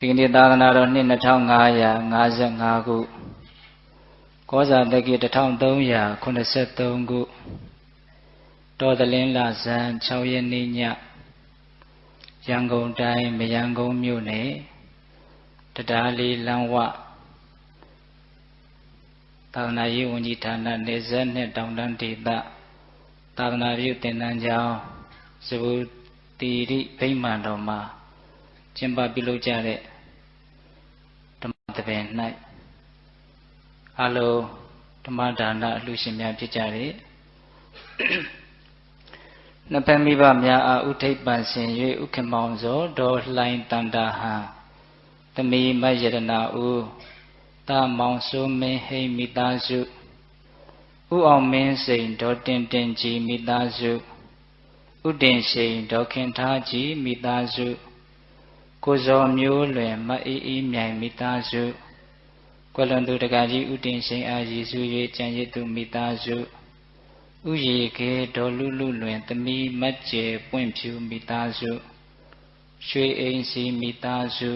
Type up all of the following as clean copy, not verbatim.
ဒီနေ့သာသနာတော်နှစ်2555ခုကောဇာတက္ကီ1383ခုတော်သလင်းလဇန်6ရက်နေ့ညရန်ကုန်တိုင်းမရန်ကုန်မြို့နယ်တရားလေးလမ်းဝသာသနာရေးဝန်ကြီးဌာနနေဆက်နဲ့တောင်တန်းဒေသသာသနာပြုသင်တန်းကျောင်းစဘူတိရိဗိမာန်တော်မှာကျင်းပပြုလုပ်ကြတဲ့ဓမ္မသဘင်၌အလုံးဓမ္မဒါနအလှရှင်များဖြစ်ကြတဲ့နှစ်ဖက်မိဘများအားဥထိပ်ပန်ဆင်၍ဥက္ကမောင်စောဒေါ်လှိုင်းတန်တာဟံသမီးမယရနာဦးတာမောင်စိုးမင်းဟိမိသားစုဥအောင်မင်းစိန်ဒေါ်တင်တင်ကြီးမိသားစုဥတင်ရှိန်ဒေါ်ခင်ထားကြီးမိသားစုကိုဇော်မျိုးလွင်မအေးအေးမြိုင်မိသားစုကွယ်လွန်သူတက္ကကြီးဥတင်ရှိန်အားရည်စူး၍ကြံရည်သူမိသားစုဥယေခေဒေါ်လူလူလွင်သမီးမတ်ကျဲပွင့်ဖြူမိသားစုရွှေအိမ်စီမိသားစု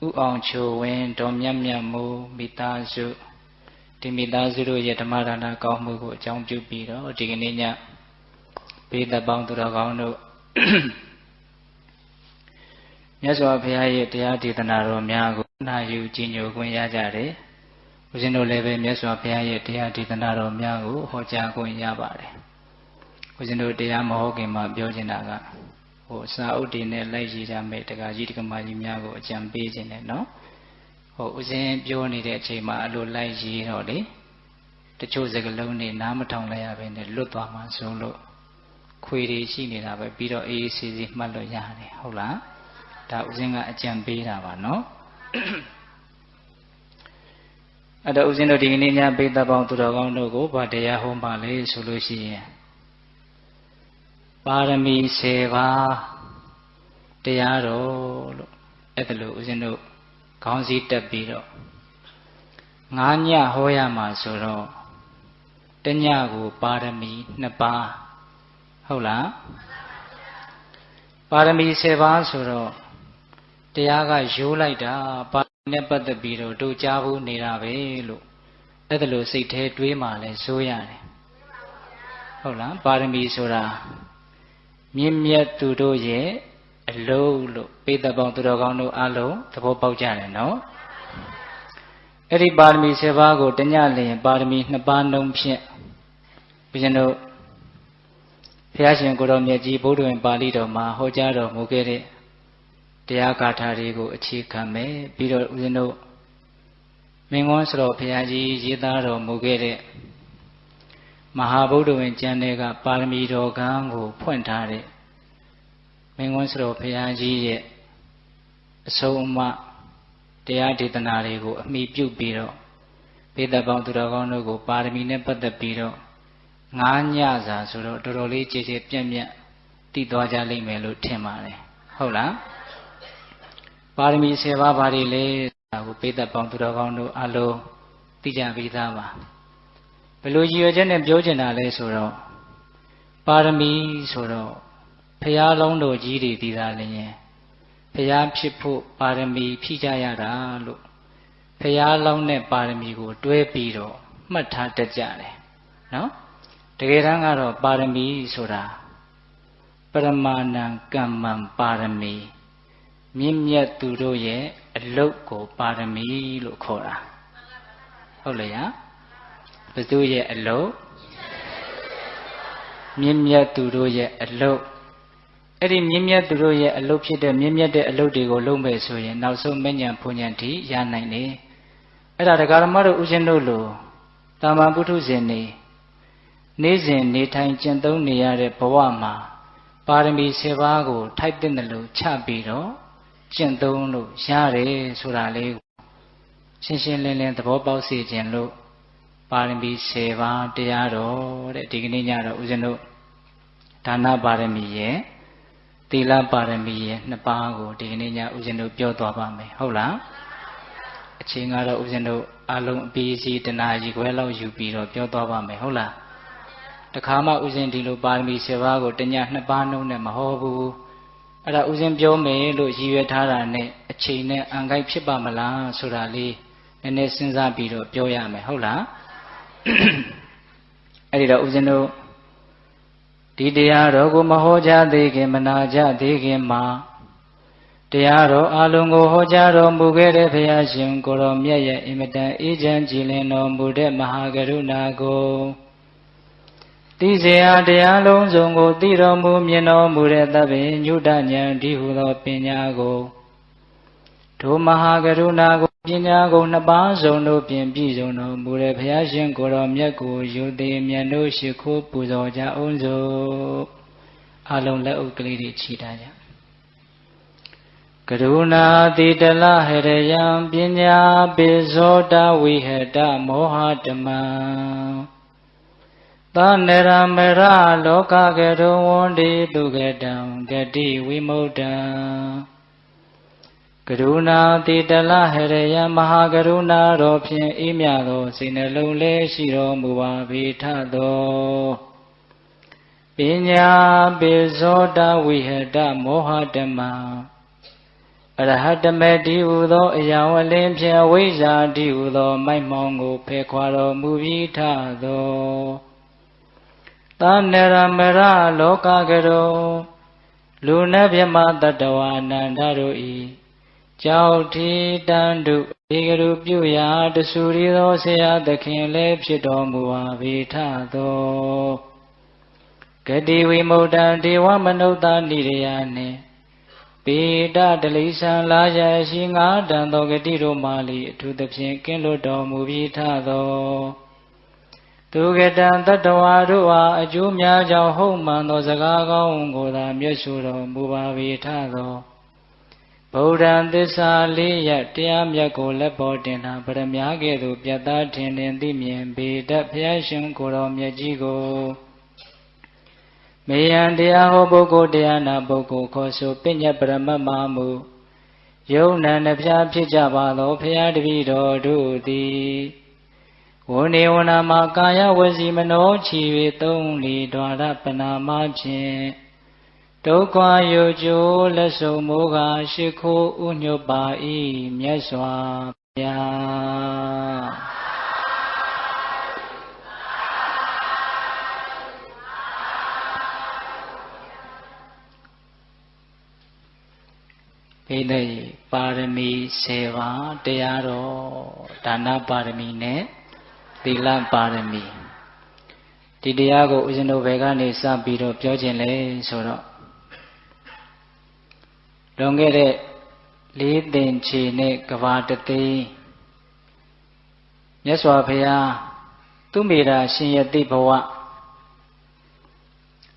ဥအောင်ချိုဝင်းဒေါ်မြတ်မြတ်မိုးမိသားစုဒီမိသားစုတို့ရဲ့ဓမ္မဒါနကောင်းမှုကိုအကြောင်းပြုပြီးတော့ဒီကနေ့ညဘေးသက်ပေါင်းသူတော်ကောင်းတို့မြတ်စွာဘုရားရဲ့တရားဒေသနာတော်များကိုနာယူကြည်ညိုခွင့်ရကြတယ်။ဦးဇင်းတို့လည်းပဲမြတ်စွာဘုရားရဲ့တရားဒေသနာတော်များကိုဟောကြားခွင့်ရပါတယ်။ဦးဇင်းတို့တရားမဟုတ်ခင်မှာပြောချင်တာကစာအုပ်တွေနဲ့လိုက်ရည်ကြမယ်တရားကြီးတရားမကြီးများကိုအကြံပေးခြင်းနဲ့နော်။ဦးဇင်းပြောနေတဲ့အချိန်မှာအလိုလိုက်ရည်တော့လေတချို့စကားလုံးတွေနားမထောင်လိုက်ရဘဲနဲ့လွတ်သွားမှဆုံးလို့ခွေတွေရှိနေတာပဲပြီးတော့အေးအေးဆေးဆေးမှတ်လို့ရတယ်ဟုတ်လား။ဒါဦးဇင်းကအကြံပေးတာပါနော်အဲ့တော့ဦးဇင်းတို့ဒီကနေ့ညပိဿပေါင်းသူတော်ကောင်းတို့ကိုဗာတရားဟောပါလေဆိုလို့ရှိရင်ပါရမီ10ပါးတရားတော်လို့အဲ့ဒါလို့ဦးဇင်းတို့ခေါင်းစည်းတက်ပြီးတော့9ညဟောရမှာဆိုတော့တညကိုပါရမီ2ပါးဟုတ်လားပါရမီ10ပါးဆိုတော့တရားကရိုးလိုက်တာပါနဲ့ပတ်သက်ပြီးတော့တို့ကြားဖို့နေတာပဲလို့အဲ့ဒါလို့စိတ်ထဲတွေးမှလဲစိုးရတယ်ဟုတ်လားပါရမီဆိုတာမြင့်မြတ်သူတို့ရဲ့အလုံးလို့ပိဿပေါင်းသူတော်ကောင်းတို့အလုံးသဘောပေါက်ကြတယ်နော်အဲ့ဒီပါရမီ7ပါးကိုတညလျင်ပါရမီ2ပါးနှုံးဖြင့်ဘုရားတို့ဘုရားရှင်ကိုတော်မြတ်ကြီးဘုဒ္ဓဝင်ပါဠိတော်မှာဟောကြားတော်မူခဲ့တဲ့တရားဂါထာတွေကိုအခြေခံမယ်ပြီးတော့ဦးဇင်းတို့မင်းကွန်းစတော်ဘုရားကြီးရေးသားတော်မူခဲ့တဲ့မဟာဗုဒ္ဓဝင်ကျမ်းတွေကပါရမီတော်ကံကိုဖွင့်ထားတဲ့မင်းကွန်းစတော်ဘုရားကြီးရဲ့အဆုံးအမတရားဒေသနာတွေကိုအမိပြုပြီးတော့ဘေးသက်ပေါင်းသူတော်ကောင်းတို့ကိုပါရမီနဲ့ပတ်သက်ပြီးတော့9ညစာဆိုတော့တော်တော်လေးကြည်ကြည်ပြန့်ပြန့်တည်သွားကြလိမ့်မယ်လို့ထင်ပါတယ်ဟုတ်လားပါရမီ10ပါးဘာတွေလဲဆိုတာကိုပိဿပေါင်းသူတော်ကောင်းတို့အလုံးသိကြပြီးသားပါဘယ်လိုရည်ရွယ်ချက်နဲ့ပြောချင်တာလဲဆိုတော့ပါရမီဆိုတော့ဘုရားလုံးတော်ကြီးတွေတည်သားလျင်ဘုရားဖြစ်ဖို့ပါရမီဖြည့်ကြရတာလို့ဘုရားလုံးနဲ့ပါရမီကိုတွဲပြီးတော့မှတ်ထားတတ်ကြတယ်နော်တကယ်တမ်းကတော့ပါရမီဆိုတာပရမဏံကမ္မံပါရမီမြင့်မြတ်သူတို့ရဲ့အလုတ်ကိုပါရမီလို့ခေါ်တာဟုတ်လေယာဘသူရဲ့အလုတ်မြင့်မြတ်သူတို့ရဲ့အလုတ်အဲ့ဒီမြင့်မြတ်သူတို့ရဲ့အလုတ်ဖြစ်တဲ့မြင့်မြတ်တဲ့အလုတ်တွေကိုလုံးမဲ့ဆိုရင်နောက်ဆုံးမဉ္ဇဉ်ဘုံဉ္ဇဉ်ထိရနိုင်တယ်အဲ့ဒါတရားဓမ္မတို့ဥရှင်တို့လိုတာမန်ပုထုဇဉ်နေနေ့စဉ်နေထိုင်ကျင့်သုံးနေရတဲ့ဘဝမှာပါရမီ10ပါးကိုထိုက်တဲ့လို့ချပြီးတော့ကျင့်သုံးလို့ရတယ်ဆိုတာလေးကိုရှင်းရှင်းလင်းလင်းသဘောပေါက်စေခြင်းလို့ပါရမီ10ပါးတရားတော်တဲ့ဒီကနေ့ညတော့ဦးဇင်းတို့ဒါနပါရမီရဲ့သီလပါရမီရဲ့2ပါးကိုဒီကနေ့ညဦးဇင်းတို့ပြောသွားပါမယ်ဟုတ်လားအချိန်ကတော့ဦးဇင်းတို့အလုံးအပြီးစီတနာကြီးခွဲလောက်ယူပြီးတော့ပြောသွားပါမယ်ဟုတ်လားတခါမှဦးဇင်းဒီလိုပါရမီ10ပါးကိုတည2ပါးနှုံးနဲ့မဟောဘူး အဲ့ဒါဥစဉ်ပြောမယ်လို့ရည်ရွယ်ထားတာနဲ့အချိန်နဲ့အံကိုက်ဖြစ်ပါမလားဆိုတာလေးနည်းနည်းစဉ်းစားပြီးတော့ပြောရမယ်ဟုတ်လားအဲ့ဒီတော့ဥစဉ်တို့ဒီတရားတော်ကိုမဟောကြားသေးခင်မနာကြသေးခင်မှာတရားတော်အလုံးကိုဟောကြားတော်မူခဲ့တဲ့ဘုရားရှင်ကိုရောမြတ်ရဲ့အင်မတန်အေးချမ်းကြည်လင်တော်မူတဲ့မဟာကရုဏာကိုသိစေအားတရားလုံးစုံကိုသိတော်မူမြင်တော်မူတဲ့သဗ္ဗညုတဉာဏ်ဒီဟုသောပညာကိုထိုမဟာကရုဏာကိုပညာကိုနှစ်ပါးစုံတို့ဖြင့်ပြည့်စုံတော်မူတဲ့ဘုရားရှင်ကိုရောမြတ်ကိုယူသည်မြတ်တို့ရှိခိုးပူဇော်ကြအောင်စို့အလုံးလက်အုပ်ကလေးတွေချီထားကြကရုဏာတိတလဟရယံပညာပိဇောတဝိဟတမောဟတမံသနရမရလောကကရုဝန္တိတုကတံဂတိဝိမု ṭ ံကရုဏာတိတလဟရယံမဟာကရုဏာတော်ဖြင့်အေးမြသောစိတ်နှလုံးလေးရှိတော်မူပါဘိထသောပညာပိဇောတဝိဟတမောဟတမံအရဟတမေတိဟုသောအရာဝလင်းဖြင့်အဝိဇ္ဇာတိဟုသောမိုက်မောင်ကိုဖယ်ခွာတော်မူပြီးထသောသနရမရလောကကရောလူနတ်မြမတတဝအနန္တတို့ဤကြောက်ထီတန်တုဧကရုပြုရာတဆူရီသောဆရာသခင်လည်းဖြစ်တော်မူပါဘိထသောဂတိဝိမု ṭ ံဒေဝမနုဿာနိရယနှင့်ပေတတလိဆံလာရရှိငါတန်သောဂတိတို့မှလီအထူးသဖြင့်ကင်းလွတ်တော်မူပြီးထသောသူကတံတတဝါတို့အားအကျိုးများကြောင့်ဟုတ်မှန်သောစကားကောင်းကိုသာမြတ်ဆိုတော်မူပါပြီးထသောဗုဒ္ဓံသစ္စာလေးရတရားမြတ်ကိုလက်ပေါ်တင်တာဗရမ ्या ကဲ့သို့ပြတ်သားထင်ထင်သိမြင်ပေတတ်ဘုရားရှင်ကိုယ်တော်မြတ်ကြီးကိုမေယံတရားဟောပုဂ္ဂိုလ်တရားနာပုဂ္ဂိုလ်ခေါ်ဆိုပညတ်ပရမတ်မမှုယုံနံနှဖျားဖြစ်ကြပါသောဘုရားတပည့်တော်တို့သည်ဝနေဝနာမှာကာယဝစီမနောချီ၍သုံးလီဒွါရပနာမဖြင့်ဒုက္ခယုကျိုးလက်ဆုံမိုးကရှိခိုးဥညွတ်ပါ၏မြတ်စွာဘုရားဣတိပါရမီ7ပါးတရားတော်ဒါနပါရမီနဲ့သီလပါရမီဒီတရားကိုဦးဇင်းတို့ဘယ်ကနေစပြီးတော့ပြောခြင်းလဲဆိုတော့လွန်ခဲ့တဲ့4သင်္ချေနဲ့ကဘာတသိန်းမြတ်စွာဘုရားသူမိတာရှင်ယတိဘဝ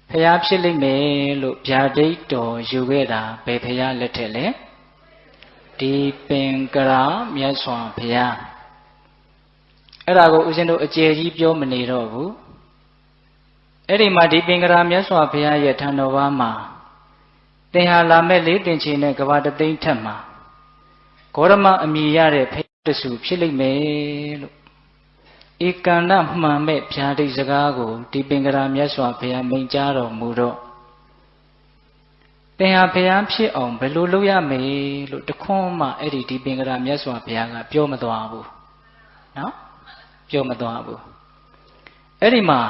ဘုရားဖြစ်လိမ့်မယ်လို့ဗျာဒိတ်တော်ယူခဲ့တာဘယ်ဘုရားလက်ထက်လဲဒီပင်ကရာမြတ်စွာဘုရားအဲ့ဒါကိုဦးဇင်းတို့အကျယ်ကြီးပြောမနေတော့ဘူးအဲ့ဒီမှာဒီပင်ကရာမြတ်စွာဘုရားရဲ့ထံတော်ဘာမှာသင်ဟာလာမဲ့4သင်္ချေနဲ့ကဘာတသိန်းထက်မှာဂေါရမအမိရတဲ့ဘုရားတဆူဖြစ်လိမ့်မယ်လို့ဧကန္တမှန်မဲ့ဗျာဒိတ်စကားကိုဒီပင်ကရာမြတ်စွာဘုရားမိန့်ကြားတော်မူတော့သင်ဟာဘုရားဖြစ်အောင်ဘယ်လိုလုပ်ရမယ်လို့တခွန်းမှအဲ့ဒီပင်ကရာမြတ်စွာဘုရားကပြောမသွားဘူးနော်ပြောမသွားဘူးအဲ့ဒီမှာ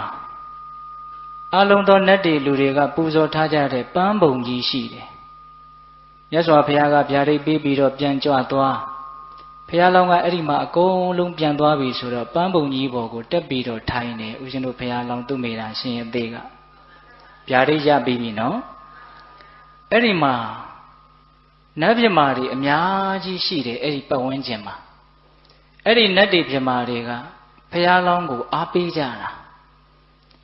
အလုံးသောနတ်တွေလူတွေကပူဇော်ထားကြတဲ့ပန်းပုံကြီးရှိတယ်မြတ်စွာဘုရားကဗျာဒိတ်ပေးပြီးတော့ပြန်ကြွသွားဘုရားလောင်းကအဲ့ဒီမှာအကုန်လုံးပြန်သွားပြီဆိုတော့ပန်းပုံကြီးပေါ်ကိုတက်ပြီးတော့ထိုင်နေဦးဇင်းတို့ဘုရားလောင်းသူ့မိတာရှင်အသေးကဗျာဒိတ်ရပြီးပြီနော်အဲ့ဒီမှာနတ်ပြမာတွေအများကြီးရှိတယ်အဲ့ဒီပတ်ဝန်းကျင်မှာအဲ့ဒီနတ်တွေပြမာတွေကဘုရားလောင်းကိုအားပေးကြတာ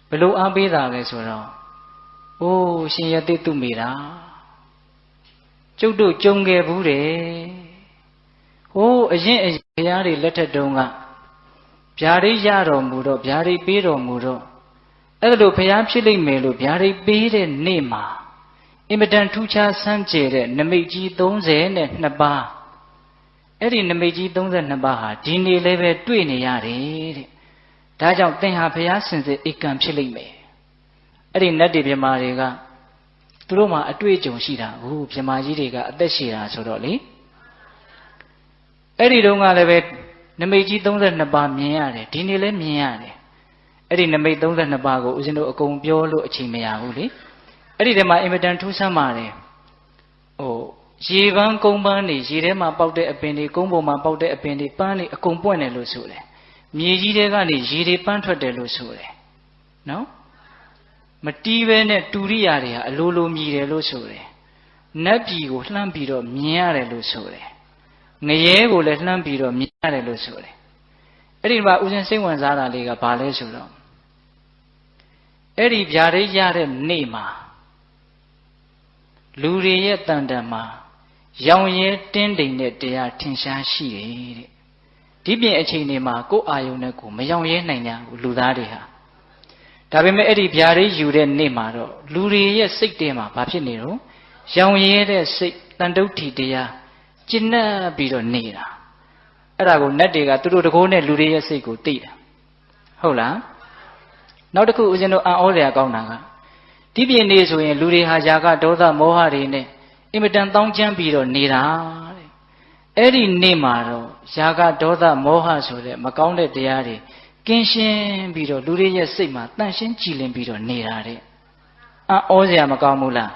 ဘယ်လိုအားပေးတာလဲဆိုတော့အိုးရှင်ယတိသူ့မိတာကျုပ်တို့ကြုံခဲ့ဘူးတယ်ဟိုးအရင်ဘုရားတွေလက်ထက်တုန်းကဗျာဒိတ်ရတော်မူတော့ဗျာဒိတ်ပေးတော်မူတော့အဲ့ဒါလို့ဘုရားဖြစ်လိမ့်မယ်လို့ဗျာဒိတ်ပေးတဲ့နေ့မှာအင်မတန်ထူးခြားဆန်းကျယ်တဲ့နမိတ်ကြီး32ပါးအဲ့ဒီနမိတ်ကြီး32ပါးဟာဒီနေ့လည်းပဲတွေ့နေရတယ်တဲ့ဒါကြောင့်သင်ဟာဘုရားစင်စစ်ဧကံဖြစ်လိမ့်မယ်အဲ့ဒီနတ်တွေပြမာတွေက သူတို့မှာအတွေ့အကြုံရှိတာဟုတ်ပြမကြီးတွေကအသက်ရှည်တာဆိုတော့လေအဲ့ဒီတုန်းကလည်းပဲနမိတ်ကြီး32ပါးမြင်ရတယ်ဒီနေ့လည်းမြင်ရတယ်အဲ့ဒီနမိတ်32ပါးကိုဦးဇင်းတို့အကုန်ပြောလို့အချိန်မရဘူးလေအဲ့ဒီထဲမှာအင်မတန်ထူးဆန်းပါတယ်ရေပန်းကုန်းပန်းနေရေထဲမှာပေါက်တဲ့အပင်တွေကုန်းပေါ်မှာပေါက်တဲ့အပင်တွေပန်းတွေအကုန်ပွင့်တယ်လို့ဆိုတယ်မြေကြီးတွေကနေရေတွေပန်းထွက်တယ်လို့ဆိုတယ်နော်မတီးပဲနဲ့တူရိယာတွေဟာအလိုလိုမြည်တယ်လို့ဆိုတယ်နတ်ပြည်ကိုလှမ်းပြီးတော့မြင်ရတယ်လို့ဆိုတယ်ငရဲကိုလည်းလှမ်းပြီးတော့မြင်ရတယ်လို့ဆိုတယ်အဲ့ဒီမှာဦးဇင်းစိတ်ဝင်စားတာလေးကဘာလဲဆိုတော့အဲ့ဒီဗျာဒိတ်ရတဲ့နေ့မှာလူတွေရဲ့တန်တန်မှာရောင်ရဲတင်းတိမ်တဲ့တရားထင်ရှားရှိတယ်တဲ့ဒီပြင်အချိန်တွေမှာကိုယ်အာယုန်နဲ့ကိုမရောင်ရဲနိုင်ကြဘူးလူသားတွေဟာဒါပေမဲ့အဲ့ဒီဗျာဒိတ်ယူတဲ့နေ့မှာတော့လူတွေရဲ့စိတ်ထဲမှာဘာဖြစ်နေတော့ရောင်ရဲတဲ့စိတ်တန်တုဋ္ဌိတရားကျဉ်းပြီးတော့နေတာအဲ့ဒါကိုနတ်တွေကသူတို့တကိုးနဲ့လူတွေရဲ့စိတ်ကိုသိတာဟုတ်လားနောက်တစ်ခုဦးဇင်းတို့အံ့ဩစရာကောင်းတာကဒီပြင်နေဆိုရင်လူတွေဟာຢာကဒေါသမောဟတွေနဲ့အင်မတန်တောင်းကျမ်းပြီးတော့နေတာတဲ့အဲ့ဒီနေ့မှာတော့ຢာကဒေါသမောဟဆိုတဲ့မကောင်းတဲ့တရားတွေကင်းရှင်းပြီးတော့လူတွေရဲ့စိတ်မှာတန့်ရှင်းကြည်လင်ပြီးတော့နေတာတဲ့အံ့ဩစရာမကောင်းဘူးလား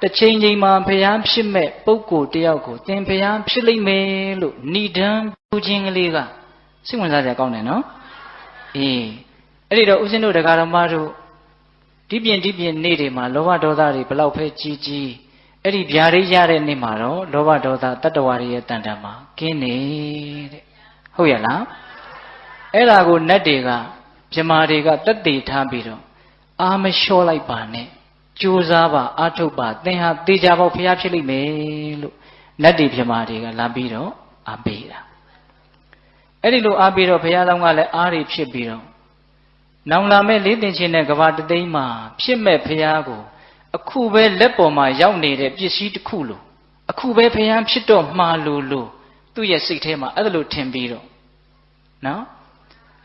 တစ်ချိန်ချိန်မှာဖျားဖြစ်မဲ့ပုဂ္ဂိုလ်တယောက်ကိုသင်ဖျားဖြစ်လိမ့်မယ်လို့ဏိဒံပြုခြင်းကလေးကစိတ်ဝင်စားစရာကောင်းတယ်နော်အေးအဲ့ဒီတော့ဦးဇင်းတို့တရားတော်မတို့ဒီပြင်နေ့တွေမှာလောဘဒေါသတွေဘလောက်ပဲကြီးကြီးအဲ့ဒီဗျာဒိတ်ရတဲ့နေ့မှာတော့လောဘဒေါသတတ္တဝါတွေရဲ့တန်တန်မှာကင်းနေတဲ့ဟုတ်ရဲ့လားအဲ့ဒါကိုနတ်တွေကမြမာတွေကတက်တည်ထားပြီးတော့အာမလျှော့လိုက်ပါနဲ့ကြိုးစားပါအာထုတ်ပါသင်ဟာတေချာပေါက်ဖျားဖြစ်လိမ့်မယ်လို့နတ်တွေမြမာတွေကလာပြီးတော့အားပေးတာအဲ့ဒီလိုအားပေးတော့ဘုရားတော်ကလည်းအားတွေဖြစ်ပြီးတော့နောင်လာမဲ့လေးသင်္ချင်တဲ့ကဘာတသိန်းမှာဖြစ်မဲ့ဘုရားကိုအခုပဲလက်ပေါ်မှာရောက်နေတဲ့ပစ္စည်းတစ်ခုလို့အခုပဲဘုရားဖြစ်တော့မှာလို့သူ့ရဲ့စိတ်ထဲမှာအဲ့ဒါလို့ထင်ပြီးတော့နော်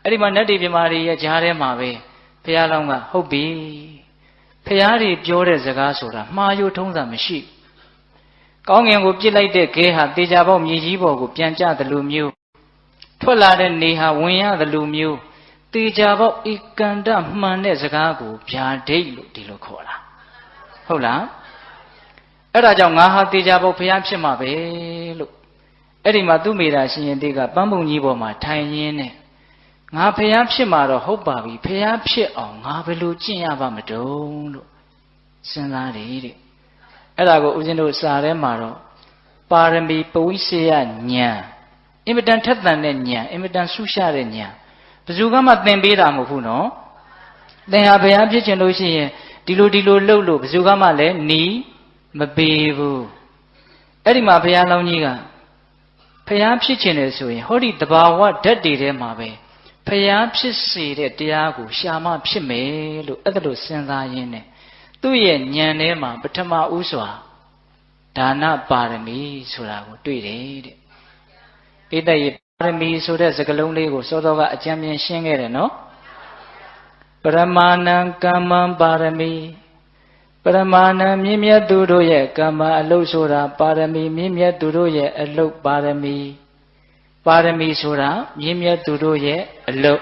အဲ့ဒီမှာနတ်တွေမြမာတွေရဲ့ကြားထဲမှာပဲဘုရားလောင်းကဟုတ်ပြီဘုရားတွေပြောတဲ့စကားဆိုတာမှားယွထုံးစံမရှိကောင်းငင်ကိုပြစ်လိုက်တဲ့ခဲဟာတေချာပေါက်မြေကြီးပေါ်ကိုပြန်ကျသလိုမျိုးထွက်လာတဲ့နေဟာဝင်ရသလိုမျိုးတေချာပေါက်ဧကန္တမှန်တဲ့စကားကိုဗျာဒိတ်လို့ဒီလိုခေါ်တာဟုတ်လားအဲ့ဒါကြောင့်ငါဟာတေချာပေါက်ဘုရားဖြစ်မှာပဲလို့အဲ့ဒီမှာသူ့မိသားရှင်ရင်တေကပန်းပုံကြီးပေါ်မှာထိုင်ရင်းနဲ့ငါဖျားဖြစ်မှာတော့ဟုတ်ပါပြီဖျားဖြစ်အောင်ငါဘယ်လိုကျင့်ရပါမတုံးလို့စဉ်းစားတယ်တဲ့အဲ့ဒါကိုဦးဇင်းတို့စာထဲမှာတော့ပါရမီပဝိစေယဉာဏ်အင်မတန်ထက်သန်တဲ့ဉာဏ်အင်မတန်ဆူရှတဲ့ဉာဏ်ဘယ်သူကမှသင်ပေးတာမဟုတ်ဘူးနော်သင်ဟာဖျားဖြစ်ချင်လို့ရှိရင်ဒီလိုလှုပ်လို့ဘယ်သူကမှလည်းနီးမပေးဘူးအဲ့ဒီမှာဘုရားလောင်းကြီးကဖျားဖြစ်ချင်တယ်ဆိုရင်ဟောဒီတဘာဝဓာတ်တွေထဲမှာပဲဖျားဖြစ်စေတဲ့တရားကိုရှာမှဖြစ်မယ်လို့အဲ့ဒါလို့စဉ်းစားရင်းနဲ့သူ့ရဲ့ဉာဏ်ထဲမှာပထမဦးစွာဒါနပါရမီဆိုတာကိုတွေ့တယ်တဲ့ဣတယေပါရမီဆိုတဲ့စကားလုံးလေးကိုစောစောကအကျဉ်းပြရှင်းခဲ့တယ်နော်ပရမာဏံကမ္မံပါရမီပရမာဏံမြင့်မြတ်သူတို့ရဲ့ကမ္မအလုပ်ဆိုတာပါရမီမြင့်မြတ်သူတို့ရဲ့အလုပ်ပါရမီပါရမီဆိုတာမြင့်မြတ်သူတို့ရဲ့အလုပ်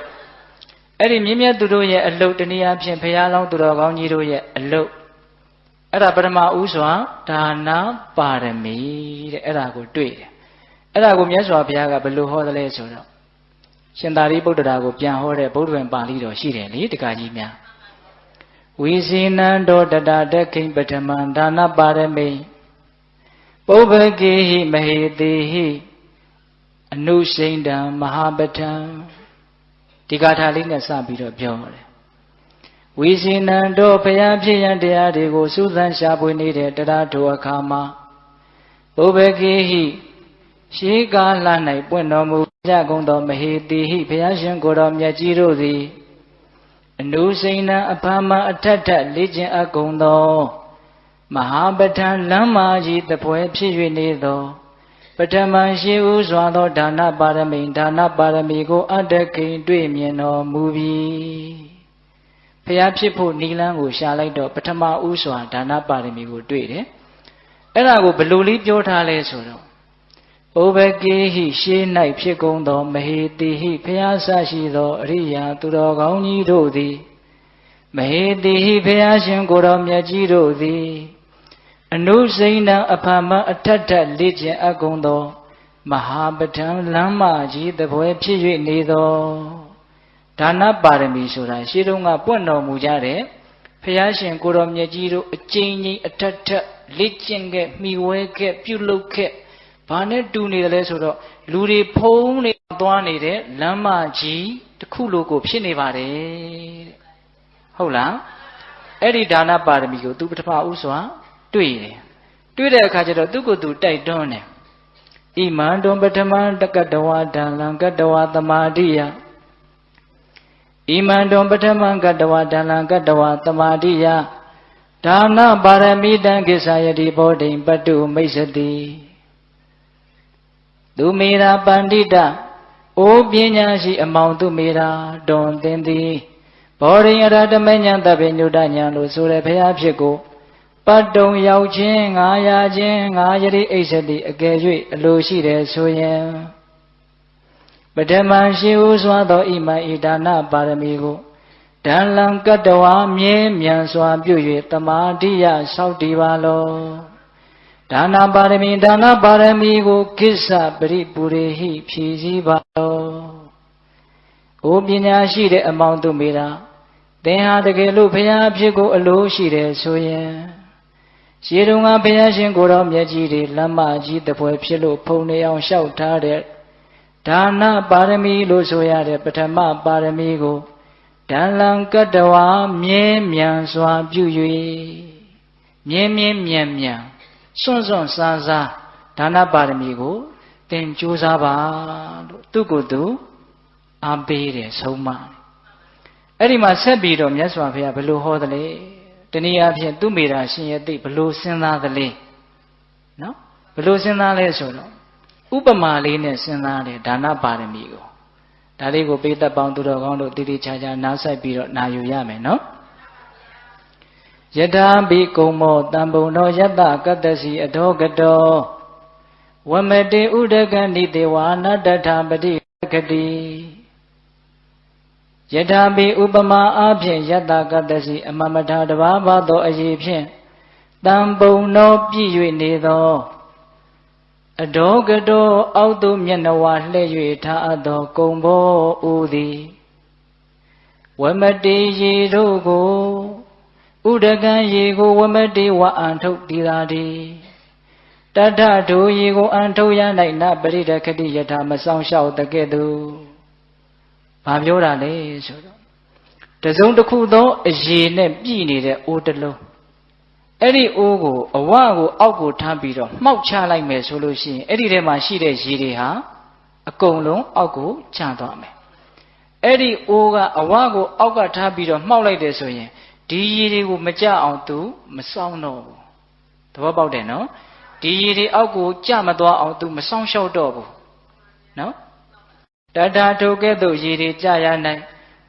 အဲ့ဒီမြင့်မြတ်သူတို့ရဲ့အလုပ်တနည်းအားဖြင့်ဘုရားလောင်းသူတော်ကောင်းကြီးတို့ရဲ့အလုပ်အဲ့ဒါပထမဦးစွာဒါနပါရမီတဲ့အဲ့ဒါကိုတွေ့တယ်အဲ့ဒါကိုမြတ်စွာဘုရားကဘယ်လိုဟောသလဲဆိုတော့ရှင်သာရိပုတ္တရာကိုပြန်ဟောတဲ့ဗုဒ္ဓဝင်ပါဠိတော်ရှိတယ်လေတက္ကကြီးများဝိဇိနံတောတတတခိပထမံဒါနပါရမိပုဗ္ဗကေဟိမဟေတိဟိအနုစိန္ဒံမဟာပထံဒီဂါထာလေးနဲ့စပြီးတော့ပြောတယ်ဝိဇိနံတောဘုရားဖြစ်ရန်တရားတွေကိုစူးစမ်းရှာဖွေနေတဲ့တရားထိုအခါမှာပုဗ္ဗကေဟိရှေးကာလ၌ပွင့်တော်မူကြကုန်သောမဟေတိဟိဘုရားရှင်ကိုယ်တော်မြတ်ကြီးတို့သည်အနုစိန္ဒံအဖမအထက်ထက်လေ့ကျင့်အပ်ကုန်သောမဟာပထံလမ်းမာကြီးတပွဲဖြစ်၍နေသောပထမရှိဥစွာသောဒါနပါရမိဒါနပါရမီကိုအတ္တခိန်တွေ့မြင်တော်မူပြီ ဖျားဖြစ်ဖို့နီလန်းကိုရှာလိုက်တော့ပထမဦးစွာဒါနပါရမီကိုတွေ့တယ်အဲ့ဒါကိုဘလို့လေးပြောထားလဲဆိုတော့ဩဘကေဟိရှေး၌ဖြစ်ကုန်သောမဟေတိဟိဖျားဆရှိသောအရိယာသူတော်ကောင်းကြီးတို့သည်မဟေတိဟိဖျားရှင်ကိုယ်တော်မြတ်ကြီးတို့သည်အနုစိဏံအဖမအထက်ထက်လေ့ကျင့်အပ်ကုန်သောမဟာပဋ္ဌံလမ်းမကြီးတပွဲဖြစ်၍နေသောဒါနပါရမီဆိုတာရှေးတုန်းကပွင့်တော်မူကြတဲ့ဖျားရှင်ကိုယ်တော်မြတ်ကြီးတို့အကျဉ်းကြီးအထက်ထက်လေ့ကျင့်ခဲ့မှီဝဲခဲ့ပြုလုပ်ခဲ့ဘာနဲ့တူနေတယ်လဲဆိုတော့လူတွေဖုံးနေသွားနေတဲ့လမ်းမကြီးတစ်ခုလိုကိုဖြစ်နေပါတယ်တဲ့ဟုတ်လားအဲ့ဒီဒါနပါရမီကိုသူပထမဦးစွာတွေ့တယ်တွေ့တဲ့အခါကျတော့သူ့ကိုယ်သူတိုက်တွန်းတယ်ဣမန္တုံပထမတက္ကတဝါဒါလံကတဝါသမာဓိယဣမန္တုံပထမကတဝါဒါလံကတဝါသမာဓိယဒါနပါရမီတံကိစ္ဆယတိဘောဓိပတုမိစ္ဆတိသူမေရာပန္တိတအိုပညာရှိအမောင်သူမေရာတွန်သင်သည်ဘောဓိအရတမဉ္ဇတဗေညုတညာလို့ဆိုတဲ့ဘုရားဖြစ်ကိုပတ္တုံရောက်ခြင်းငါရခြင်းငါယတိအိစ္ဆတိအကယ်၍အလိုရှိတယ်ဆိုရင်ပထမရှိဟုစွာသောဣမံဣဒါနပါရမီကိုဒံလံကတ္တဝါမြဲမြံစွာပြု၍တမာတိယဆောက်တည်ပါလောဒါနပါရမီကိုကိစ္စပရိပူရေဟိဖြည့်စည်းပါလောအိုပညာရှိတဲ့အမောင်သူမေရာသင်ဟာတကယ်လို့ဘုရားအဖြစ်ကိုအလိုရှိတယ်ဆိုရင်ရှေးတုန်းကဘုရားရှင်ကိုယ်တော်မြတ်ကြီးတွေလမ်းမကြီးတပွဲဖြစ်လို့ဖုံနေအောင်လျှောက်ထားတဲ့ဒါနပါရမီလို့ဆိုရတဲ့ပထမပါရမီကိုဒံလံကတ္တဝါမြဲမြံစွာပြု၍မြဲမြဲမြံမြံစွန့်စွန့်စားစားဒါနပါရမီကိုသင်ကြိုးစားပါလို့သူ့ကိုယ်သူအားပေးတယ်ဆုံးမအဲ့ဒီမှာဆက်ပြီးတော့မြတ်စွာဘုရားဘယ်လိုဟောသလဲတနည်းအားဖြင့်သူမေရာရှင်ရဲ့သိဘယ်လိုစဉ်းစားသလဲနော်ဘယ်လိုစဉ်းစားလဲဆိုတော့ဥပမာလေးနဲ့စဉ်းစားတယ်ဒါနပါရမီကိုဒါလေးကိုပိဋကပေါင်းသူတော်ကောင်းတို့တည်တည်ချာချာနားဆိုင်ပြီးတော့နာယူရမယ်နော်ယထာဘိကုံမောတံပုံတော်ယတ္တကတ္တစီအထောကတောဝမတေဥဒကဏိတေဝအနတ္တထာပတိကတိယထာဘိဥပမာအားဖြင့်ယတ္တကတ္တစီအမမထာတဘာဘာသောအရေးဖြင့်တံပုံတော်ပြည့်၍နေသောအဒေါကတောအောက်သို့မျက်နှာဝါလှည့်၍ထားအပ်သောကုံဘောဥသည်ဝမတေရေတို့ကိုဥဒကံရေကိုဝမတေဝအံထုတ်တည်သာသည်တထထိုရေကိုအံထုတ်ရ၌နပရိဒခတိယထာမဆောင်လျှောက်တကဲ့သို့ဘာပြောတာလဲဆိုတော့တစုံတစ်ခုသောအရေနဲ့ပြည့်နေတဲ့အိုးတစ်လုံးအဲ့ဒီအိုးကိုအဝကိုအောက်ကိုထမ်းပြီးတော့မှောက်ချလိုက်မယ်ဆိုလို့ရှိရင်အဲ့ဒီထဲမှာရှိတဲ့ရေတွေဟာအကုန်လုံးအောက်ကိုကျသွားမယ်အဲ့ဒီအိုးကအဝကိုအောက်ကထားပြီးတော့မှောက်လိုက်တယ်ဆိုရင်ဒီရေတွေကိုမကြအောင်သူမစောင်းတော့ဘူးသဘောပေါက်တယ်နော်ဒီရေတွေအောက်ကိုကျမသွားအောင်သူမစောင်းလျှောက်တော့ဘူးနော်တထာထိုကဲ့သို့ရေတွေကြရနိုင်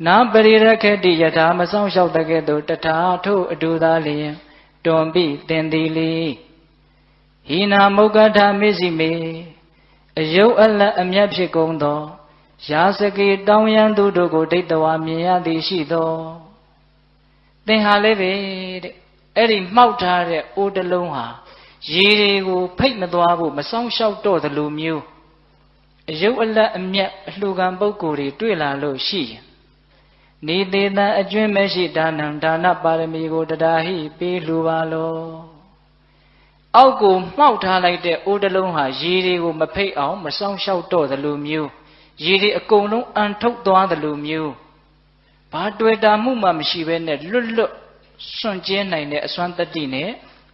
နာပရိရခတိယထာမစောင်းလျှောက်တဲ့ကဲ့သို့တထာထိုအတူသာလျင်တွန်ပိတင်သည်လီဟိနာမုဂ္ဂထာမစ္စည်းမေအယုတ်အလတ်အမျက်ဖြစ်ကုန်သောရာစကေတောင်းရန်သူတို့ကိုဒိဋ္ဌဝါမြင်ရသည်ရှိသောသင်ဟာလည်းပဲတဲ့အဲ့ဒီမှောက်ထားတဲ့အိုးတလုံးဟာရေတွေကိုဖိတ်မသွားဖို့မစောင့်ရှောက်တော့သလိုမျိုးအယုတ်အလတ်အမျက်အလှူခံပုဂ္ဂိုလ်တွေတွေ့လာလို့ရှိရင်နေသေးတံအကျွင်းမရှိဒါနံဒါနပါရမီကိုတရားဟိပေးလှူပါလောအောက်ကိုမှောက်ထားလိုက်တဲ့အိုးတလုံးဟာရေတွေကိုမဖိတ်အောင်မစောင့်ရှောက်တော့သလိုမျိုးရေတွေအကုန်လုံးအန်ထုတ်သွားသလိုမျိုးဘာတွေ့တာမှုမှမရှိဘဲနဲ့လွတ်လွတ်စွန့်ကျဲနိုင်တဲ့အစွမ်းတတ္တိနဲ့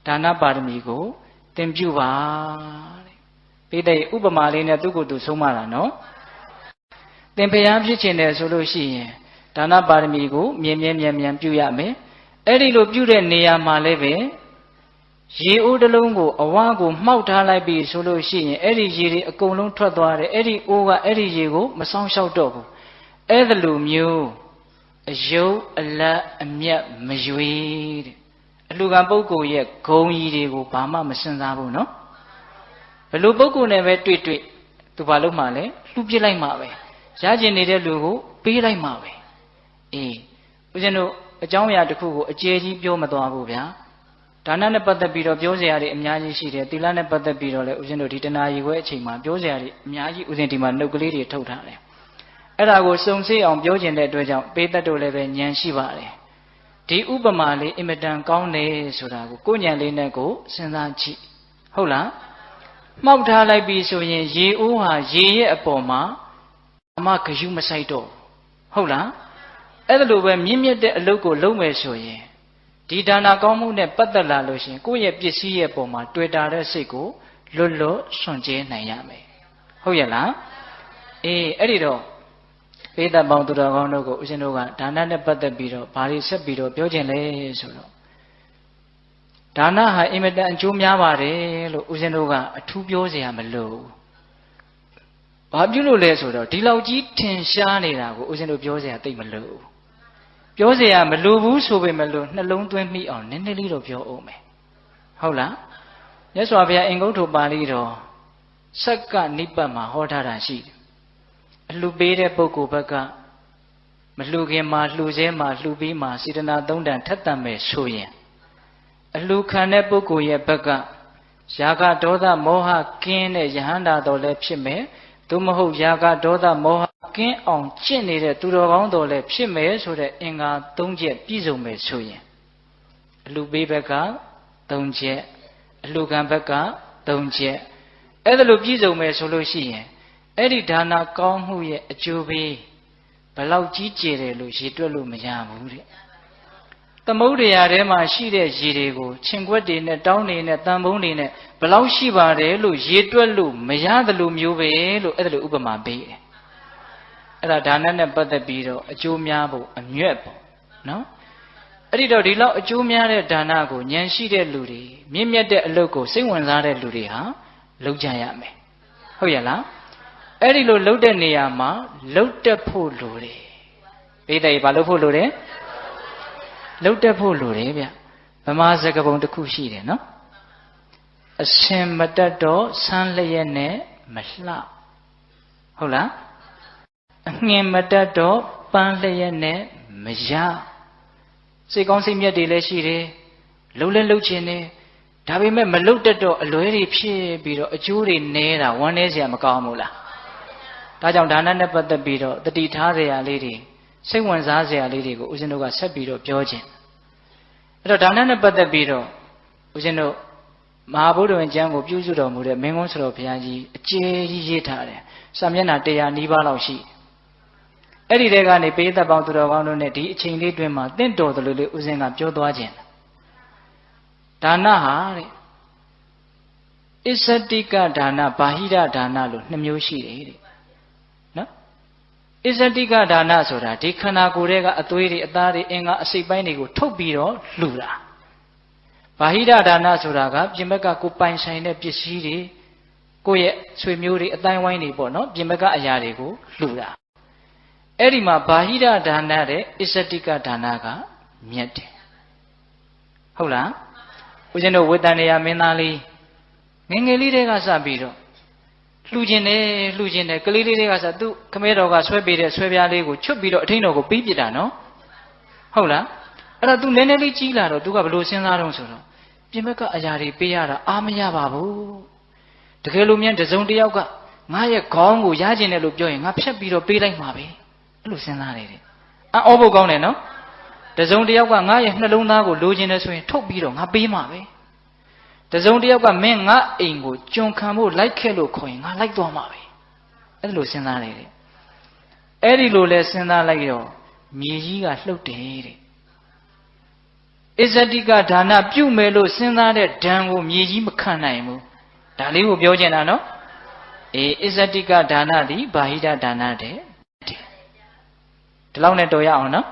ဒါနပါရမီကိုသင်ပြုပါတဲ့ပိဋကဥပမာလေးနဲ့သူ့ကိုယ်သူဆုံးမတာနော်သင်ဖျားဖြစ်ခြင်းတယ်ဆိုလို့ရှိရင်ဒါနပါရမီကိုမြင်ပြုရမယ်အဲ့ဒီလိုပြုတဲ့နေရာမှာလည်းပဲရေအိုးတစ်လုံးကိုအဝါကိုမှောက်ထားလိုက်ပြီဆိုလို့ရှိရင်အဲ့ဒီရေတွေအကုန်လုံးထွက်သွားတယ်အဲ့ဒီအိုးကအဲ့ဒီရေကိုမဆောင်လျှောက်တော့ဘူးအဲ့ဒါလိုမျိုး အယုတ်အလတ်အမြတ်မရွေတဲ့အလှူခံပုဂ္ဂိုလ်ရဲ့ဂုဏ်ကြီးတွေကိုဘာမှမစဉ်းစားဘူးနော်ဘယ်လိုပုဂ္ဂိုလ်နဲ့ပဲတွေ့သူဘာလုပ်မှလဲလှူပစ်လိုက်မှပဲရကျင်နေတဲ့လူကိုပေးလိုက်မှပဲအေးဦးဇင်းတို့အကြောင်းအရာတစ်ခုကိုအကျယ်ကြီးပြောမသွားဘူးဗျာဒါနနဲ့ပတ်သက်ပြီးတော့ပြောစရာတွေအများကြီးရှိတယ်သီလနဲ့ပတ်သက်ပြီးတော့လည်းဦးဇင်းတို့ဒီတဏှာရီခွဲအချိန်မှာပြောစရာတွေအများကြီးဦးဇင်းဒီမှာနှုတ်ကလေးတွေထုတ်ထားတယ်အဲ့ဒါကိုစုံစိတ်အောင်ပြောကျင်တဲ့အတွက်ကြောင့်ပေးတတ်တို့လည်းပဲဉာဏ်ရှိပါတယ်ဒီဥပမာလေးအင်မတန်ကောင်းတယ်ဆိုတာကိုဉာဏ်လေးနဲ့ကိုစဉ်းစားကြည့်ဟုတ်လားမှောက်ထားလိုက်ပြီဆိုရင်ရေအိုးဟာရေရဲ့အပေါ်မှာအမဂယုမဆိုင်တော့ဟုတ်လားအဲ့ဒါလိုပဲမြင့်မြတ်တဲ့အလုပ်ကိုလုပ်မယ်ဆိုရင်ဒီဒါနာကောင်းမှုနဲ့ပတ်သက်လာလို့ရှင်ကိုယ့်ရဲ့ပစ္စည်းရဲ့ပုံမှာတွေ့တာတဲ့စိတ်ကိုလွတ်လွတ်စွန့်ကြဲနိုင်ရမယ်ဟုတ်ရဲ့လားအေးအဲ့ဒီတော့ပေတပေါင်းသူတော်ကောင်းတို့ကိုဦးဇင်းတို့ကဒါနနဲ့ပတ်သက်ပြီးတော့ဘာတွေဆက်ပြီးတော့ပြောခြင်းလဲဆိုတော့ဒါနဟာအင်မတန်အကျိုးများပါတယ်လို့ဦးဇင်းတို့ကအထူးပြောเสียမလို့ဘာပြုလို့လဲဆိုတော့ဒီလောက်ကြီးထင်ရှားနေတာကိုဦးဇင်းတို့ပြောเสียသိမလို့ပြောเสียမလို့ဘူးဆိုပေမဲ့လို့နှလုံးသွင်းမိအောင်နည်းနည်းလေးတော့ပြောအောင်မယ်ဟုတ်လားမြတ်စွာဘုရားအင်္ဂုတ္တပါဠိတော်စက္ကနိပတ်မှာဟောထားတာရှိတယ်အလှပေးတဲ့ပုဂ္ဂိုလ်ဘက်ကမလှခင်မှာလှစဲမှာလှပြီးမှာစေတနာသုံးတန်ထက်တန်မယ်ဆိုရင်အလှခံတဲ့ပုဂ္ဂိုလ်ရဲ့ဘက်ကယာကဒေါသမောဟကင်းတဲ့ယဟန္တာတော်လည်းဖြစ်မယ်သို့မဟုတ်ယာကဒေါသမောဟကင်းအောင်ကျင့်နေတဲ့သူတော်ကောင်းတော်လည်းဖြစ်မယ်ဆိုတဲ့အင်္ဂါ၃ချက်ပြည့်စုံမယ်ဆိုရင်အလှပေးဘက်က၃ချက်အလှခံဘက်က၃ချက်အဲ့ဒါလိုပြည့်စုံမယ်ဆိုလို့ရှိရင်အဲ့ဒီဒါနာကောင်းမှုရဲ့အကျိုးပေးဘလောက်ကြီးကျယ်တယ်လို့ရေတွက်လို့မရဘူးတဲ့သမုဒ္ဒရာထဲမှာရှိတဲ့ရေတွေကိုခြင်ခွက်တွေနဲ့တောင်းတွေနဲ့တန်ဖုံးတွေနဲ့ဘလောက်ရှိပါတယ်လို့ရေတွက်လို့မရတယ်လို့မျိုးပဲလို့အဲ့ဒါလိုဥပမာပေးတယ်အဲ့ဒါဒါနနဲ့ပတ်သက်ပြီးတော့အကျိုးများဖို့အမြတ်ပေါ့နော်အဲ့ဒီတော့ဒီလောက်အကျိုးများတဲ့ဒါနကိုဉာဏ်ရှိတဲ့လူတွေမြင့်မြတ်တဲ့အလုပ်ကိုစိတ်ဝင်စားတဲ့လူတွေဟာလုပ်ကြရမယ်ဟုတ်ရဲ့လားအဲ့ဒီလိုလှုပ်တဲ့နေရာမှာလှုပ်တက်ဖို့လိုတယ်ဘိသိက်ဘာလှုပ်ဖို့လိုတယ်လှုပ်တက်ဖို့လိုတယ်ဗျဗမာစကားပုံတစ်ခုရှိတယ်နော်အရှင်မတက်တော့ဆန်းလျက်နဲ့မလှဟုတ်လားအငင်မတက်တော့ပန်းလျက်နဲ့မရစိတ်ကောင်းစိတ်မြတ်တွေလည်းရှိတယ်လှုပ်လဲလှုပ်ခြင်းနဲ့ဒါပေမဲ့မလှုပ်တက်တော့အလွဲတွေဖြစ်ပြီးတော့အကျိုးတွေနေတာဝမ်းနည်းစရာမကောင်းဘူးလားဒါကြောင့်ဒါနနဲ့ပတ်သက်ပြီးတော့တတိထားစရာလေးတွေစိတ်ဝင်စားစရာလေးတွေကိုဦးဇင်းတို့ကဆက်ပြီးတော့ပြောခြင်းအဲ့တော့ဒါနနဲ့ပတ်သက်ပြီးတော့ဦးဇင်းတို့မဟာဗုဒ္ဓဝင်ကျမ်းကိုပြုစုတော်မူတဲ့မင်းကုန်းဆရာဘုရားကြီးအကျယ်ကြီးရေးထားတယ်စာမျက်နှာ100နီးပါးလောက်ရှိအဲ့ဒီတဲကနေပေးသက်ပေါင်းသူတော်ကောင်းတို့နဲ့ဒီအချိန်လေးတွင်မှာတင့်တော်တယ်လို့လေဦးဇင်းကပြောသွားခြင်းဒါနဟာတဲ့အစ္စတိကဒါနဘာဟိရဒါနလို့2မျိုးရှိတယ်တဲ့နော်အစ္စတိကဒါနဆိုတာဒီခန္ဓာကိုယ်ရဲ့ကအသွေးတွေအသားတွေအင်္ဂါအစိတ်ပိုင်းတွေကိုထုတ်ပြီးတော့လှူတာဘာဟိရဒါနဆိုတာကပြင်ဘက်ကကိုပိုင်ဆိုင်တဲ့ပစ္စည်းတွေကိုယ့်ရဲ့ဆွေမျိုးတွေအတိုင်းဝိုင်းတွေပေါ့နော်ပြင်ဘက်ကအရာတွေကိုလှူတာအဲ့ဒီမှာဘာဟိရဒါနတဲ့အစ္စတိကဒါနကမြတ်တယ်ဟုတ်လားဦးဇင်းတို့ဝေတ္တန်ရမင်းသားလေးငယ်ငယ်လေးတွေကစပြီးတော့လှူခြင်းတယ်ကလေးလေးတွေကစသူ့ခမဲတော်ကဆွဲပေးတဲ့ဆွဲပြားလေးကိုချွတ်ပြီးတော့အထင်းတော်ကိုပြီးပြစ်တာနော်ဟုတ်လားအဲ့တော့ तू နည်းနည်းလေးကြီးလာတော့ तू ကဘယ်လိုစဉ်းစားတော့ဆိုတော့ပြင်ဘက်ကအရာတွေပေးရတာအားမရပါဘူးတကယ်လို့မြန်တစုံတစ်ယောက်ကငါရဲ့ခေါင်းကိုရကျင်တယ်လို့ပြောရင်ငါဖြတ်ပြီးတော့ပေးလိုက်မှာပဲအဲ့လိုစဉ်းစားနေတယ်အော်ဖို့ကောင်းတယ်နော်တစုံတစ်ယောက်ကငါရဲ့နှလုံးသားကိုလိုချင်တယ်ဆိုရင်ထုတ်ပြီးတော့ငါပေးမှာပဲတစုံတစ်ယောက်ကမင်းငါအိမ်ကိုကျွန်ခံဖို့လိုက်ခဲ့လို့ခေါ်ရင်ငါလိုက်သွားမှာပဲအဲ့လိုစဉ်းစားနေတယ်အဲ့ဒီလိုလဲစဉ်းစားလိုက်တော့မြေကြီးကလှုပ်တယ်တဲ့အစ္စတိကဒါနပြုမယ်လို့စဉ်းစားတဲ့ဓာန်ကိုမြေကြီးမခံနိုင်ဘူးဒါလေးကိုပြောချင်တာနော်အစ္စတိကဒါနသည်ဘာဟိတဒါနတဲ့ဒီလောက်နဲ့တော်ရအောင်နော်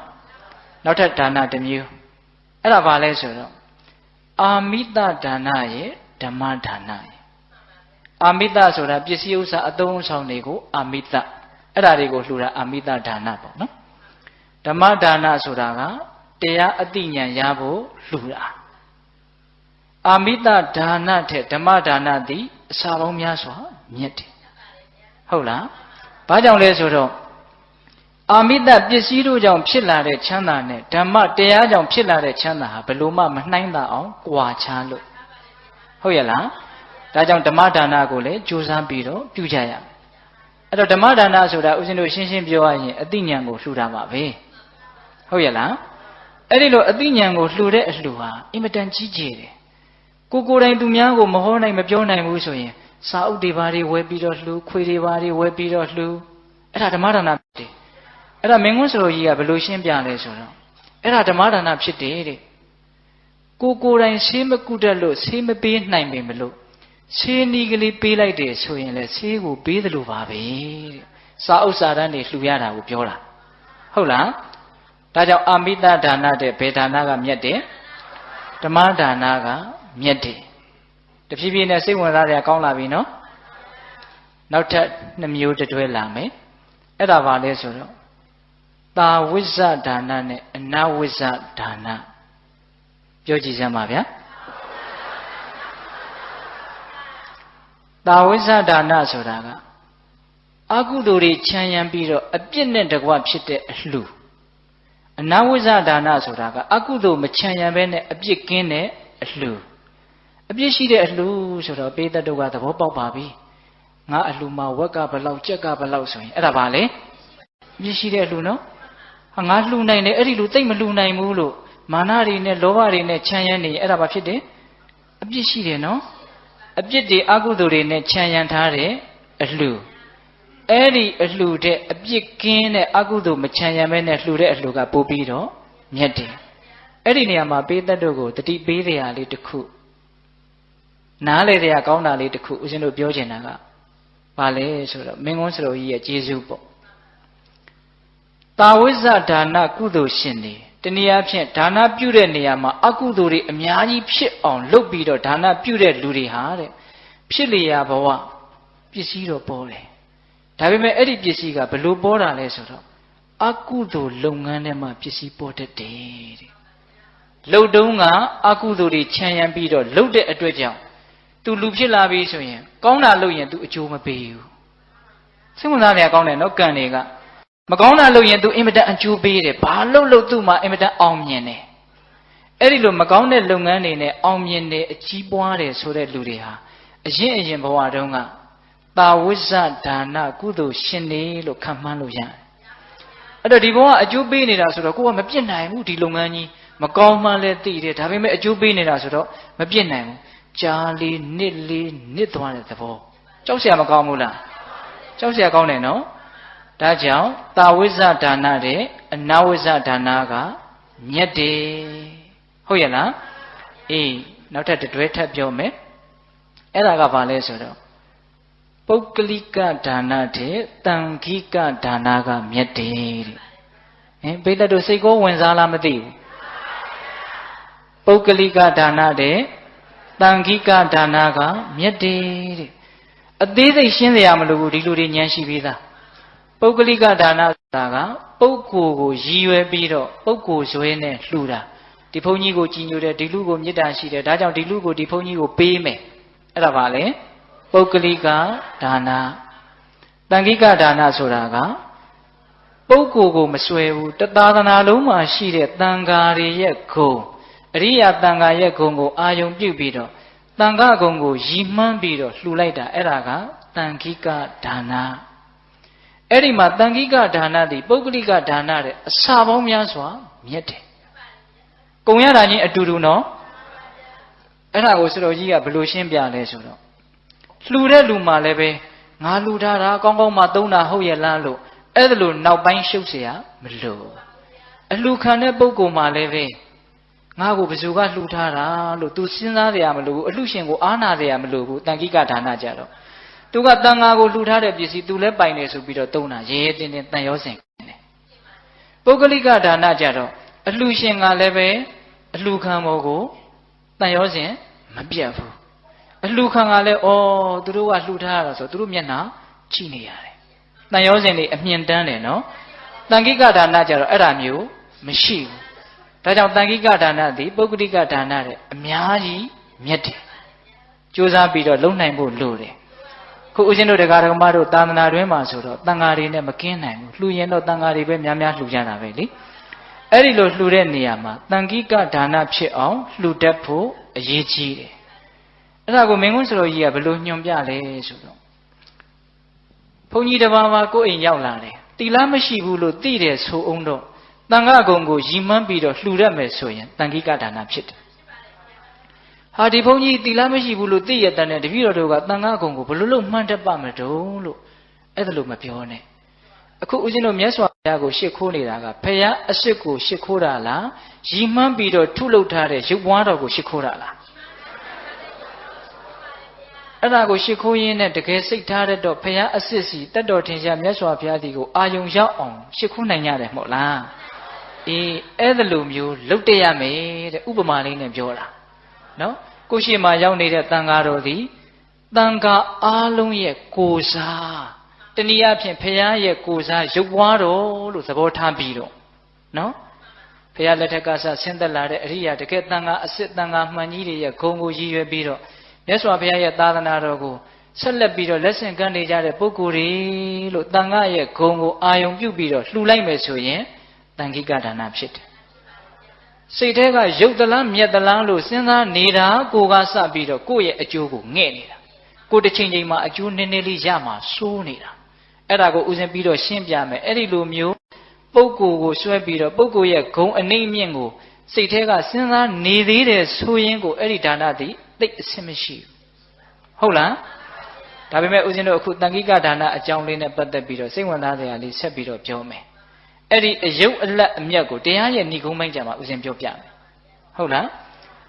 နောက်ထပ်ဒါနတစ်မျိုးအဲ့ဒါဘာလဲဆိုတော့အာမိတဒါနရဲ့ဓမ္မဒါနရဲ့အာမိတဆိုတာပစ္စည်းဥစ္စာအသုံးအဆောင်တွေကိုအာမိတအဲ့ဒါတွေကိုလှူတာအာမိတဒါနပေါ့နော် ဓမ္မဒါနဆိုတာကတရားအသိဉာဏ်ရဖို့လှူတာအာမိတဒါနထက်ဓမ္မဒါနသည်အစာပေါင်းများစွာမြတ်တယ်ဟုတ်လားဘာကြောင့်လဲဆိုတော့အာမိတပစ္စည်းတို့ကြောင့်ဖြစ်လာတဲ့ချမ်းသာနဲ့ဓမ္မတရားကြောင့်ဖြစ်လာတဲ့ချမ်းသာဟာဘယ်လိုမှမနှိုင်းတာအောင်ကြွာချလို့ဟုတ်ရဲ့လားဒါကြောင့်ဓမ္မဒါနကိုလည်းကြိုးစားပြီးတော့ပြုကြရမယ်အဲ့တော့ဓမ္မဒါနဆိုတာဦးဇင်းတို့ရှင်းရှင်းပြောရရင်အသိဉာဏ်ကိုလှူတာပါပဲဟုတ်ရဲ့လားအဲ့ဒီလိုအသိဉာဏ်ကိုလှူတဲ့အလှူဟာအင်မတန်ကြီးကျယ်တယ်ကိုယ်တိုင်သူများကိုမဟောနိုင်မပြောနိုင်ဘူးဆိုရင်စာအုပ်တွေဘာတွေဝယ်ပြီးတော့လှူခွေတွေဘာတွေဝယ်ပြီးတော့လှူအဲ့ဒါဓမ္မဒါနဖြစ်တယ်အဲ့ဒါမင်းကွန်းစတော်ကြီးကဘယ်လိုရှင်းပြလဲဆိုတော့အဲ့ဒါဓမ္မဒါနဖြစ်တယ်တဲ့ကိုယ်တိုင်ဆေးမကုတတ်လို့ဆေးမပေးနိုင်ပေမလို့ဆေးနီးကလေးပေးလိုက်တယ်ဆိုရင်လည်းဆေးကိုပေးသလိုပါပဲတဲ့စာအုပ်စာတမ်းတွေလှူရတာကိုပြောတာဟုတ်လားဒါကြောင့်အာမိတဒါနတဲ့ဘေဒါနကမြတ်တယ်ဓမ္မဒါနကမြတ်တယ်တဖြည်းဖြည်းနဲ့စိတ်ဝင်စားရကောင်းလာပြီနော်နောက်ထပ်2မျိုးတွဲလာမယ်အဲ့ဒါပါလဲဆိုတော့တာဝိဇ္ဇဒါနနဲ့အနဝိဇ္ဇဒါနပြောကြည့်စမ်းပါဗျာတာဝိဇ္ဇဒါနဆိုတာကအကုသိုလ်တွေခြံရံပြီးတော့အပြစ်နဲ့တကွဖြစ်တဲ့အလှူအနဝိဇ္ဇဒါနဆိုတာကအကုသိုလ်မခြံရံဘဲနဲ့အပြစ်ကင်းတဲ့အလှူအပြစ်ရှိတဲ့အလှူဆိုတော့ပေးတတ်တော့ကသဘောပေါက်ပါပြီငါအလှူမှာဝက်ကဘလောက်ကြက်ကဘလောက်ဆိုရင်အဲ့ဒါပါလေအပြစ်ရှိတဲ့အလှူနော်ဟာငါလှူနိုင်တယ်အဲ့ဒီလူသိမ့်မလှူနိုင်ဘူးလို့မာနတွေနဲ့လောဘတွေနဲ့ခြံရံနေရင်အဲ့ဒါဘာဖြစ်တယ်အပြစ်ရှိတယ်နော်အပြစ်တွေအကုသိုလ်တွေနဲ့ခြံရံထားတဲ့အလှူအဲ့ဒီအလှူတဲ့အပြစ်ကင်းတဲ့အကုသိုလ်မခြံရံမဲနဲ့လှူတဲ့အလှူကပို့ပြီးတော့မြတ်တယ်အဲ့ဒီနေရာမှာပေးတတ်တို့ကိုတတိပေးတရားလေးတစ်ခုနားလေတရားကောင်းတာလေးတစ်ခုဦးဇင်းတို့ပြောချင်တာကဘာလဲဆိုတော့မင်းကွန်းစတော်ကြီးရဲ့ကျေးဇူးပေါ့တာဝိဇ္ဇဒါနကုသိုလ်ရှင်တွေတနည်းအားဖြင့်ဒါနပြုတဲ့နေရာမှာအကုသိုလ်တွေအများကြီးဖြစ်အောင်လုပ်ပြီးတော့ဒါနပြုတဲ့လူတွေဟာတဲ့ဖြစ်လျာဘဝပစ္စည်းတော့ပေါ်တယ်ဒါပေမဲ့အဲ့ဒီပစ္စည်းကဘယ်လိုပေါ်တာလဲဆိုတော့အကုသိုလ်လုပ်ငန်းထဲမှာပစ္စည်းပေါ်တတ်တယ်တဲ့လှုပ်တုံးကအကုသိုလ်တွေခြံရံပြီးတော့လှုပ်တဲ့အတွက်ကြောင့်သူလူဖြစ်လာပြီဆိုရင်ကောင်းတာလုပ်ရင်သူအကျိုးမပေးဘူးစိတ်ဝင်စားစရာကောင်းတယ်နော်ကံတွေကမကောင်းတာလုပ်ရင်သူအင်မတန်အကျိုးပေးတယ်ဘာလို့သူ့မှာအင်မတန်အောင်မြင်တယ်အဲ့ဒီလိုမကောင်းတဲ့လုပ်ငန်းတွေနဲ့အောင်မြင်တယ်အကြီးပွားတယ်ဆိုတဲ့လူတွေဟာအရင်ဘဝတုန်းကတာဝိဇ္ဇဒါနကုသိုလ်ရှင်နေလို့ခံမှန်းလို့ရတယ်အဲ့တော့ဒီဘဝအကျိုးပေးနေတာဆိုတော့ကိုကမပြစ်နိုင်ဘူးဒီလုပ်ငန်းကြီးမကောင်းမှလည်းသိတယ်ဒါပေမဲ့အကျိုးပေးနေတာဆိုတော့မပြစ်နိုင်ဘူးကြားလေးနှစ်သွားတဲ့သဘောကြောက်စရာမကောင်းဘူးလားကြောက်စရာကောင်းတယ်နော်ဒါကြောင့်တာဝိဇ္ဇဒါနတဲ့အနဝိဇ္ဇဒါနကမြတ်တယ်ဟုတ်ရဲ့လားအေးနောက်ထပ်တွဲထပ်ပြောမယ်အဲ့ဒါကဘာလဲဆိုတော့ပုဂ္ဂလိကဒါနတဲ့တန်ခိကဒါနကမြတ်တယ်တဲ့ဘိသက်တို့စိတ်ကိုဝင်စားလားမသိဘူးပုဂ္ဂလိကဒါနတဲ့တန်ခိကဒါနကမြတ်တယ်တဲ့အသေးစိတ်ရှင်းစရာမလိုဘူးဒီလူတွေဉာဏ်ရှိပြီးသားပုဂ္ဂလိကဒါနဆိုတာကပုဂ္ဂိုလ်ကိုရည်ရွယ်ပြီးတော့ပုဂ္ဂိုလ်ဇွဲနဲ့လှူတာဒီဘုန်းကြီးကိုကြည်ညိုတယ်ဒီလူကိုမေတ္တာရှိတယ်ဒါကြောင့်ဒီလူကိုဒီဘုန်းကြီးကိုပေးမယ်အဲ့ဒါပါလေပုဂ္ဂလိကဒါနတန်ခိကဒါနဆိုတာကပုဂ္ဂိုလ်ကိုမစွဲဘူးတသာသနာလုံးမှာရှိတဲ့တန်ဃာတွေရဲ့ဂုဏ်အရိယာတန်ဃာရဲ့ဂုဏ်ကိုအာယုံပြုပြီးတော့တန်ဃာဂုဏ်ကိုရည်မှန်းပြီးတော့လှူလိုက်တာအဲ့ဒါကတန်ခိကဒါနအဲ့ဒီမှာတန်ခိကဒါနသည်ပုဂ္ဂလိကဒါနတဲ့အစာပေါင်းများစွာမြတ်တယ်။ကုံရတာချင်းအတူတူနော်အဲ့ဒါကိုစတော်ကြီးကဘယ်လိုရှင်းပြလဲဆိုတော့လှူတဲ့လူမှလည်းပဲငါလှူထားတာကောင်းကောင်းမှသုံးတာဟုတ်ရဲ့လားလို့အဲ့ဒါလို့နောက်ပိုင်းရှုပ်เสียမလို့အလှူခံတဲ့ပုဂ္ဂိုလ်မှလည်းပဲငါ့ကိုဘယ်သူကလှူထားတာလို့ तू စဉ်းစားရမလို့ဘူးအလှူရှင်ကိုအားနာရမလို့ဘူးတန်ခိကဒါနကြတော့သူကတန်ဃာကိုလှူထားတဲ့ပစ္စည်းသူလည်းပိုင်တယ်ဆိုပြီးတော့သုံးတာရဲရဲတင်းတင်းတန်ရောစင်တယ်ပုဂ္ဂလိကဒါနကြတော့အလှူရှင်ကလည်းပဲအလှူခံပေါ်ကိုတန်ရောစင်မပြတ်ဘူးအလှူခံကလည်းဩသူတို့ကလှူထားရတာဆိုသူတို့မျက်နှာချိနေရတယ်တန်ရောစင်တွေအမြင်တန်းတယ်နော် တန်ခိကဒါနကြတော့အဲ့ဒါမျိုးမရှိဘူးဒါကြောင့်တန်ခိကဒါနသည်ပုဂ္ဂလိကဒါနတဲ့အများကြီးမြတ်တယ်ကြိုးစားပြီးတော့လုံနိုင်ဖို့လိုတယ်ခုဦးဇင်းတို့တရားဓမ္မတို့သာသနာတွင်မှာဆိုတော့တန်ဃာတွေနဲ့မကင်းနိုင်ဘူးလှူရင်တော့တန်ဃာတွေပဲများများလှူကြတာပဲလေအဲ့ဒီလိုလှူတဲ့နေရာမှာတန်ခိကဒါနဖြစ်အောင်လှူတတ်ဖို့အရေးကြီးတယ်အဲ့ဒါကိုမင်းကွန်းစတော်ကြီးကဘယ်လိုညွှန်ပြလဲဆိုတော့ဘုန်းကြီးတစ်ပါးမှာကိုယ်အိမ်ရောက်လာတယ်တီလာမရှိဘူးလို့သိတယ်ဆိုအောင်တော့တန်ခါကုံကိုရီမန်းပြီးတော့လှူရမယ်ဆိုရင်တန်ခိကဒါနဖြစ်တယ်ဟာဒီဘုန်းကြီးတီလာမရှိဘူးလို့သိရတဲ့တပည့်တော်တို့ကတန်ခါကုံကိုဘယ်လိုလုပ်မှန်းတတ်ပါမတုံးလို့အဲ့ဒါလို့မပြောနဲ့အခုဦးဇင်းတို့မြတ်စွာဘုရားကိုရှ िख ိုးနေတာကဘုရားအရှိကိုရှ िख ိုးတာလားရီမန်းပြီးတော့ထုလုပ်ထားတဲ့ရုပ်ပွားတော်ကိုရှ िख ိုးတာလားအဲ့ဒါကိုရှ िख ိုးရင်းနဲ့တကယ်စိတ်ထားတဲ့တော့ဘုရားအစစ်စီတတ်တော်ထင်ရှားမြတ်စွာဘုရားဒီကိုအာယုံရောက်အောင်ရှ िख ိုးနိုင်ရတယ်မဟုတ်လားအေးအဲ့ဒါလိုမျိုးလုပ်တတ်ရမယ်တဲ့ဥပမာလေးနဲ့ပြောတာနော်ကိုရှိမှရောက်နေတဲ့တန်ဃာတော်သည်တန်ဃာအားလုံးရဲ့ကိုယ်စားတနည်းအားဖြင့်ဘုရားရဲ့ကိုယ်စားရုပ်ပွားတော်လို့သဘောထားပြီးတော့နော်ဘုရားလက်ထက်ကဆင်းသက်လာတဲ့အရိယာတကယ်တန်ဃာအစစ်တန်ဃာမှန်ကြီးတွေရဲ့ဂုဏ်ကိုရည်ရွယ်ပြီးတော့မြတ်စွာဘုရားရဲ့သာသနာတော်ကိုဆက်လက်ပြီးတော့လက်ဆင့်ကမ်းနေကြတဲ့ပုဂ္ဂိုလ်တွေလို့တန်ဃာရဲ့ဂုဏ်ကိုအာယုံပြုပြီးတော့လှူလိုက်မယ်ဆိုရင်တန်ခိကဒါနဖြစ်တယ်စိတ်ထဲကရုပ်တလားမြတ်တလားလို့စဉ်းစားနေတာကိုကစပြီးတော့ကိုယ့်ရဲ့အကျိုးကိုငဲ့နေတာကိုတစ်ချိန်ချိန်မှာအကျိုးနည်းနည်းလေးရမှာစိုးနေတာအဲ့ဒါကိုဥစဉ်ပြီးတော့ရှင်းပြမယ်အဲ့ဒီလိုမျိုးပုဂ္ဂိုလ်ကိုဆွဲပြီးတော့ပုဂ္ဂိုလ်ရဲ့ဂုဏ်အနှိမ့်အမြင့်ကိုစိတ်ထဲကစဉ်းစားနေသေးတယ်ဆိုရင်ကိုအဲ့ဒီဒါနသည်သိအဆင်မရှိဘူးဟုတ်လားဒါပေမဲ့ဥစဉ်တို့အခုတန်ခိကဒါနအကြောင်းလေးနဲ့ပတ်သက်ပြီးတော့စိတ်ဝင်စားစရာလေးဆက်ပြီးတော့ပြောမယ်အဲ့ဒီအယုတ်အလတ်အမြတ်ကိုတရားရဲ့ဏိဂုံးပိုင်းကြမှာဥစဉ်ပြောပြမယ်ဟုတ်လား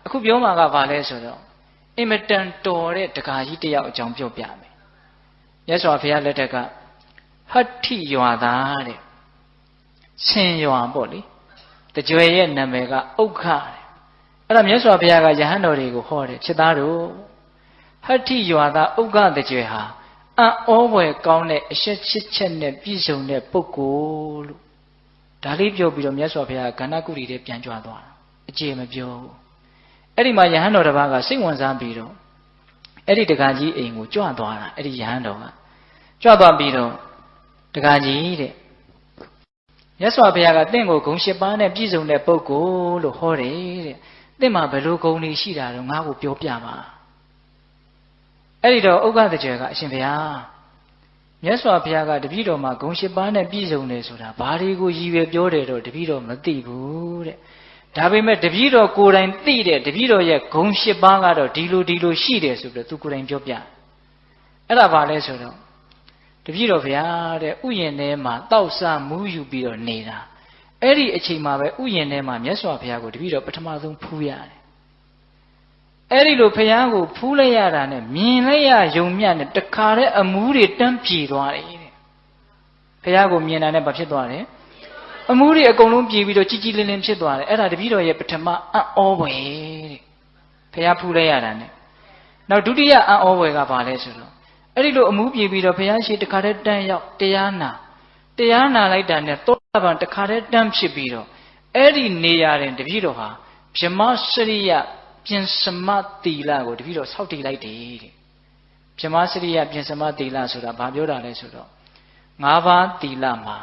အခုပြောမှာကဘာလဲဆိုတော့အင်မတန်တော်တဲ့တကာကြီးတယောက်အကြောင်းပြောပြမယ်မြတ်စွာဘုရားလက်ထက်ကဟတ္ထိရွာသားတဲ့ဆင်ရွာပေါ့လေတကြွယ်ရဲ့နာမည်ကဥက္ခတဲ့အဲ့ဒါမြတ်စွာဘုရားကယဟန်တော်တွေကိုဟောတယ်ဖြစ်သားတို့ဟတ္ထိရွာသားဥက္ခတကြွယ်ဟာအံ့ဩဖွယ်ကောင်းတဲ့အရှက်ချစ်ချက်နဲ့ပြည့်စုံတဲ့ပုဂ္ဂိုလ်လို့ဒါလေးပြောပြီးတော့မြတ်စွာဘုရားကကဏ္ဍကုရီထဲပြန်ကြွသွားတာအကျေမပြောဘူးအဲ့ဒီမှာယဟန်တော်တစ်ပါးကစိတ်ဝင်စားပြီးတော့အဲ့ဒီတက္ကကြီးအိမ်ကိုကြွသွားတာအဲ့ဒီယဟန်တော်ကကြွသွားပြီးတော့တက္ကကြီးတဲ့မြတ်စွာဘုရားကတင့်ကိုဂုဏ်၈ပါးနဲ့ပြည့်စုံတဲ့ပုဂ္ဂိုလ်လို့ဟောတယ်တဲ့တင့်မှာဘယ်လိုဂုဏ်တွေရှိတာတော့ငါ့ကိုပြောပြပါအဲ့ဒီတော့ဥက္ကဋ္ဌကျွယ်ကအရှင်ဘုရားမြတ်စွာဘုရားကတပည့်တော်မှာဂုဏ်၈ပါးနဲ့ပြည့်စုံတယ်ဆိုတာဘာတွေကိုရည်ရွယ်ပြောတယ်တော့တပည့်တော်မသိဘူးတဲ့ဒါပေမဲ့တပည့်တော်ကိုယ်တိုင်သိတဲ့တပည့်တော်ရဲ့ဂုဏ်၈ပါးကတော့ဒီလိုရှိတယ်ဆိုပြီးတော့သူကိုယ်တိုင်ပြောပြအဲ့ဒါဘာလဲဆိုတော့တပည့်တော်ဘုရားတဲ့ဥယျာဉ်ထဲမှာတောက်စားမူးယူပြီးတော့နေတာအဲ့ဒီအချိန်မှာပဲဥယျာဉ်ထဲမှာမြတ်စွာဘုရားကိုတပည့်တော်ပထမဆုံးဖူးရတယ်အဲ့ဒီလိုဘုရားကိုဖူးလိုက်ရတာနဲ့မြင်လိုက်ရယုံမြတ်နဲ့တခါတည်းအမူးတွေတန်းပြေသွားတယ်တဲ့ဘုရားကိုမြင်တာနဲ့ဘာဖြစ်သွားလဲအမူးတွေအကုန်လုံးပြေပြီးတော့ကြီးကြီးလင်းလင်းဖြစ်သွားတယ်အဲ့ဒါတပည့်တော်ရဲ့ပထမအံ့ဩဖွယ်တဲ့ဘုရားဖူးလိုက်ရတာနဲ့နောက်ဒုတိယအံ့ဩဖွယ်ကဘာလဲဆိုတော့အဲ့ဒီလိုအမူးပြေပြီးတော့ဘုရားရှိတခါတည်းတန်းရောက်တရားနာလိုက်တာနဲ့သောတာပန်တခါတည်းတန်းဖြစ်ပြီးတော့အဲ့ဒီနေရာတွင်တပည့်တော်ဟာဗြဟ္မစရိယပြင်စမသီလကိုတပည့်တော်ဆောက်တည်လိုက်တယ်တဲ့ဗြဟ္မစရိယပြင်စမသီလဆိုတာဘာပြောတာလဲဆိုတော့၅ပါးသီလမှာ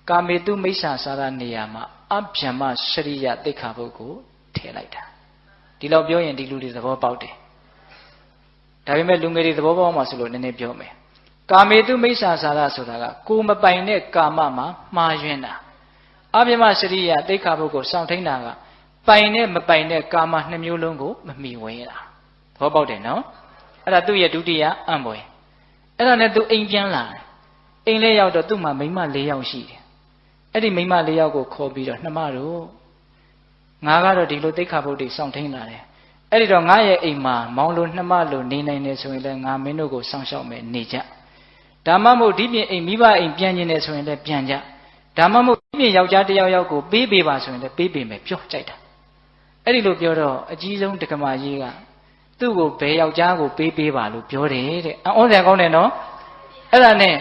ကာမေတုမိစ္ဆာစာရနေရာမှာအဗြဟ္မစရိယသိက္ခာပုဒ်ကိုထည့်လိုက်တာဒီလောက်ပြောရင်ဒီလူတွေသဘောပေါက်တယ်ဒါပေမဲ့လူငယ်တွေသဘောပေါက်မှဆိုလို့နည်းနည်းပြောမယ်ကာမေတုမိစ္ဆာစာရဆိုတာကကိုမပိုင်တဲ့ကာမမှာမှားယွင်းတာအဗြဟ္မစရိယသိက္ခာပုဒ်ကိုစောင့်ထိန်တာကပိုင်နဲ့မပိုင်တဲ့ကာမနှစ်မျိုးလုံးကိုမမီဝဲတာသဘောပေါက်တယ်နော်အဲ့ဒါသူ့ရဲ့ဒုတိယအံ့ဖွယ်အဲ့ဒါနဲ့သူအိမ်ပြန်လာတယ်အိမ်လေးရောက်တော့သူ့မှာမိန်းမ၄ယောက်ရှိတယ်အဲ့ဒီမိန်းမ၄ယောက်ကိုခေါ်ပြီးတော့နှမတို့ငါကတော့ဒီလိုသိက္ခာပုဒ်တွေစောင့်ထိန်လာတယ်အဲ့ဒီတော့ငါရဲ့အိမ်မှာမောင်လိုနှမလိုနေနိုင်နေဆိုရင်လည်းငါမင်းတို့ကိုစောင့်ရှောက်မယ်နေကြဒါမှမဟုတ်ဒီပြင်အိမ်မိဘအိမ်ပြန်ကျင်နေဆိုရင်လည်းပြန်ကြဒါမှမဟုတ်ဒီပြင်ယောက်ျားတစ်ယောက်ကိုပေးပေးပါဆိုရင်လည်းပေးပေးမယ်ပြောကြိုက်တာအဲ့ဒီလိုပြောတော့အကြီးဆုံးတက္ကမကြီးကသူ့ကိုဘယ်ယောက်ျားကိုပေးပေးပါလို့ပြောတယ်တဲ့အံ့ဩစရာကောင်းတယ်နော်အဲ့ဒါနဲ့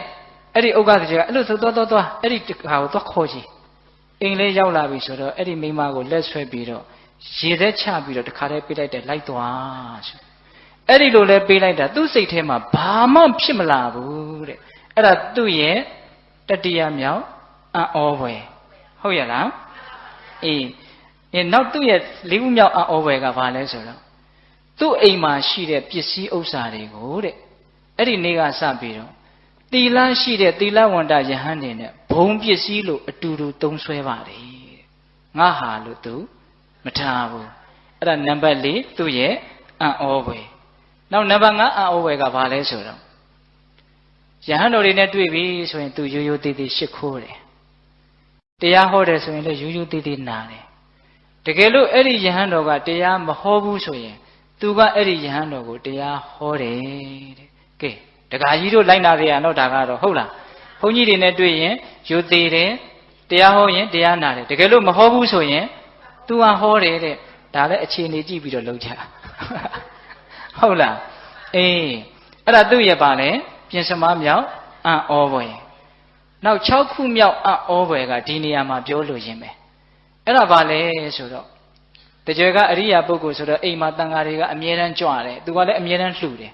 အဲ့ဒီဥက္ကဋ္ဌကြီးကအဲ့လိုဆိုသွားအဲ့ဒီဟာကိုသွားခေါ်ကြည့်အိမ်လေးရောက်လာပြီဆိုတော့အဲ့ဒီမိမကိုလက်ဆွဲပြီးတော့ရေသက်ချပြီးတော့တခါတည်းပေးလိုက်တယ်လိုက်သွားဆိုအဲ့ဒီလိုလဲပေးလိုက်တာသူ့စိတ်ထဲမှာဘာမှဖြစ်မလာဘူးတဲ့အဲ့ဒါသူ့ရဲ့တတိယမြောက်အံ့ဩဖွယ်ဟုတ်ရလားအေးနောက်သူ့ရဲ့လေးခုမြောက်အံ့ဩဖွယ်ကဘာလဲဆိုတော့သူ့အိမ်မှာရှိတဲ့ပစ္စည်းဥစ္စာတွေကိုတဲ့အဲ့ဒီနေ့ကစပြီးတော့သီလရှိတဲ့သီလဝန္တယဟန်နေနဲ့ဘုံပစ္စည်းလို့အတူတူသုံးဆွဲပါတယ်ငါဟာလို့သူမထားဘူးအဲ့ဒါနံပါတ်၄သူ့ရဲ့အံ့ဩဖွယ်နောက်နံပါတ်5အံ့ဩဖွယ်ကဘာလဲဆိုတော့ယဟန်တော်တွေနဲ့တွေ့ပြီဆိုရင်သူရိုးရိုးသေးသေးရှ िख ိုးတယ်တရားဟောတယ်ဆိုရင်လည်းရိုးရိုးသေးသေးနာတယ်တကယ်လို့အဲ့ဒီယဟန်တော်ကတရားမဟောဘူးဆိုရင်သူကအဲ့ဒီယဟန်တော်ကိုတရားဟောတယ်တဲ့ကဲဒကာကြီးတို့လိုက်နာကြရတော့ဒါကတော့ဟုတ်လားဘုန်းကြီးတွေနဲ့တွေ့ရင်ရိုသေတယ်တရားဟောရင်တရားနာတယ်တကယ်လို့မဟောဘူးဆိုရင် तू ဟာဟောတယ်တဲ့ဒါလည်းအခြေအနေကြည့်ပြီးတော့လုပ်ကြဟုတ်လားအေးအဲ့ဒါသူ့ရဲ့ပါလဲပြင်စမမြောက်အံ့ဩဖွယ်နောက်6ခုမြောက်အံ့ဩဖွယ်ကဒီနေရာမှာပြောလို့ရင်းပဲအဲ့ဒါပါလဲဆိုတော့တကြွယ်ကအရိယာပုဂ္ဂိုလ်ဆိုတော့အိမ်မှာတန်ဃာတွေကအမြဲတမ်းကြွတယ်သူကလည်းအမြဲတမ်းလှူတယ်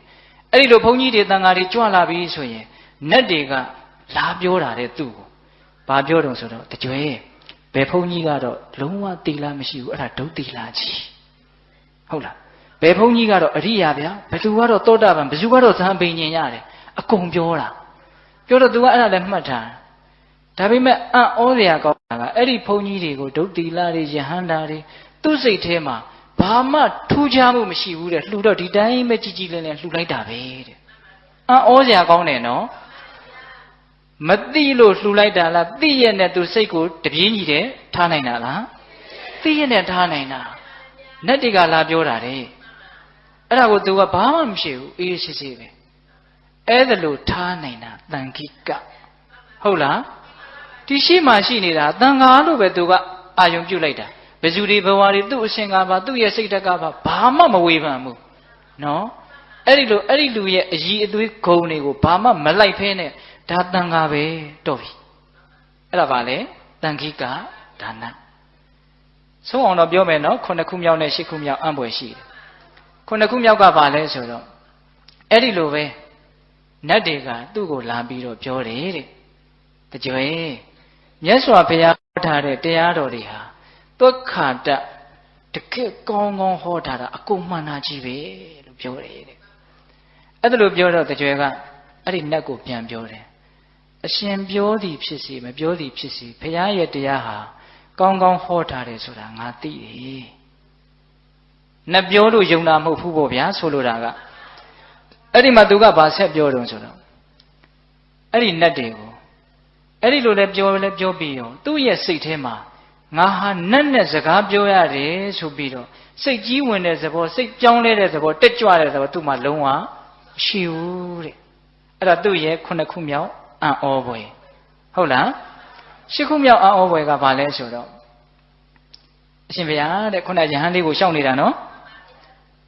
အဲ့ဒီလိုဘုန်းကြီးတွေတန်ဃာတွေကြွလာပြီဆိုရင်နတ်တွေကလာပြောတာတဲ့သူ့ကိုဘာပြောတုံဆိုတော့တကြွယ်ဘယ်ဘုန်းကြီးကတော့လုံးဝသီလမရှိဘူးအဲ့ဒါဒုသီလကြီးဟုတ်လားဘယ်ဘုန်းကြီးကတော့အရိယာဗျာဘယ်သူကတော့သောတာပန်ဘယ်သူကတော့သံပင်ညင်ရတယ်အကုန်ပြောတာပြောတော့ तू ကအဲ့ဒါလည်းမှတ်ထားဒါပေမဲ့အံ့ဩစရာကောင်းတာကအဲ့ဒီဘုန်းကြီးတွေကိုဒုသီလတွေယဟန္တာတွေသူ့စိတ်ထဲမှာဘာမှထူးခြားမှုမရှိဘူးတဲ့လှူတော့ဒီတိုင်းပဲကြည်ကြည်လင်းလင်းလှူလိုက်တာပဲတဲ့အံ့ဩစရာကောင်းတယ်နော်မသိလို့လှူလိုက်တာလားသိရနဲ့ तू စိတ်ကိုတပြေးညီတယ်ထားနိုင်တာလားသိရနဲ့ထားနိုင်တာနတ်တွေကလာပြောတာတဲ့အဲ့ဒါကို तू ကဘာမှမရှိဘူးအေးစစ်စစ်ပဲအဲ့ဒါလို့ထားနိုင်တာတန်ခိကဟုတ်လားဒီရှိမှရှိနေတာတန်ခါလို့ပဲ तू ကအာယုံပြုတ်လိုက်တာဘယ်သူတွေဘဝတွေသူ့အရှင်ကပါသူ့ရဲ့စိတ်ဓာတ်ကပါဘာမှမဝေဖန်ဘူးနော်အဲ့ဒီလူရဲ့အည်အသွေးဂုံတွေကိုဘာမှမလိုက်ဖဲနဲ့ဒါတန်ခါပဲတော့ပြီအဲ့ဒါပါလေတန်ခိကဒါနဆုံးအောင်တော့ပြောမယ်နော်9ခုမြောက်နဲ့10ခုမြောက်အံ့ဖွယ်ရှိတယ်9ခုမြောက်ကပါလဲဆိုတော့အဲ့ဒီလိုပဲနတ်တွေကသူ့ကိုလာပြီးတော့ပြောတယ်တဲ့တကြွယ်မြတ်စွာဘုရားဟောထားတဲ့တရားတော်တွေဟာသုခာတတကယ်ကောင်းကောင်းဟောထားတာအကုန်မှန်တာကြီးပဲလို့ပြောတယ်တဲ့အဲ့ဒါလိုပြောတော့တကြွယ်ကအဲ့ဒီနတ်ကိုပြန်ပြောတယ်အရှင်ပြောသည်ဖြစ်စီမပြောသည်ဖြစ်စီဘုရားရဲ့တရားဟာကောင်းကောင်းဟောထားတယ်ဆိုတာငါသိတယ်နတ်ပြောလို့ယုံတာမဟုတ်ဘူးပေါ့ဗျာဆိုလိုတာကအဲ့ဒီမှာသူကဘာဆက်ပြောတုံးဆိုတော့အဲ့ဒီနတ်တွေကိုအဲ့ဒီလိုလဲပြောပြီးရောသူ့ရဲ့စိတ်ထဲမှာငါဟာနတ်နဲ့စကားပြောရတယ်ဆိုပြီးတော့စိတ်ကြီးဝင်တဲ့သဘောစိတ်ပြောင်းလဲတဲ့သဘောတက်ကြွတဲ့သဘောသူ့မှာလုံးဝမရှိဘူးတဲ့အဲ့ဒါသူ့ရဲ့9ခုမြောက်အံ့ဩဖွယ်ဟုတ်လား10ခုမြောက်အံ့ဩဖွယ်ကဘာလဲဆိုတော့အရှင်ဘုရားတဲ့ခုနယဟန်လေးကိုရှောက်နေတာနော်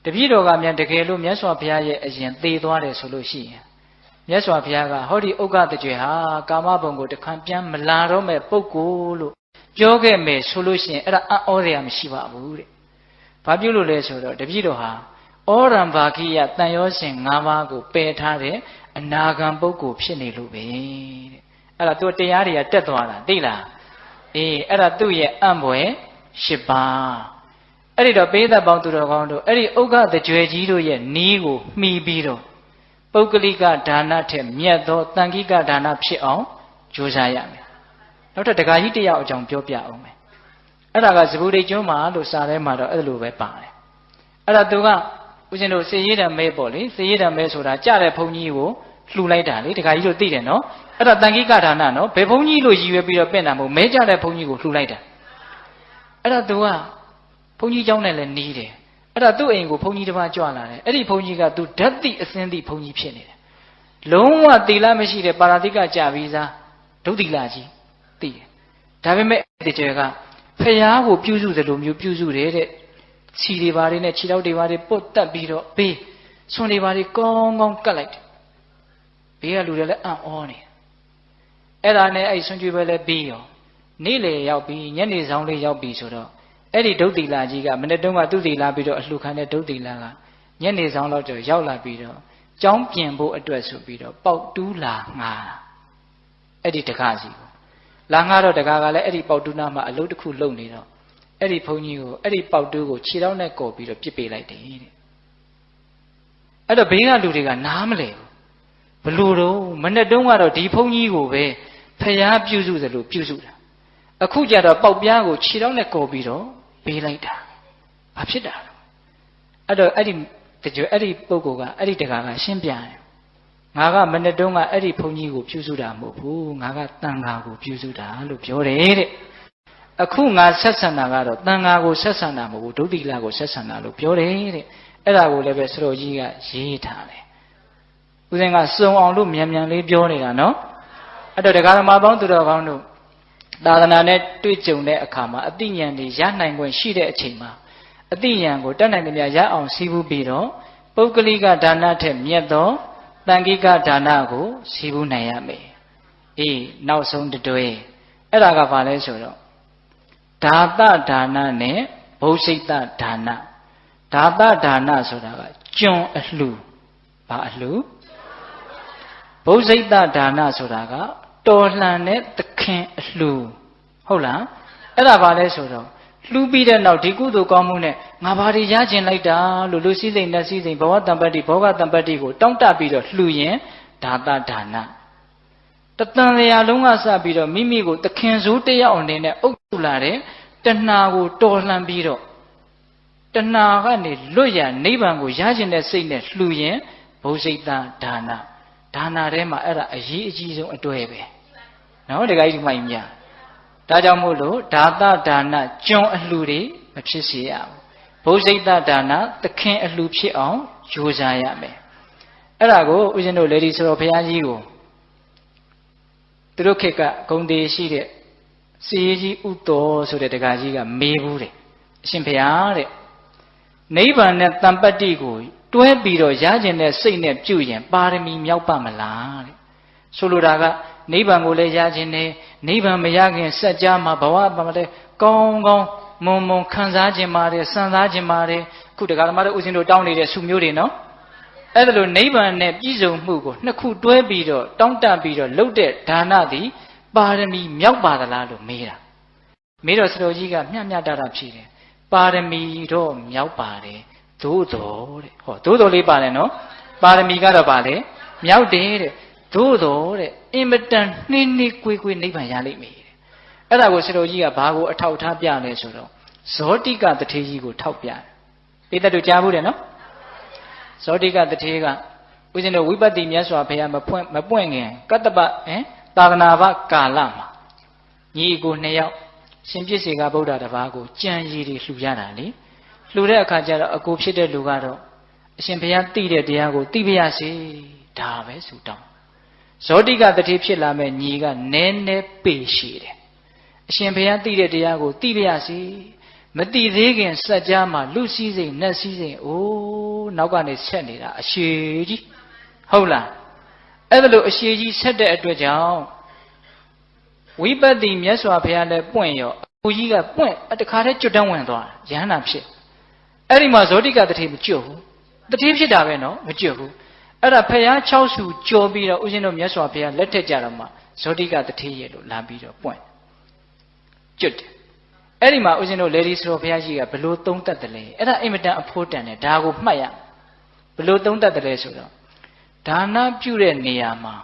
တပည့်တော်ကမြန်တကယ်လို့မြတ်စွာဘုရားရဲ့အရင်သေသွားတယ်ဆိုလို့ရှိရင်မြတ်စွာဘုရားကဟောဒီဥက္ကတကြွယ်ဟာကာမဘုံကိုတခါပြန်မလာတော့မဲ့ပုဂ္ဂိုလ်လို့ပြောခဲ့မယ်ဆိုလို့ရှိရင်အဲ့ဒါအံ့ဩစရာမရှိပါဘူးတဲ့ဘာပြုလို့လဲဆိုတော့တပည့်တော်ဟာဩရံဘာခိယတန်ရောရှင်၅ပါးကိုပယ်ထားတဲ့အနာဂံပုဂ္ဂိုလ်ဖြစ်နေလို့ပဲတဲ့အဲ့ဒါသူတရားတွေကတက်သွားတာသိလားအေးအဲ့ဒါသူ့ရဲ့အံ့ဖွယ်10ပါးအဲ့ဒီတော့ပေးသက်ပေါင်းသူတော်ကောင်းတို့အဲ့ဒီဥက္ကတကြွယ်ကြီးတို့ရဲ့နီးကိုမှီပြီးတော့ပုဂ္ဂလိကဒါနထက်မြတ်သောတန်ခိကဒါနဖြစ်အောင်ကြိုးစားရမယ်နောက်တော့ဒကာကြီးတယောက်အကြောင်းပြောပြအောင်မယ်အဲ့ဒါကဇဗုဒိတ်ကျွန်းမှာလို့စာထဲမှာတော့အဲ့လိုပဲပါတယ်အဲ့ဒါသူကဦးဇင်းတို့စေရည်တံမဲပေါ့လေစေရည်တံမဲဆိုတာကြတဲ့ဘုန်းကြီးကိုလှူလိုက်တာလေဒကာကြီးတို့သိတယ်နော်အဲ့ဒါတန်ခိကဒါနနော်ဘယ်ဘုန်းကြီးလို့ရည်ရွယ်ပြီးတော့ပြင်တာမဟုတ်မဲကြတဲ့ဘုန်းကြီးကိုလှူလိုက်တာအဲ့ဒါသူကဘုန်းကြီးเจ้าနဲ့လည်းနီးတယ်အဲ့ဒါသူ့အိမ်ကိုဘုန်းကြီးတစ်ပါးကြွလာတယ်အဲ့ဒီဘုန်းကြီးကသူဓာတ်တိအစင်းတိဘုန်းကြီးဖြစ်နေတယ်လုံးဝသီလမရှိတဲ့ပါရတိကကြပြီးသားဒုသီလကြီးသိတယ်ဒါပေမဲ့တကြွယ်ကဖျားကိုပြုစုသလိုမျိုးပြုစုတယ်တဲ့ခြီတွေပါတွေနဲ့ခြေထောက်တွေပါတွေပုတ်တက်ပြီးတော့ဘေးဆွန်တွေပါတွေကောင်းကောင်းကတ်လိုက်တယ်ဘေးကလူတွေလည်းအံ့ဩနေ အဲ့ဒါနဲ့အဲ့ဆွန်ကျွေးပွဲလဲပြီးရောနေ့လေရောက်ပြီးညနေဆောင်လေးရောက်ပြီးဆိုတော့အဲ့ဒီဒုတ်တိလာကြီးကမနေ့တုန်းကသူ့တိလာပြီးတော့အလှခံတဲ့ဒုတ်တိလာကညနေဆောင်တော့ကျော်ရောက်လာပြီးတော့ကျောင်းပြင်ဖို့အတွက်ဆိုပြီးတော့ပေါက်တူးလာငါအဲ့ဒီတကားစီကိုလာငါတော့တကားကလည်းအဲ့ဒီပေါက်တူးနာမှာအလုပ်တစ်ခုလုပ်နေတော့အဲ့ဒီဘုန်းကြီးကိုအဲ့ဒီပေါက်တူးကိုခြေထောက်နဲ့ကော်ပြီးတော့ပြစ်ပေးလိုက်တယ်တဲ့အဲ့တော့ဘေးကလူတွေကနားမလဲဘလို့တော့မနေ့တုန်းကတော့ဒီဘုန်းကြီးကိုပဲဖျားပြုစုသလိုပြုစုတာအခုကျတော့ပေါက်ပြားကိုခြေထောက်နဲ့ကော်ပြီးတော့ပေးလိုက်တာဘာဖြစ်တာလဲအဲ့တော့အဲ့ဒီပုဂ္ဂိုလ်ကအဲ့ဒီတကားကရှင်းပြတယ်ငါကမနေ့တုန်းကအဲ့ဒီဘုန်းကြီးကိုပြုစုတာမဟုတ်ဘူးငါကတန်ခါကိုပြုစုတာလို့ပြောတယ်တဲ့အခုငါဆက်ဆံတာကတော့တန်ခါကိုဆက်ဆံတာမဟုတ်ဘူးဒုတိလကိုဆက်ဆံတာလို့ပြောတယ်တဲ့အဲ့ဒါကိုလည်းပဲဆရာကြီးကရေးထားတယ်ဦးဇင်းကစုံအောင်လို့မြန်မြန်လေးပြောနေတာနော်အဲ့တော့တရားဓမ္မပေါင်းသူတော်ကောင်းတို့သာသနာနဲ့တွေ့ကြုံတဲ့အခါမှာအသိဉာဏ်တွေရနိုင်ခွင့်ရှိတဲ့အချိန်မှာအသိဉာဏ်ကိုတတ်နိုင်သမျှရအောင်စီးပူးပြီးတော့ပုဂ္ဂလိကဒါနထက်မြတ်သောတန်ခိကဒါနကိုစီးပူးနိုင်ရမယ်အေးနောက်ဆုံးတွဲအဲ့ဒါကဘာလဲဆိုတော့ဒါသဒါနနဲ့ဘုစိတဒါနဒါသဒါနဆိုတာကကျွန်အလှူဘာအလှူဘုစိတဒါနဆိုတာကတော်လှန်တဲ့သခင်အလှူဟုတ်လားအဲ့ဒါဘာလဲဆိုတော့လှူပြီးတဲ့နောက်ဒီကုသိုလ်ကောင်းမှုနဲ့ငါဘာတွေရကျင်လိုက်တာလို့လူစည်းစိမ်နဲ့စည်းစိမ်ဘဝတံပတ္တိဘောဂတံပတ္တိကိုတောင့်တပြီးတော့လှူရင်ဒါသဒါနတတန်လျာလုံးကစပြီးတော့မိမိကိုသခင်စိုးတယောက်အနေနဲ့အုပ်စုလာတဲ့တဏှာကိုတော်လှန်ပြီးတော့တဏှာကနေလွတ်ရနိဗ္ဗာန်ကိုရကျင်တဲ့စိတ်နဲ့လှူရင်ဘုစိတဒါနဒါနထဲမှာအဲ့ဒါအရေးအကြီးဆုံးအတွဲပဲနော်တခါကြီးမှိုင်မြဒါကြောင့်မို့လို့ဒါသဒါနကျွန်အလှူတွေမဖြစ်စေရဘူးဘုစိတဒါနသခင်အလှူဖြစ်အောင်ကြိုးစားရမယ်အဲ့ဒါကိုဦးဇင်းတို့လေဒီဆိုတော်ဘုရားကြီးကိုသူတို့ခေတ်ကဂုံတေရှိတဲ့စီရေးကြီးဥတော်ဆိုတဲ့တခါကြီးကမေးဘူးတဲ့အရှင်ဘုရားတဲ့နိဗ္ဗာန်နဲ့တံပတ္တိကိုတွဲပြီးတော့ရကျင်တဲ့စိတ်နဲ့ပြုရင်ပါရမီမြောက်ပါမလားတဲ့ဆိုလိုတာကနိဗ္ဗာန်ကိုလည်းရခြင်းနဲ့နိဗ္ဗာန်မရခင်စัจ जा မှာဘဝမှာလည်းကောင်းကောင်းမွန်မွန်ခံစားခြင်းပါတယ်စံစားခြင်းပါတယ်ခုတက္ကသမားတို့ဦးဇင်းတို့တောင်းနေတဲ့ဆုမျိုးတွေနော်အဲ့ဒါလိုနိဗ္ဗာန်နဲ့ပြည့်စုံမှုကိုနှစ်ခုတွဲပြီးတော့တောင်းတပြီးတော့လုပ်တဲ့ဒါနသည်ပါရမီမြောက်ပါသလားလို့မေးတာမေးတော့ဆရာကြီးကမျှမျှတတဖြေတယ်ပါရမီတော့မြောက်ပါတယ်သို့တော်တဲ့ဟောသို့တော်လေးပါတယ်နော်ပါရမီကတော့ပါလေမြောက်တယ်တဲ့သို့တော်တဲ့အင်မတန်နှင်းနှင်းကွေးကွေးနိဗ္ဗာန်ရလိမ့်မယ်တဲ့အဲ့ဒါကိုဆရာကြီးကဘာကိုအထောက်ထားပြလဲဆိုတော့ဇောတိကတထေကြီးကိုထောက်ပြတယ်ပိဋကတ်တို့ကြားဘူးတယ်နော်ဇောတိကတထေကဦးဇင်းတို့ဝိပဿနာမြတ်စွာဘုရားမပွင့်ခင်ကတ္တပသာသနာ့ဘကာလမှာညီအကိုနှစ်ယောက်ရှင်ပြည့်စေကဗုဒ္ဓတပါးကိုကြံရည်တွေလှူရတာလေလှူတဲ့အခါကျတော့အကိုဖြစ်တဲ့လူကတော့အရှင်ဘုရားသိတဲ့တရားကိုသိပါရစေဒါပဲဆုတောင်းဇောတိကတထေဖြစ်လာမဲ့ညီကနည်းနည်းပေရှိတယ်အရှင်ဘုရားသိတဲ့တရားကိုသိပါရစေမသိသေးခင်စัจ जा မှာလူစည်းစိမ်နတ်စည်းစိမ်အိုးနောက်ကနေဆက်နေတာအရှိကြီးဟုတ်လားအဲ့ဒါလို့အရှိကြီးဆက်တဲ့အတွက်ကြောင့်ဝိပဿနာမြတ်စွာဘုရားလည်းပွင့်ရောအကိုကြီးကပွင့်တခါတည်းကျွတ်တန်းဝင်သွားရဟန္တာဖြစ်အဲ့ဒီမှာဇောတိကတထေမကျွတ်ဘူးတထေဖြစ်တာပဲနော်မကျွတ်ဘူးအဲ့ဒါဖျား6ဆူကြော်ပြီးတော့ဦးဇင်းတို့မြတ်စွာဘုရားလက်ထက်ကြတော့မှဇောတိကတထေရဲ့လို့လာပြီးတော့ပွင့်ကျွတ်တယ်အဲ့ဒီမှာဦးဇင်းတို့လေဒီဆိုတော်ဘုရားကြီးကဘလို့သုံးတတ်တယ်လဲအဲ့ဒါအင်မတန်အဖို့တန်တယ်ဒါကိုမှတ်ရဘလို့သုံးတတ်တယ်လဲဆိုတော့ဒါနပြုတဲ့နေရာမှာ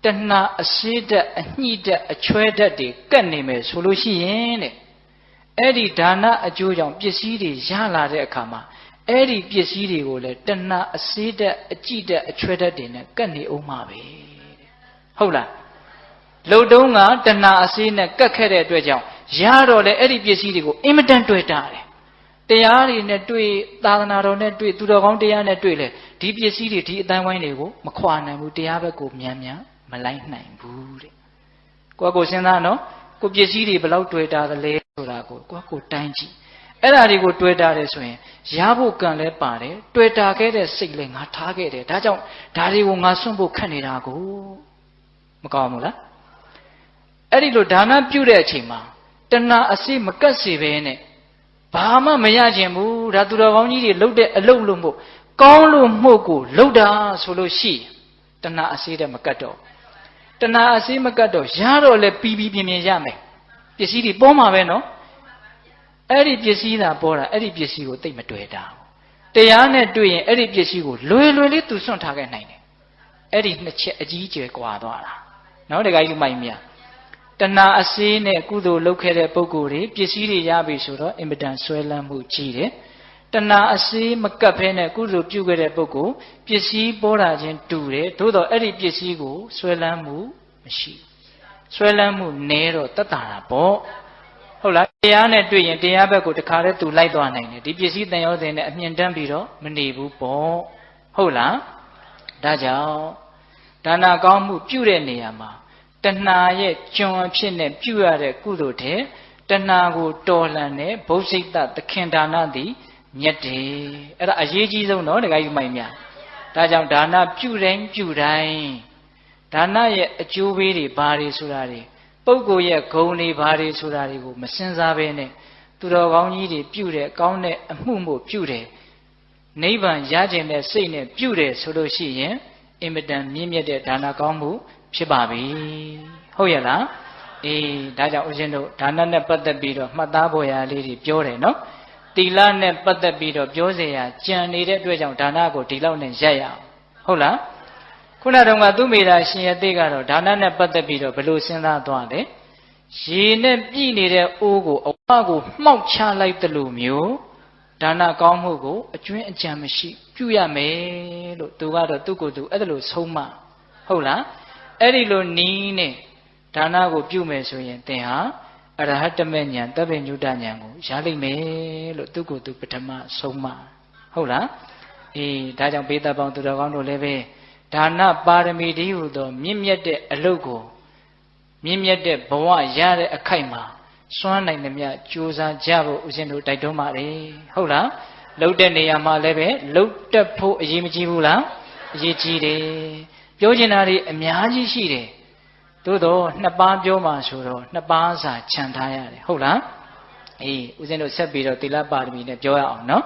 တဏှာအရှိတတ်အညှိတတ်အချွဲတတ်တွေကတ်နေမယ်ဆိုလို့ရှိရင်တဲ့အဲ့ဒီဒါနအကျိုးကြောင့်ပစ္စည်းတွေရလာတဲ့အခါမှာအဲ့ဒီပစ္စည်းတွေကိုလည်းတဏှာအရှိတတ်အကြည့်တတ်အချွဲတတ်တွေနဲ့ကတ်နေအောင်မှာပဲတဲ့ဟုတ်လားလုံတုံးကတဏှာအရှိနဲ့ကတ်ခဲ့တဲ့အတွက်ကြောင့်ရတော့လေအဲ့ဒီပစ္စည်းတွေကိုအင်မတန်တွေ့တာတယ်တရားတွေနဲ့တွေ့သာသနာတော်နဲ့တွေ့သူတော်ကောင်းတရားနဲ့တွေ့လေဒီပစ္စည်းတွေဒီအတိုင်းဝိုင်းတွေကိုမခွာနိုင်ဘူးတရားဘက်ကိုမြန်မြန်မလိုက်နိုင်ဘူးတဲ့ကိုယ့်ကိုစဉ်းစားနော်ကိုပစ္စည်းတွေဘယ်လောက်တွေ့တာလဲဆိုတာကိုကိုတိုင်းကြည့်အဲ့ဒါတွေကိုတွေ့တာတယ်ဆိုရင်ရဖို့ကံလဲပါတယ်တွေ့တာခဲ့တဲ့စိတ်လဲငါထားခဲ့တယ်ဒါကြောင့်ဒါတွေကိုငါစွန့်ဖို့ခက်နေတာကိုမကောင်းဘူးလား အဲ့ဒီလိုဒါနပြုတဲ့အချိန်မှာတဏှာအစိမကတ်စေပဲနဲ့ဘာမှမရခြင်းဘူးဒါသူတော်ကောင်းကြီးတွေလှုပ်တဲ့အလုပ်လို့မို့ကောင်းလို့မှုကိုလှုပ်တာဆိုလို့ရှိတဏှာအစိတဲ့မကတ်တော့တဏှာအစိမကတ်တော့ရတော့လဲပြီးပြီးပြင်းပြင်းရမယ်ပစ္စည်းတွေပေါ်မှာပဲနော်အဲ့ဒီပစ္စည်းသာပေါ်တာအဲ့ဒီပစ္စည်းကိုသိမ့်မတွေ့တာတရားနဲ့တွေ့ရင်အဲ့ဒီပစ္စည်းကိုလွယ်လွယ်လေးသူစွန့်ထားခဲ့နိုင်တယ်အဲ့ဒီနှစ်ချက်အကြီးကျယ်ကွာသွားတာနော်တခါကြီးမိုက်မြတဏှာအစေးနဲ့ကုသိုလ်လုပ်ခဲ့တဲ့ပုဂ္ဂိုလ်တွေပစ္စည်းတွေရပြီဆိုတော့အင်မတန်ဆွဲလန်းမှုကြီးတယ်တဏှာအစေးမကပ်ဖဲနဲ့ကုသိုလ်ပြုခဲ့တဲ့ပုဂ္ဂိုလ်ပစ္စည်းပေါ်တာချင်းတူတယ်သို့တော့အဲ့ဒီပစ္စည်းကိုဆွဲလန်းမှုမရှိဆွဲလန်းမှုနည်းတော့တတ်တာပေါ့ဟုတ်လားတရားနဲ့တွေ့ရင်တရားဘက်ကိုတခါတည်းသူလိုက်သွားနိုင်တယ်ဒီပစ္စည်းတန်ရောတင်နဲ့အမြင်တမ်းပြီးတော့မနေဘူးပေါ့ဟုတ်လားဒါကြောင့်ဒါနကောင်းမှုပြုတဲ့နေရာမှာတဏှာရဲ့ကျွန်အဖြစ်နဲ့ပြုရတဲ့ကုသိုလ်တဲ့တဏှာကိုတော်လှန်တဲ့ဘုဇိတသခင်ဒါနသည်မြတ်တယ်အဲ့ဒါအရေးကြီးဆုံးနော်တခါကြီးမိုင်များဒါကြောင့်ဒါနပြုတိုင်းပြုတိုင်းဒါနရဲ့အကျိုးပေးတွေဘာတွေဆိုတာတွေပုဂ္ဂိုလ်ရဲ့ဂုဏ်တွေဘာတွေဆိုတာတွေကိုမစင်စားဘဲနဲ့သူတော်ကောင်းကြီးတွေပြုတယ်ကောင်းတဲ့အမှုမို့ပြုတယ်နိဗ္ဗာန်ရခြင်းတဲ့စိတ်နဲ့ပြုတယ်ဆိုလို့ရှိရင်အင်မတန်မြင့်မြတ်တဲ့ဒါနကောင်းမှုဖြစ်ပါပြီဟုတ်ရဲ့လားအေးဒါကြောင့်ဦးဇင်းတို့ဒါနနဲ့ပတ်သက်ပြီးတော့မှတ်သားဖို့ရာလေးတွေပြောတယ်နော်တီလနဲ့ပတ်သက်ပြီးတော့ပြောเสียရကြံနေတဲ့အတွက်ကြောင့်ဒါနကိုဒီလောက်နဲ့ရက်ရအောင်ဟုတ်လားခုနတုန်းကသူမိတာရှင်ရသေးကတော့ဒါနနဲ့ပတ်သက်ပြီးတော့ဘယ်လိုစဉ်းစားသွားလဲရေနဲ့ပြည့်နေတဲ့အိုးကိုအဝကိုမှောက်ချလိုက်သလိုမျိုးဒါနကောင်းမှုကိုအကျွင်းအကြံမရှိပြုရမယ်လို့သူကတော့သူ့ကိုယ်သူအဲ့ဒါလို့ဆုံးမဟုတ်လားအဲ့ဒီလိုနီးနဲ့ဒါနကိုပြုမယ်ဆိုရင်သင်ဟာအရဟတမေဉာဏ်တပ္ပညုတဉာဏ်ကိုရလိမ့်မယ်လို့သူ့ကိုယ်သူပထမဆုံးမဟုတ်လားအေးဒါကြောင့်ဘေးသက်ပေါင်းသူတော်ကောင်းတို့လည်းပဲဒါနပါရမီတည်းဟူသောမြင့်မြတ်တဲ့အလုပ်ကိုမြင့်မြတ်တဲ့ဘဝရတဲ့အခိုက်မှာစွမ်းနိုင်သမျှကြိုးစားကြဖို့ဦးဇင်းတို့တိုက်တွန်းပါတယ်ဟုတ်လားလှုပ်တဲ့နေရာမှာလည်းပဲလှုပ်တက်ဖို့အရေးမကြီးဘူးလားအရေးကြီးတယ်ပြောချင်တာတွေအများကြီးရှိတယ်သို့တော့နှစ်ပါးပြောမှဆိုတော့နှစ်ပါးစာခြံထားရတယ်ဟုတ်လားအေးဦးဇင်းတို့ဆက်ပြီးတော့သီလပါရမီနဲ့ပြောရအောင်နော်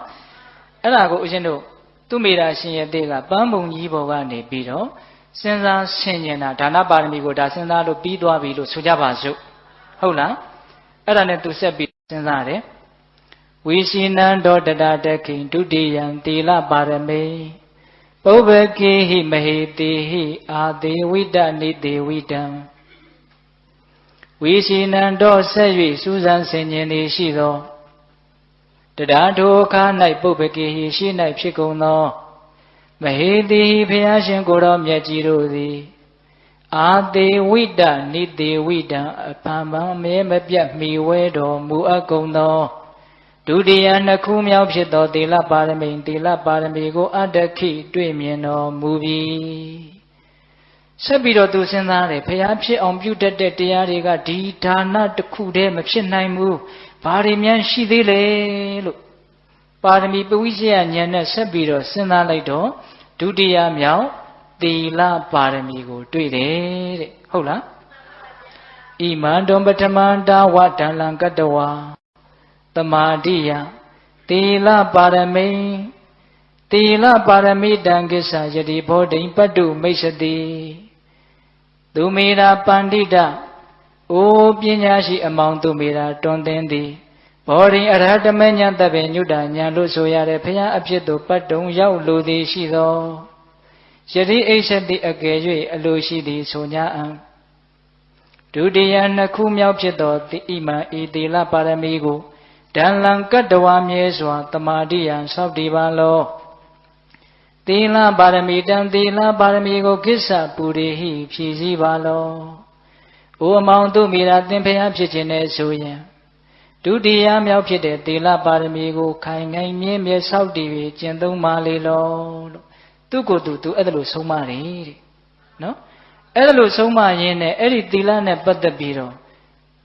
အဲ့ဒါကိုဦးဇင်းတို့သူမိတာရှင်ရသေးကပန်းပုံကြီးပေါ်ကနေပြီးတော့စဉ်းစားဆင်ခြင်တာဒါနပါရမီကိုဒါစဉ်းစားလို့ပြီးသွားပြီလို့ဆိုကြပါစို့ဟုတ်လားအဲ့ဒါနဲ့သူဆက်ပြီးစဉ်းစားတယ်ဝိရှိနံတောတတတခိဒုတိယံသီလပါရမေပုဗ္ဗကေဟိမဟေတိဟိအာသေဝိတနိသေဝိတံဝိရှိနံတောဆက်၍စူးစမ်းဆင်ခြင်သည်ရှိသောတရားထိုအခါ၌ပုဗ္ဗကေဟိရှိ၌ဖြစ်ကုန်သောမဟေတိဘုရားရှင်ကိုယ်တော်မြတ်ကြီးတို့သည်အာသေဝိတနိသေဝိတံအဖန်ပန်မဲမပြတ်မိဝဲတော်မူအပ်ကုန်သောဒုတိယနှစ်ခုမြောက်ဖြစ်သောသီလပါရမီသီလပါရမီကိုအတ္တခိတွေ့မြင်တော်မူပြီဆက်ပြီးတော့သူစဉ်းစားတယ်ဘုရားဖြစ်အောင်ပြုတတ်တဲ့တရားတွေကဒီဒါနတစ်ခုတည်းမဖြစ်နိုင်ဘူးဘာတွေများရှိသေးလဲလို့ပါရမီပဝိဇ္ဇယဉာဏ်နဲ့ဆက်ပြီးတော့စဉ်းစားလိုက်တော့ဒုတိယမြောက်သီလပါရမီကိုတွေ့တယ်တဲ့ဟုတ်လားဣမံတောပထမန္တာဝဒံလံကတဝါသမာဓိယသီလပါရမီသီလပါရမီတံကိစ္စယတိဘောဓိပတ္တုမိစ္ဆတိသူမေရာပန္တိတအိုပညာရှိအမောင်သူမေရာတွင်သင်သည်ဘောဓိအရဟတမေဉာဏ်တပ္ပေညုတဉာဏ်လို့ဆိုရတဲ့ဘုရားအဖြစ်သို့ပတ်တုံရောက်လိုသည်ရှိသောယတိအိစ္ဆတိအကယ်၍အလိုရှိသည်ဆို냐အံဒုတိယနှစ်ခုမြောက်ဖြစ်သောဣမံဤသီလပါရမီကိုဒံလံကတ္တဝါမြဲစွာတမာတိယံဆောက်တည်ပါလောသီလပါရမီတံသီလပါရမီကိုကိစ္စပူရိဟိဖြည့်စည်းပါလောအိုအမောင်သူမိရာသင်ဖျားဖြစ်ခြင်းနဲ့ဆိုရင်ဒုတိယမြောက်ဖြစ်တဲ့သီလပါရမီကိုခိုင်ခိုင်မြဲမြဲဆောက်တည်ပြီးကျင့်သုံးပါလေလောလို့သူကိုယ်သူအဲ့ဒါလို့ဆုံးမတယ်တဲ့နော်အဲ့ဒါလို့ဆုံးမရင်းနဲ့အဲ့ဒီသီလနဲ့ပတ်သက်ပြီးတော့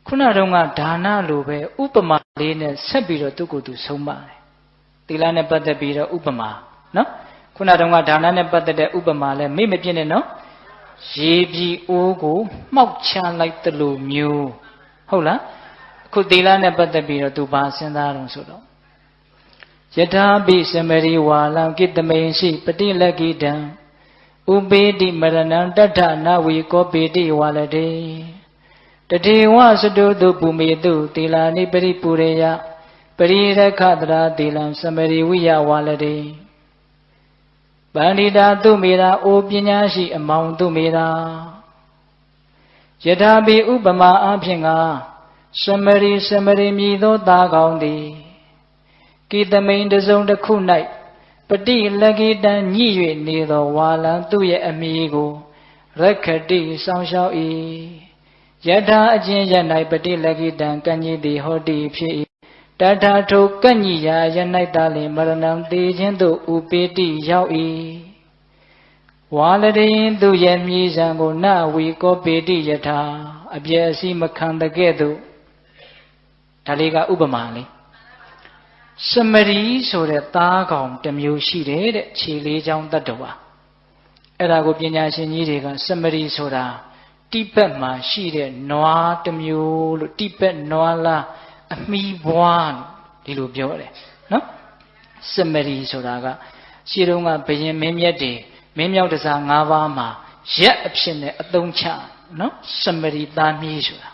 ခုနတုန်းကဒါနလိုပဲဥပမာလေးနဲ့ဆက်ပြီးတော့သူကိုယ်သူဆုံးမတယ်သီလနဲ့ပတ်သက်ပြီးတော့ဥပမာနော်ခုနတုန်းကဒါနနဲ့ပတ်သက်တဲ့ဥပမာလဲမေ့မပြည့်နဲ့နော် ရေပြည်အိုးကိုမှောက်ချလိုက်သလိုမျိုးဟုတ်လားအခုသီလနဲ့ပတ်သက်ပြီးတော့သူဘာစဉ်းစားတော့ဆိုတော့ယထာပိစမရိဝါလံကိတမိန်ရှိပတိလကိတံဥပေတိမရဏံတထနဝီကောပေတိဝါလတေတတေဝစတုတုပုမေတုသီလာနိပရိပုရေယပရိရခတရာသီလံစမရိဝိယဝါလတေပန္တိတာသူမေရာအိုပညာရှိအမောင်သူမေရာယထာပိဥပမာအဖြင့်ကစမရိမြည်သောသားကောင်းသည်ကိတမိန်တစုံတစ်ခု၌ပတိလကိတံညှိ၍နေသောဝါလံသူရဲ့အမိကိုရက္ခတိဆောင်ရှောက်၏ယထာအချင်းရ၌ပတိလကိတံကညိတိဟောတိဖြစ်၏တထာထုကညိယာယ၌သာလင်မရဏံတေခြင်းသို့ဥပေတိရောက်၏ဝါလတိသူရဲ့မြည်စံကိုနဝီကောပေတိယထာအပြည့်အစည်းမခံတဲ့ကဲ့သို့ဒါလေးကဥပမာလေးစမရီဆိုတဲ့သားကောင်တစ်မျိုးရှိတယ်တဲ့ခြေလေးချောင်းတတ္တဝါအဲ့ဒါကိုပညာရှင်ကြီးတွေကစမရီဆိုတာတိဘက်မှာရှိတဲ့နွားတစ်မျိုးလို့တိဘက်နွားလားအမီးဘွားလို့ဒီလိုပြောတယ်နော်စမရီဆိုတာကရှေးတုန်းကဘယင်မင်းမြတ်တွေမင်းမြောက်တစား၅ပါးမှာရက်အဖြစ်နဲ့အသုံးချနော်စမရီသားမီးဆိုတာ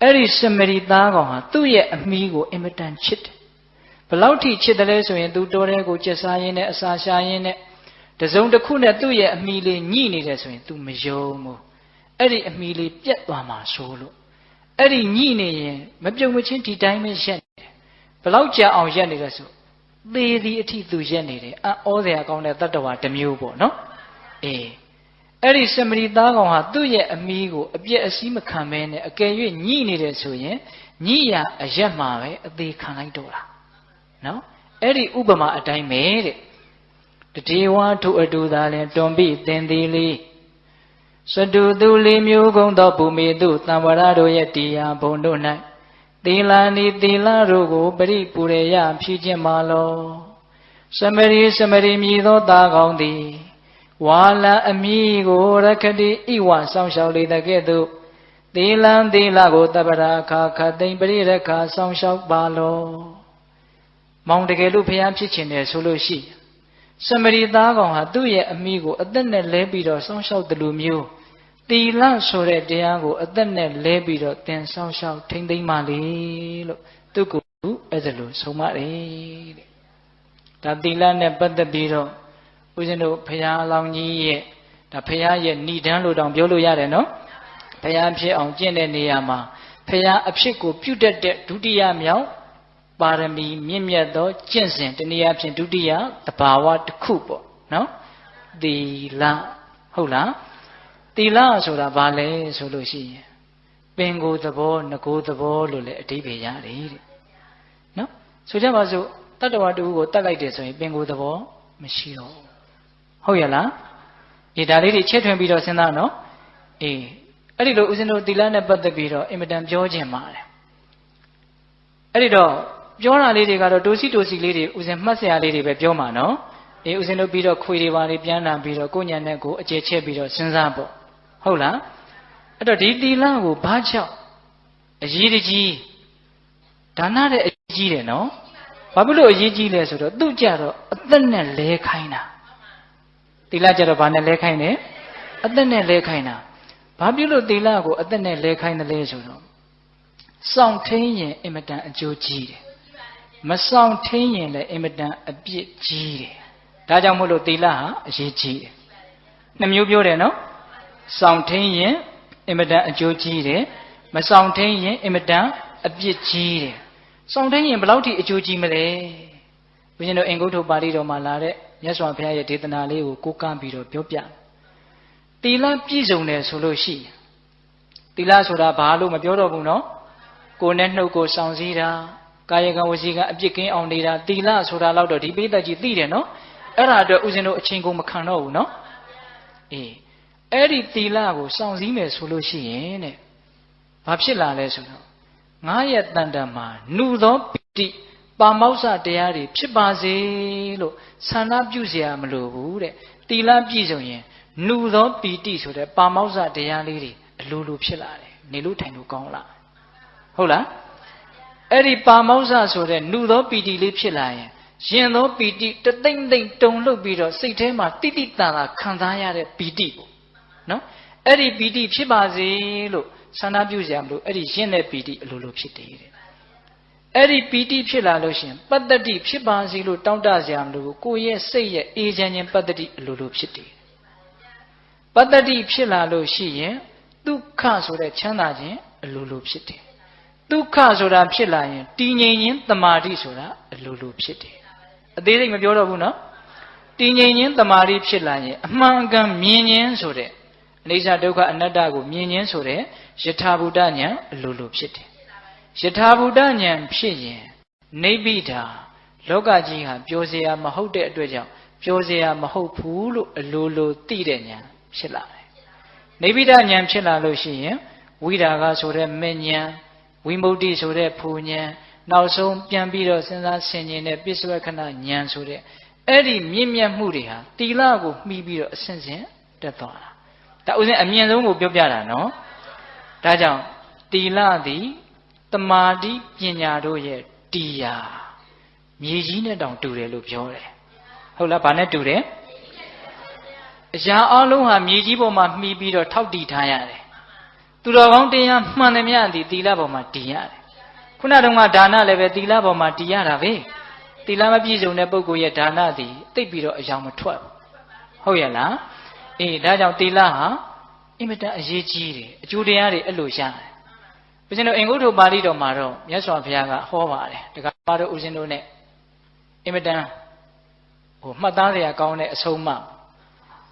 အဲ့ဒီစမရီသားကောင်ဟာသူ့ရဲ့အမီးကိုအင်မတန်ချစ်တယ်ဘလောက်ထိချစ်တယ်လဲဆိုရင်သူတော်တဲ့ကိုကျက်စားရင်းနဲ့အစာရှာရင်းနဲ့တစုံတစ်ခုနဲ့သူ့ရဲ့အမီလေးညှိနေတယ်ဆိုရင် तू မယုံဘူးအဲ့ဒီအမီလေးပြက်သွားမှာဆိုလို့အဲ့ဒီညှိနေရင်မပြုံမချင်းဒီတိုင်းပဲရက်နေတယ်ဘလောက်ကြာအောင်ရက်နေလဲဆိုသေသည်အထိ तू ရက်နေတယ်အောဩစရာကောင်းတဲ့တတ္တဝါတစ်မျိုးပေါ့နော်အေးအဲ့ဒီစမရီသားကောင်ဟာသူ့ရဲ့အမီကိုအပြက်အစည်းမခံမဲနဲ့အကယ်၍ညှိနေတယ်ဆိုရင်ညှိရအရက်မှာပဲအသေးခံလိုက်တော့တာနော်အဲ့ဒီဥပမာအတိုင်းပဲတဲ့တတေဝထုအတူသာလင်တွန်ပိသင်သည်လေးစတုသူလေးမျိုးကုံသောဘူမေတုသံဝရတို့ရဲ့တရားဘုံတို့၌သီလာနိသီလာတို့ကိုပရိပူရေယဖြည့်ခြင်းမာလောစမရိမြည်သောသားကောင်းသည်ဝါလံအမိကိုရခတိဣဝဆောင်ရှောက်လေတဲ့ကဲ့သို့သီလံသီလာကိုတပ္ပရာခါခသိမ့်ပရိရခါဆောင်ရှောက်ပါလောမောင်တကယ်လို့ဖျားဖြစ်ခြင်းတယ်ဆိုလို့ရှိစမရီသားကောင်ဟာသူ့ရဲ့အမိကိုအသက်နဲ့လဲပြီးတော့စောင့်ရှောက်တယ်လို့မျိုးသီလဆိုတဲ့တရားကိုအသက်နဲ့လဲပြီးတော့သင်စောင့်ရှောက်ထိမ့်သိမ့်ပါလေလို့သူကအဲ့ဒါလို့ဆုံးမတယ်တဲ့ဒါသီလနဲ့ပတ်သက်ပြီးတော့ဦးဇင်းတို့ဖျားအလောင်းကြီးရဲ့ဒါဖျားရဲ့ဏိဒန်းလို့တောင်ပြောလို့ရတယ်နော်ဖျားဖြစ်အောင်ကျင့်တဲ့နေရာမှာဖျားအဖြစ်ကိုပြုတတ်တဲ့ဒုတိယမြောက်ပါရမီမြင့်မြတ်သောကျင့်စဉ်တနည်းအားဖြင့်ဒုတိယသဘာဝတစ်ခုပေါ့နော်သီလဟုတ်လားသီလဆိုတာဘာလဲဆိုလို့ရှိရင်ပင်ကိုယ်သဘောငကိုယ်သဘောလို့လည်းအဓိပ္ပာယ်ရတယ်တဲ့နော်ဆိုကြပါစို့တတ္တဝါတူကိုတတ်လိုက်တယ်ဆိုရင်ပင်ကိုယ်သဘောမရှိတော့ဟုတ်ရလားဒီဒါလေးတွေချက်ထွင်ပြီးတော့စဉ်းစားနော်အေးအဲ့ဒီလိုဦးဇင်းတို့သီလနဲ့ပတ်သက်ပြီးတော့အင်မတန်ပြောခြင်းပါတယ်အဲ့ဒီတော့ပြောတာလေးတွေကတော့တိုစီလေးတွေဦးဇင်းမှတ်စရာလေးတွေပဲပြောမှာနော်အေးဦးဇင်းတို့ပြီးတော့ခွေတွေပါလေးပြန်လာပြီးတော့ကိုညာနဲ့ကိုအကျေချက်ပြီးတော့စဉ်းစားပေါ့ဟုတ်လားအဲ့တော့ဒီသီလကိုဘာကြောင့်အရေးတကြီးဒါနတဲ့အရေးကြီးတယ်နော်ဘာဖြစ်လို့အရေးကြီးလဲဆိုတော့သူ့ကြတော့အသက်နဲ့လဲခိုင်းတာသီလကြတော့ဘာနဲ့လဲခိုင်းတယ်အသက်နဲ့လဲခိုင်းတာဘာဖြစ်လို့သီလကိုအသက်နဲ့လဲခိုင်းတယ်လဲဆိုတော့စောင့်ထိန်ရင်အင်မတန်အကျိုးကြီးတယ်မဆောင်ထင်းရင်လည်းအင်မတန်အပြစ်ကြီးတယ်ဒါကြောင့်မို့လို့သီလဟာအရေးကြီးတယ်နှမျိုးပြောတယ်နော်ဆောင်ထင်းရင်အင်မတန်အကျိုးကြီးတယ်မဆောင်ထင်းရင်အင်မတန်အပြစ်ကြီးတယ်ဆောင်ထင်းရင်ဘယ်လောက်ထိအကျိုးကြီးမလဲဘုရားတို့အင်္ဂုတ္တပါဠိတော်မှာလာတဲ့မြတ်စွာဘုရားရဲ့ဒေသနာလေးကိုကိုးကားပြီးတော့ပြောပြသီလပြည့်စုံတယ်ဆိုလို့ရှိရင်သီလဆိုတာဘာလို့မပြောတော့ဘူးနော်ကိုယ်နဲ့နှုတ်ကိုဆောင်စည်းတာကာယကံဝစီကံအပြစ်ကင်းအောင်နေတာသီလဆိုတာတော့ဒီပိဋကကြီးသိတယ်နော်အဲ့ဒါအတွက်ဦးဇင်းတို့အချင်းကိုမခံတော့ဘူးနော်အေးအဲ့ဒီသီလကိုစောင့်စည်းမယ်ဆိုလို့ရှိရင်တဲ့ဘာဖြစ်လာလဲဆိုတော့ငါရဲ့တန်တမှာနှုသောပိဋိပါမောက္ခတရားတွေဖြစ်ပါစေလို့ဆန္ဒပြုเสียမလိုဘူးတဲ့သီလပြည့်စုံရင် နုသောပီတိဆိုတဲ့ပါမောက္ခတရားလေးတွေအလိုလိုဖြစ်လာတယ်နေလို့ထိုင်လို့ကောင်းလာဟုတ်လားအဲ့ဒီပါမောက္ခဆိုတဲ့နုသောပီတိလေးဖြစ်လာရင်ရင်သောပီတိတသိမ့်သိမ့်တုံလှုပ်ပြီးတော့စိတ်ထဲမှာတိတိတန်တာခံစားရတဲ့ပီတိပေါ့နော်အဲ့ဒီပီတိဖြစ်ပါစေလို့ဆန္ဒပြုကြမလို့အဲ့ဒီရင်တဲ့ပီတိအလိုလိုဖြစ်တယ်တဲ့အဲ့ဒီပီတိဖြစ်လာလို့ရှင်ပတ္တတိဖြစ်ပါစေလို့တောင်းတကြမလို့ကိုယ့်ရဲ့စိတ်ရဲ့အေးချမ်းခြင်းပတ္တတိအလိုလိုဖြစ်တယ်ပတ္တတိဖြစ်လာလို့ရှိရင်ဒုက္ခဆိုတဲ့ချမ်းသာခြင်းအလိုလိုဖြစ်တယ်ဒုက္ခဆိုတာဖြစ်လာရင်တည်ငြိမ်ခြင်းတမာတိဆိုတာအလိုလိုဖြစ်တယ်အသေးစိတ်မပြောတော့ဘူးနော်တည်ငြိမ်ခြင်းတမာတိဖြစ်လာရင်အမှန်အကန်မြင်ခြင်းဆိုတဲ့အနိစ္စဒုက္ခအနတ္တကိုမြင်ခြင်းဆိုတဲ့ယထာဘူတဉာဏ်အလိုလိုဖြစ်တယ်ယထာဘူတဉာဏ်ဖြစ်ရင်နိဗ္ဗိဒာလောကကြီးဟာပျော်စရာမဟုတ်တဲ့အတွက်ကြောင့်ပျော်စရာမဟုတ်ဘူးလို့အလိုလိုသိတဲ့ဉာဏ်ဖြစ်လာတယ်နိဗ္ဗိဒာဉာဏ်ဖြစ်လာလို့ရှိရင်ဝိရာဂဆိုတဲ့မေဉာဏ်ဝိမု ക്തി ဆိုတဲ့ဖူဉာဏ်နောက်ဆုံးပြန်ပြီးတော့စဉ်းစားဆင်ခြင်တဲ့ပစ္စဝခဏဉာဏ်ဆိုတဲ့အဲ့ဒီမြင့်မြတ်မှုတွေဟာတီလကိုမှီပြီးတော့အစဉ်စဉ်တက်သွားတာဒါဥစဉ်အမြင့်ဆုံးကိုပြောပြတာနော်ဒါကြောင့်တီလသည်တမာတိပညာတို့ရဲ့တီယာမြေကြီးနဲ့တောင်တူတယ်လို့ပြောတယ်ဟုတ်လားဘာနဲ့တူတယ်အရာအလုံးဟာမြေကြီးပေါ်မှာမှီပြီးတော့ထောက်တည်ထားရတယ်သူတော်ကောင်းတရားမှန်တယ်များသည်တီလပေါ်မှာတည်ရတယ်ခုနတုန်းကဒါနလည်းပဲတီလပေါ်မှာတည်ရတာပဲတီလမပြည့်စုံတဲ့ပုဂ္ဂိုလ်ရဲ့ဒါနသည်တိတ်ပြီးတော့အယောင်မထွက်ဟုတ်ရဲ့လားအေးဒါကြောင့်တီလဟာအင်မတန်အရေးကြီးတယ်အကျိုးတရားတွေအဲ့လိုရတယ်ဦးဇင်းတို့အင်္ဂုတ္တပါဠိတော်မှာတော့မြတ်စွာဘုရားကဟောပါတယ်တခါပါတော့ဦးဇင်းတို့ ਨੇ အင်မတန်မှတ်သားစရာကောင်းတဲ့အဆုံးအမ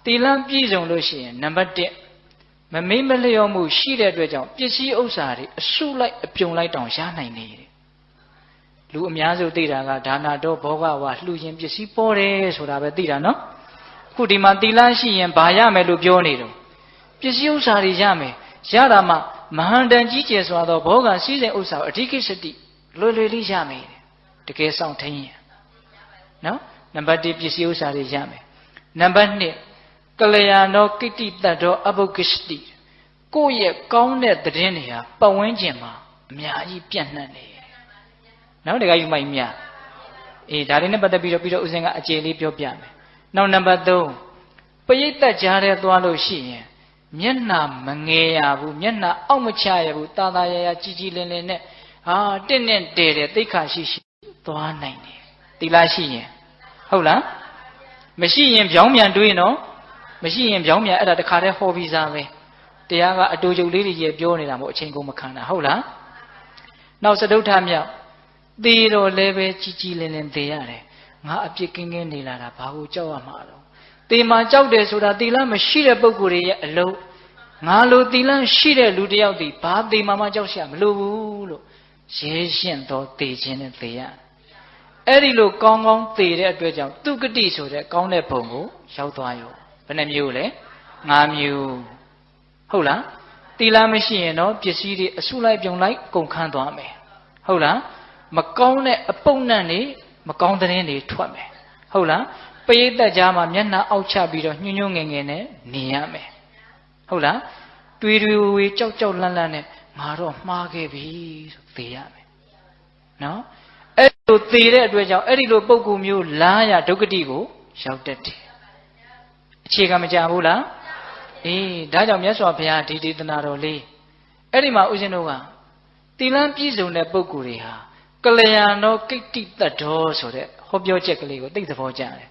တီလပြည့်စုံလို့ရှိရင်နံပါတ်1မမေ့မလျော့မှုရှိတဲ့အတွက်ကြောင့်ပစ္စည်းဥစ္စာတွေအစုလိုက်အပြုံလိုက်တောင်ရနိုင်နေတယ်လူအများစုသိတာကဒါနာတော့ဘောဂဝါလှူရင်ပစ္စည်းပေါ်တယ်ဆိုတာပဲသိတာနော်အခုဒီမှာတီလရှိရင်ဘာရမယ်လို့ပြောနေတော့ပစ္စည်းဥစ္စာတွေရမယ်ရတာမှမဟာတန်ကြီးကျယ်စွာသောဘောဂစည်းစိမ်ဥစ္စာကိုအဓိကိစ္စတိလွယ်လွယ်လေးရမယ်တကယ်ဆောင်ထင်းရင်နော်နံပါတ်1ပစ္စည်းဥစ္စာတွေရမယ်နံပါတ်2ကလျာဏောကိတ္တိတ္တောအဘုကိစ္စတိကိုယ့်ရဲ့ကောင်းတဲ့သတင်းတွေဟာပတ်ဝန်းကျင်မှာအများကြီးပြန့်နှံ့နေတယ်နော်တကယ်ယူမိုက်များအေးဒါလေးနဲ့ပတ်သက်ပြီးတော့ဦးဇင်းကအကျေလေးပြောပြမယ်နောက်နံပါတ်3ပရိသတ်ကြားထဲသွားလို့ရှိရင်မျက်နှာမငယ်ရဘူးမျက်နှာအောက်မချရဘူးတာတာရရကြီးကြီးလင်းလင်းနဲ့တင့်နဲ့တဲတဲ့သိက္ခာရှိသွားနိုင်တယ်တီလာရှိရင်ဟုတ်လားမရှိရင်ပြောင်းပြန်တွေးနော်မရှိရင်ပြောင်းပြန်အဲ့ဒါတခါတည်းဟောပြီးသားပဲတရားကအတူတူလေးတွေရေပြောနေတာမို့အချိန်ကုန်မခံတာဟုတ်လားနောက်စတုထမြောက်သေတော်လည်းပဲကြီးကြီးလင်းလင်းသေရတယ်ငါအပြစ်ကင်းကင်းနေလာတာဘာကိုကြောက်ရမှာတော့သေမှာကြောက်တယ်ဆိုတာသီလမရှိတဲ့ပုဂ္ဂိုလ်တွေရဲ့အလုံးငါလိုသီလရှိတဲ့လူတစ်ယောက်ဒီဘာသေမှာကြောက်ရှာမလိုဘူးလို့ရဲရှင်းတော့သေခြင်းနဲ့သေရအဲ့ဒီလိုကောင်းကောင်းသေတဲ့အတွက်ကြောင့်သူကတိဆိုတဲ့ကောင်းတဲ့ဘုံကိုရောက်သွားရောဘယ်နှမျိုးလဲ5မျိုးဟုတ်လားသီလမရှိရင်တော့ပစ္စည်းတွေအစုလိုက်ပြုံလိုက်ကုန်ခန်းသွားမယ်ဟုတ်လားမကောင်းတဲ့အပုပ်နံ့တွေမကောင်းတဲ့တွေထွက်မယ်ဟုတ်လားပရိသတ်ကြားမှာမျက်နှာအောက်ချပြီးတော့ညှို့ညွန့်ငယ်ငယ်နဲ့နေရမယ်ဟုတ်လားတွေးဝေကြောက်ကြောက်လန့်လန့်နဲ့ငါတော့မှားခဲ့ပြီဆိုသေရမယ်နော်အဲ့လိုသေတဲ့အတွက်ကြောင့်အဲ့ဒီလိုပုံကူမျိုးလားရဒုက္ခတိကိုရောက်တတ်တယ်အခြေခံမကြဘူးလားအေးဒါကြောင့်မြတ်စွာဘုရားဒီဒေသနာတော်လေးအဲ့ဒီမှာဦးဇင်းတို့ကသီလပြည့်စုံတဲ့ပုဂ္ဂိုလ်တွေဟာကလျာဏောကိတ္တိတ္တောဆိုတဲ့ဟောပြောချက်ကလေးကိုသိသဘောကျတယ်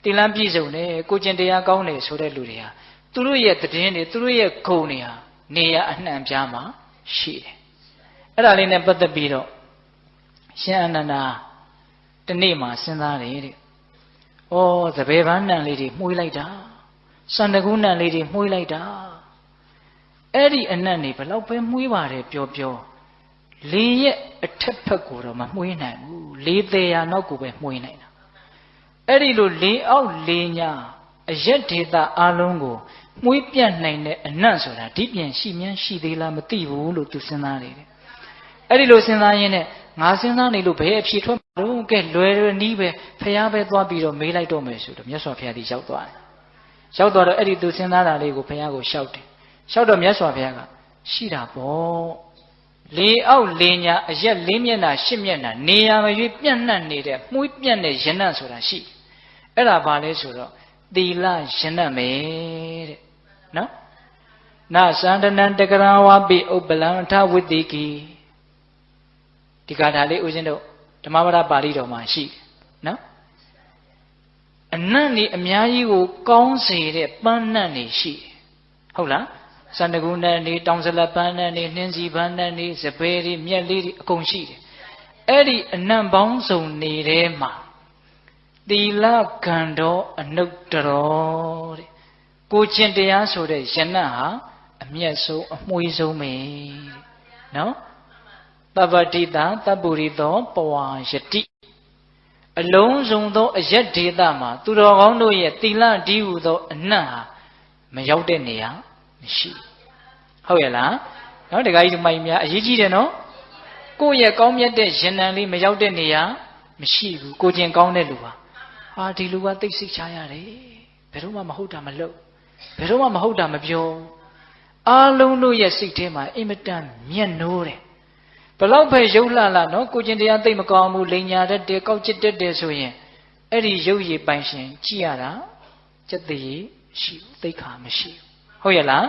သီလပြည့်စုံတယ်ကိုကျင့်တရားကောင်းတယ်ဆိုတဲ့လူတွေဟာသူတို့ရဲ့သတင်းတွေသူတို့ရဲ့ဂုဏ်တွေဟာနေရာအနှံ့ပြားမှာရှိတယ်အဲ့ဒါလေးနဲ့ပတ်သက်ပြီးတော့ရှင်အနန္ဒာဒီနေ့မှစဉ်းစားတယ်တဲ့ဩသဘယ်ပန်းနံလေးတွေမှုှေးလိုက်တာစန္ဒကုနံလေးတွေမှုှေးလိုက်တာအဲ့ဒီအနံ့တွေဘယ်လောက်ပဲမှုှေးပါတယ်ပြောလေရဲ့အထက်ဖက်ကိုတော့မမှုှေးနိုင်ဘူးလေသေးရနောက်ကိုပဲမှုှေးနိုင်တာအဲ့ဒီလိုလေအောက်လေညာအရက်ဒေတာအလုံးကိုမှုှေးပြတ်နိုင်တဲ့အနံ့ဆိုတာဒီပြန်ရှိမြန်းရှိသေးလားမသိဘူးလို့သူစဉ်းစားနေတယ်အဲ့ဒီလိုစဉ်းစားရင်းနဲ့ငါစဉ်းစားနေလို့ဘယ်အဖြေထွက်မှာတော့ကဲလွယ်နီးပဲဖျားပဲသွားပြီးတော့မေးလိုက်တော့မယ်ဆိုတော့မြတ်စွာဘုရားဒီရောက်သွားတယ် ရောက်တော့အဲ့ဒီသူစဉ်းစားတာလေးကိုဘုရားကိုလျှောက်တယ်လျှောက်တော့မြတ်စွာဘုရားကရှိတာပေါ့လေအောက်လေညာအရက်၄မျက်နှာ၈မျက်နှာနေရာမရွေးပြန့်နှံ့နေတဲ့မှုှပြန့်တဲ့ယနံ့ဆိုတာရှိအဲ့ဒါဘာလဲဆိုတော့သီလယနံ့ပဲတဲ့နော်နာသန္တနံတကရဝပိဥပလံထဝိတိကိဒီကာထာလေးဦးဇင်းတို့ဓမ္မပဒပါဠိတော်မှာရှိနော်အနံ့နေအများကြီးကိုကောင်းစေတဲ့ပန်းနံ့နေရှိဟုတ်လားစန္ဒဂုဏနေတောင်စလက်ပန်းနံ့နေနှင်းစီပန်းနံ့နေစပယ်တွေမြက်လေးတွေအကုန်ရှိတယ်အဲ့ဒီအနံ့ပေါင်းစုံနေတဲ့မှာသီလကံတော်အနုတ္တရောတဲ့ကိုချင်းတရားဆိုတဲ့ယနံ့ဟာအမျက်ဆုံးအမွှေးဆုံးပဲနော်တပ္ပတိတာတပ္ပုရိသောပဝါယတိအလုံးစုံသောအရက်ဒေသမှာသူတော်ကောင်းတို့ရဲ့သီလတည်းဟူသောအနံ့ဟာမရောက်တဲ့နေရာမရှိဟုတ်ရဲ့လားနော်တခါကြီးဒီမိုင်များအရေးကြီးတယ်နော်ကိုယ့်ရဲ့ကောင်းမြတ်တဲ့ယန္တန်လေးမရောက်တဲ့နေရာမရှိဘူးကိုကျင်ကောင်းတဲ့လူဟာဒီလူကသိစိတ်ချရတယ်ဘယ်တော့မှမဟုတ်တာမလုပ်ဘယ်တော့မှမဟုတ်တာမပြောအားလုံးတို့ရဲ့စိတ်ထဲမှာအင်မတန်မျက်နှိုးတယ်ဘလောက်ပဲရုပ်လှလာနော်ကိုကျင်တရားသိမကောင်းဘူးလိန်ညာတတ်တယ်ကောက်ချစ်တတ်တယ်ဆိုရင်အဲ့ဒီရုပ်ရည်ပိုင်ရှင်ကြည့်ရတာစက်တည်းရှိဘူးသိခါမရှိဘူးဟုတ်ရဲ့လား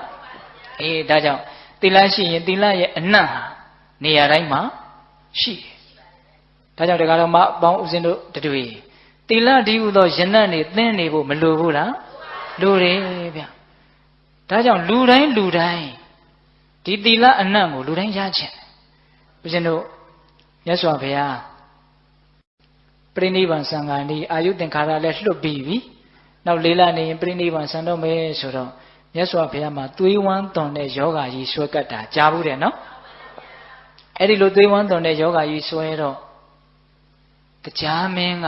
ဒါကြောင့်သီလရှိရင်သီလရဲ့အနံ့ဟာနေရာတိုင်းမှာရှိတယ်ဒါကြောင့်တရားတော်မှာအပေါင်းဦးဇင်းတို့တွေ့သီလဒီဟုသောယနံ့နေသင်နေဖို့မလိုဘူးလားလိုတယ်ဗျဒါကြောင့်လူတိုင်းဒီသီလအနံ့ကိုလူတိုင်းရချင်ဦးဇင်းတို့မြတ်စွာဘုရားပြိဋိဘံစံဃာနီအာယုသင်္ခါရလည်းလွတ်ပြီးပြီနောက်လေးလနေရင်ပြိဋိဘံစံတော့မယ်ဆိုတော့မြတ်စွာဘုရားမှာသွေးဝမ်းသွန်တဲ့ယောဂါကြီးဆွဲကတ်တာကြားဘူးတယ်နော်အဲ့ဒီလိုသွေးဝမ်းသွန်တဲ့ယောဂါကြီးဆွဲတော့တရားမင်းက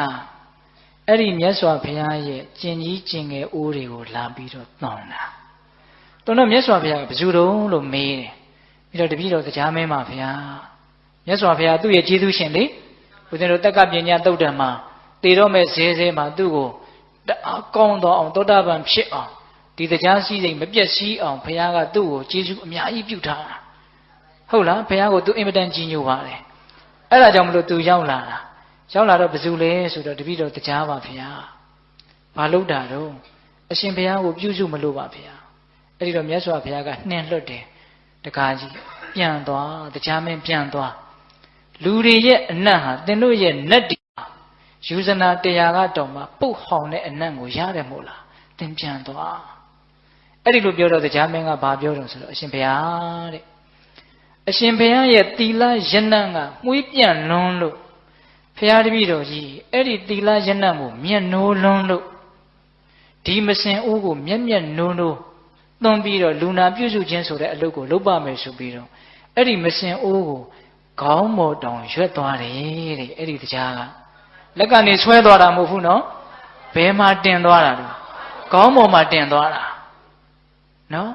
အဲ့ဒီမြတ်စွာဘုရားရဲ့ကျင်ကြီးကျင်ငယ်အိုးတွေကိုလာပြီးတော့သွန်တာတော့မြတ်စွာဘုရားကဘယ်သူတုံးလို့မေးတယ်ပြီးတော့တပည့်တော်တရားမင်းပါဘုရားမြတ်စွာဘုရားသူ့ရဲ့ကျေးဇူးရှင်လေဦးဇင်းတို့တက္ကပညာသုတ်တံမှာတည်တော့မဲ့ဇဲဇဲမှာသူ့ကိုတအားကောင်းတော့အောင်သောတာပန်ဖြစ်အောင်ဒီတရားစည်းစိမ်မပြည့်စည်အောင်ဘုရားကသူ့ကိုကျေးဇူးအများကြီးပြုထားတာဟုတ်လားဘုရားကိုသူအင်မတန်ကြီးညိုပါတယ်အဲ့ဒါကြောင့်မလို့သူရောက်လာတော့ဘယ်သူလဲဆိုတော့တပည့်တော်တရားပါဘုရားဘာလို့တာတော့အရှင်ဘုရားကိုပြုစုမလို့ပါဘုရားအဲ့ဒီတော့မြတ်စွာဘုရားကနှင်လွတ်တယ်တကားကြီးပြန်သွားတရားမင်းပြန်သွားလူတွေရဲ့အနံ့ဟာသင်တို့ရဲ့နတ်တီယူဇနာတရားကတော့မှပုတ်ဟောင်တဲ့အနံ့ကိုရတယ်မို့လားသင်ပြန်သွားအဲ့ဒီလိုပြောတော့တရားမင်းကဘာပြောတော့ဆိုတော့အရှင်ဘုရားတဲ့အရှင်ဘုရားရဲ့သီလယနံ့ကမှုှပြန့်လွန်းလို့ဘုရားတပည့်တော်ကြီးအဲ့ဒီသီလယနံ့ကိုမျက်နှိုးလွန်းလို့ဒီမစင်အိုးကိုမျက်နှိုးသွန်ပြီးတော့လူနာပြုစုခြင်းဆိုတဲ့အလုပ်ကိုလုပ်ပါမယ်ဆိုပြီးတော့အဲ့ဒီမစင်အိုးကိုခေါင်းပေါ်တောင်ရွက်သွားတယ်တဲ့အဲ့ဒီတရားကလက်ကနေဆွဲသွားတာမဟုတ်ဘူးနော်ဘယ်မှာတင်သွားတာလဲခေါင်းပေါ်မှာတင်သွားတာနော်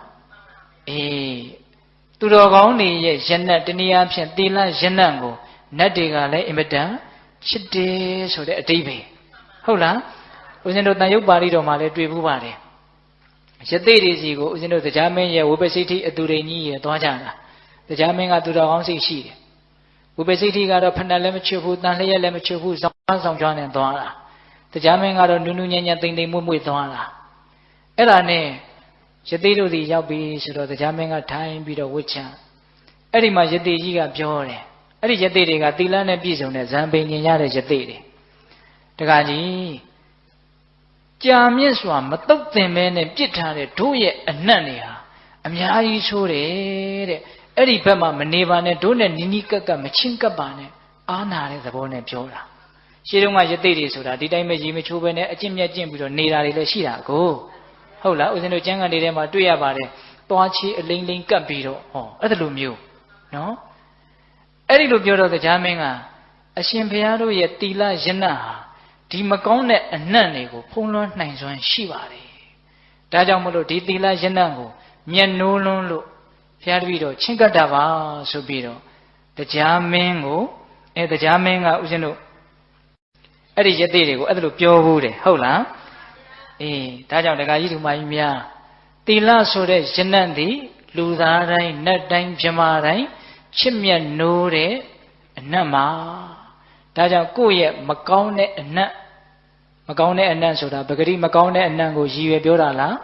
သူတော်ကောင်းတွေရဲ့ယနံ့တနည်းအားဖြင့်သီလယနံ့ကိုနတ်တွေကလည်းအင်မတန်ချစ်တယ်ဆိုတဲ့အတိပ္ပယ်ဟုတ်လားဦးဇင်းတို့တန်ရုပ်ပါဠိတော်မှာလည်းတွေ့ဘူးပါတယ်ယသိတွေစီကိုဦးဇင်းတို့တရားမင်းရဲ့ဝိပစိဋ္ဌိအတူရိန်ကြီးရဲ့သွားကြတာတရားမင်းကသူတော်ကောင်းစိတ်ရှိတယ်ဝိပစိဋ္ဌိကတော့ဖဏလည်းမချွတ်ဘူးတန်လျက်လည်းမချွတ်ဘူးစောင်းဆောင်ကြွားနေသွားတာတရားမင်းကတော့နူးနူးညံ့ညံ့တိမ်တိမ်မွေ့မွေ့သွားတာအဲ့ဒါနဲ့ယသိတို့စီရောက်ပြီဆိုတော့တရားမင်းကထိုင်ပြီးတော့ဝှက်ချအဲ့ဒီမှာယသိကြီးကပြောတယ်အဲ့ဒီယသိတွေကသီလနဲ့ပြည့်စုံတဲ့ဇံပင်ညင်ရတဲ့ယသိတွေတခါကြီးကြာမြင့်စွာမတုတ်သင်မဲနဲ့ပြစ်ထားတဲ့တို့ရဲ့အနံ့တွေဟာအများကြီးဆိုးတယ်တဲ့အဲ့ဒီဘက်မှာမနေပါနဲ့တို့နဲ့နီးနီးကပ်ကပ်မချင်းကပ်ပါနဲ့အားနာတဲ့သဘောနဲ့ပြောတာရှင်းတော့ကယသိတွေဆိုတာဒီတိုင်းပဲရေမချိုးပဲနဲ့အကျင့်မြတ်ကျင့်ပြီးတော့နေတာတွေလည်းရှိတာကိုဟုတ်လားဦးဇင်းတို့ကျမ်းဂန်တွေထဲမှာတွေ့ရပါတယ်သွားချီအလိမ့်လိမ့်ကပ်ပြီးတော့အဲ့ဒါလိုမျိုးနော်အဲ့ဒီလိုပြောတော့တရားမင်းကအရှင်ဘုရားတို့ရဲ့သီလယနံ့ဟာဒီမကောင်းတဲ့အနံ့တွေကိုဖုံးလွှမ်းနိုင်စွမ်းရှိပါတယ်ဒါကြောင့်မလို့ဒီသီလယနံ့ကိုမျက်နှိုးလွန်းလို့ဘုရားတပည့်တော်ချင့်ကပ်တာပါဆိုပြီးတော့တရားမင်းကိုတရားမင်းကဦးဇင်းတို့အဲ့ဒီယသိတွေကိုအဲ့ဒါလိုပြောဘူးတယ်ဟုတ်လား ဒါကြောင့်တခါကြီးဒီမကြီးများသီလဆိုတဲ့ယနံ့သည်လူသားတိုင်းနတ်တိုင်းမြမတိုင်းချစ်မြတ်နိုးတဲ့အနတ်မှာဒါကြောင့်ကိုယ့်ရဲ့မကောင်းတဲ့အနတ်ဆိုတာပဂတိမကောင်းတဲ့အနတ်ကိုရည်ရွယ်ပြောတာလား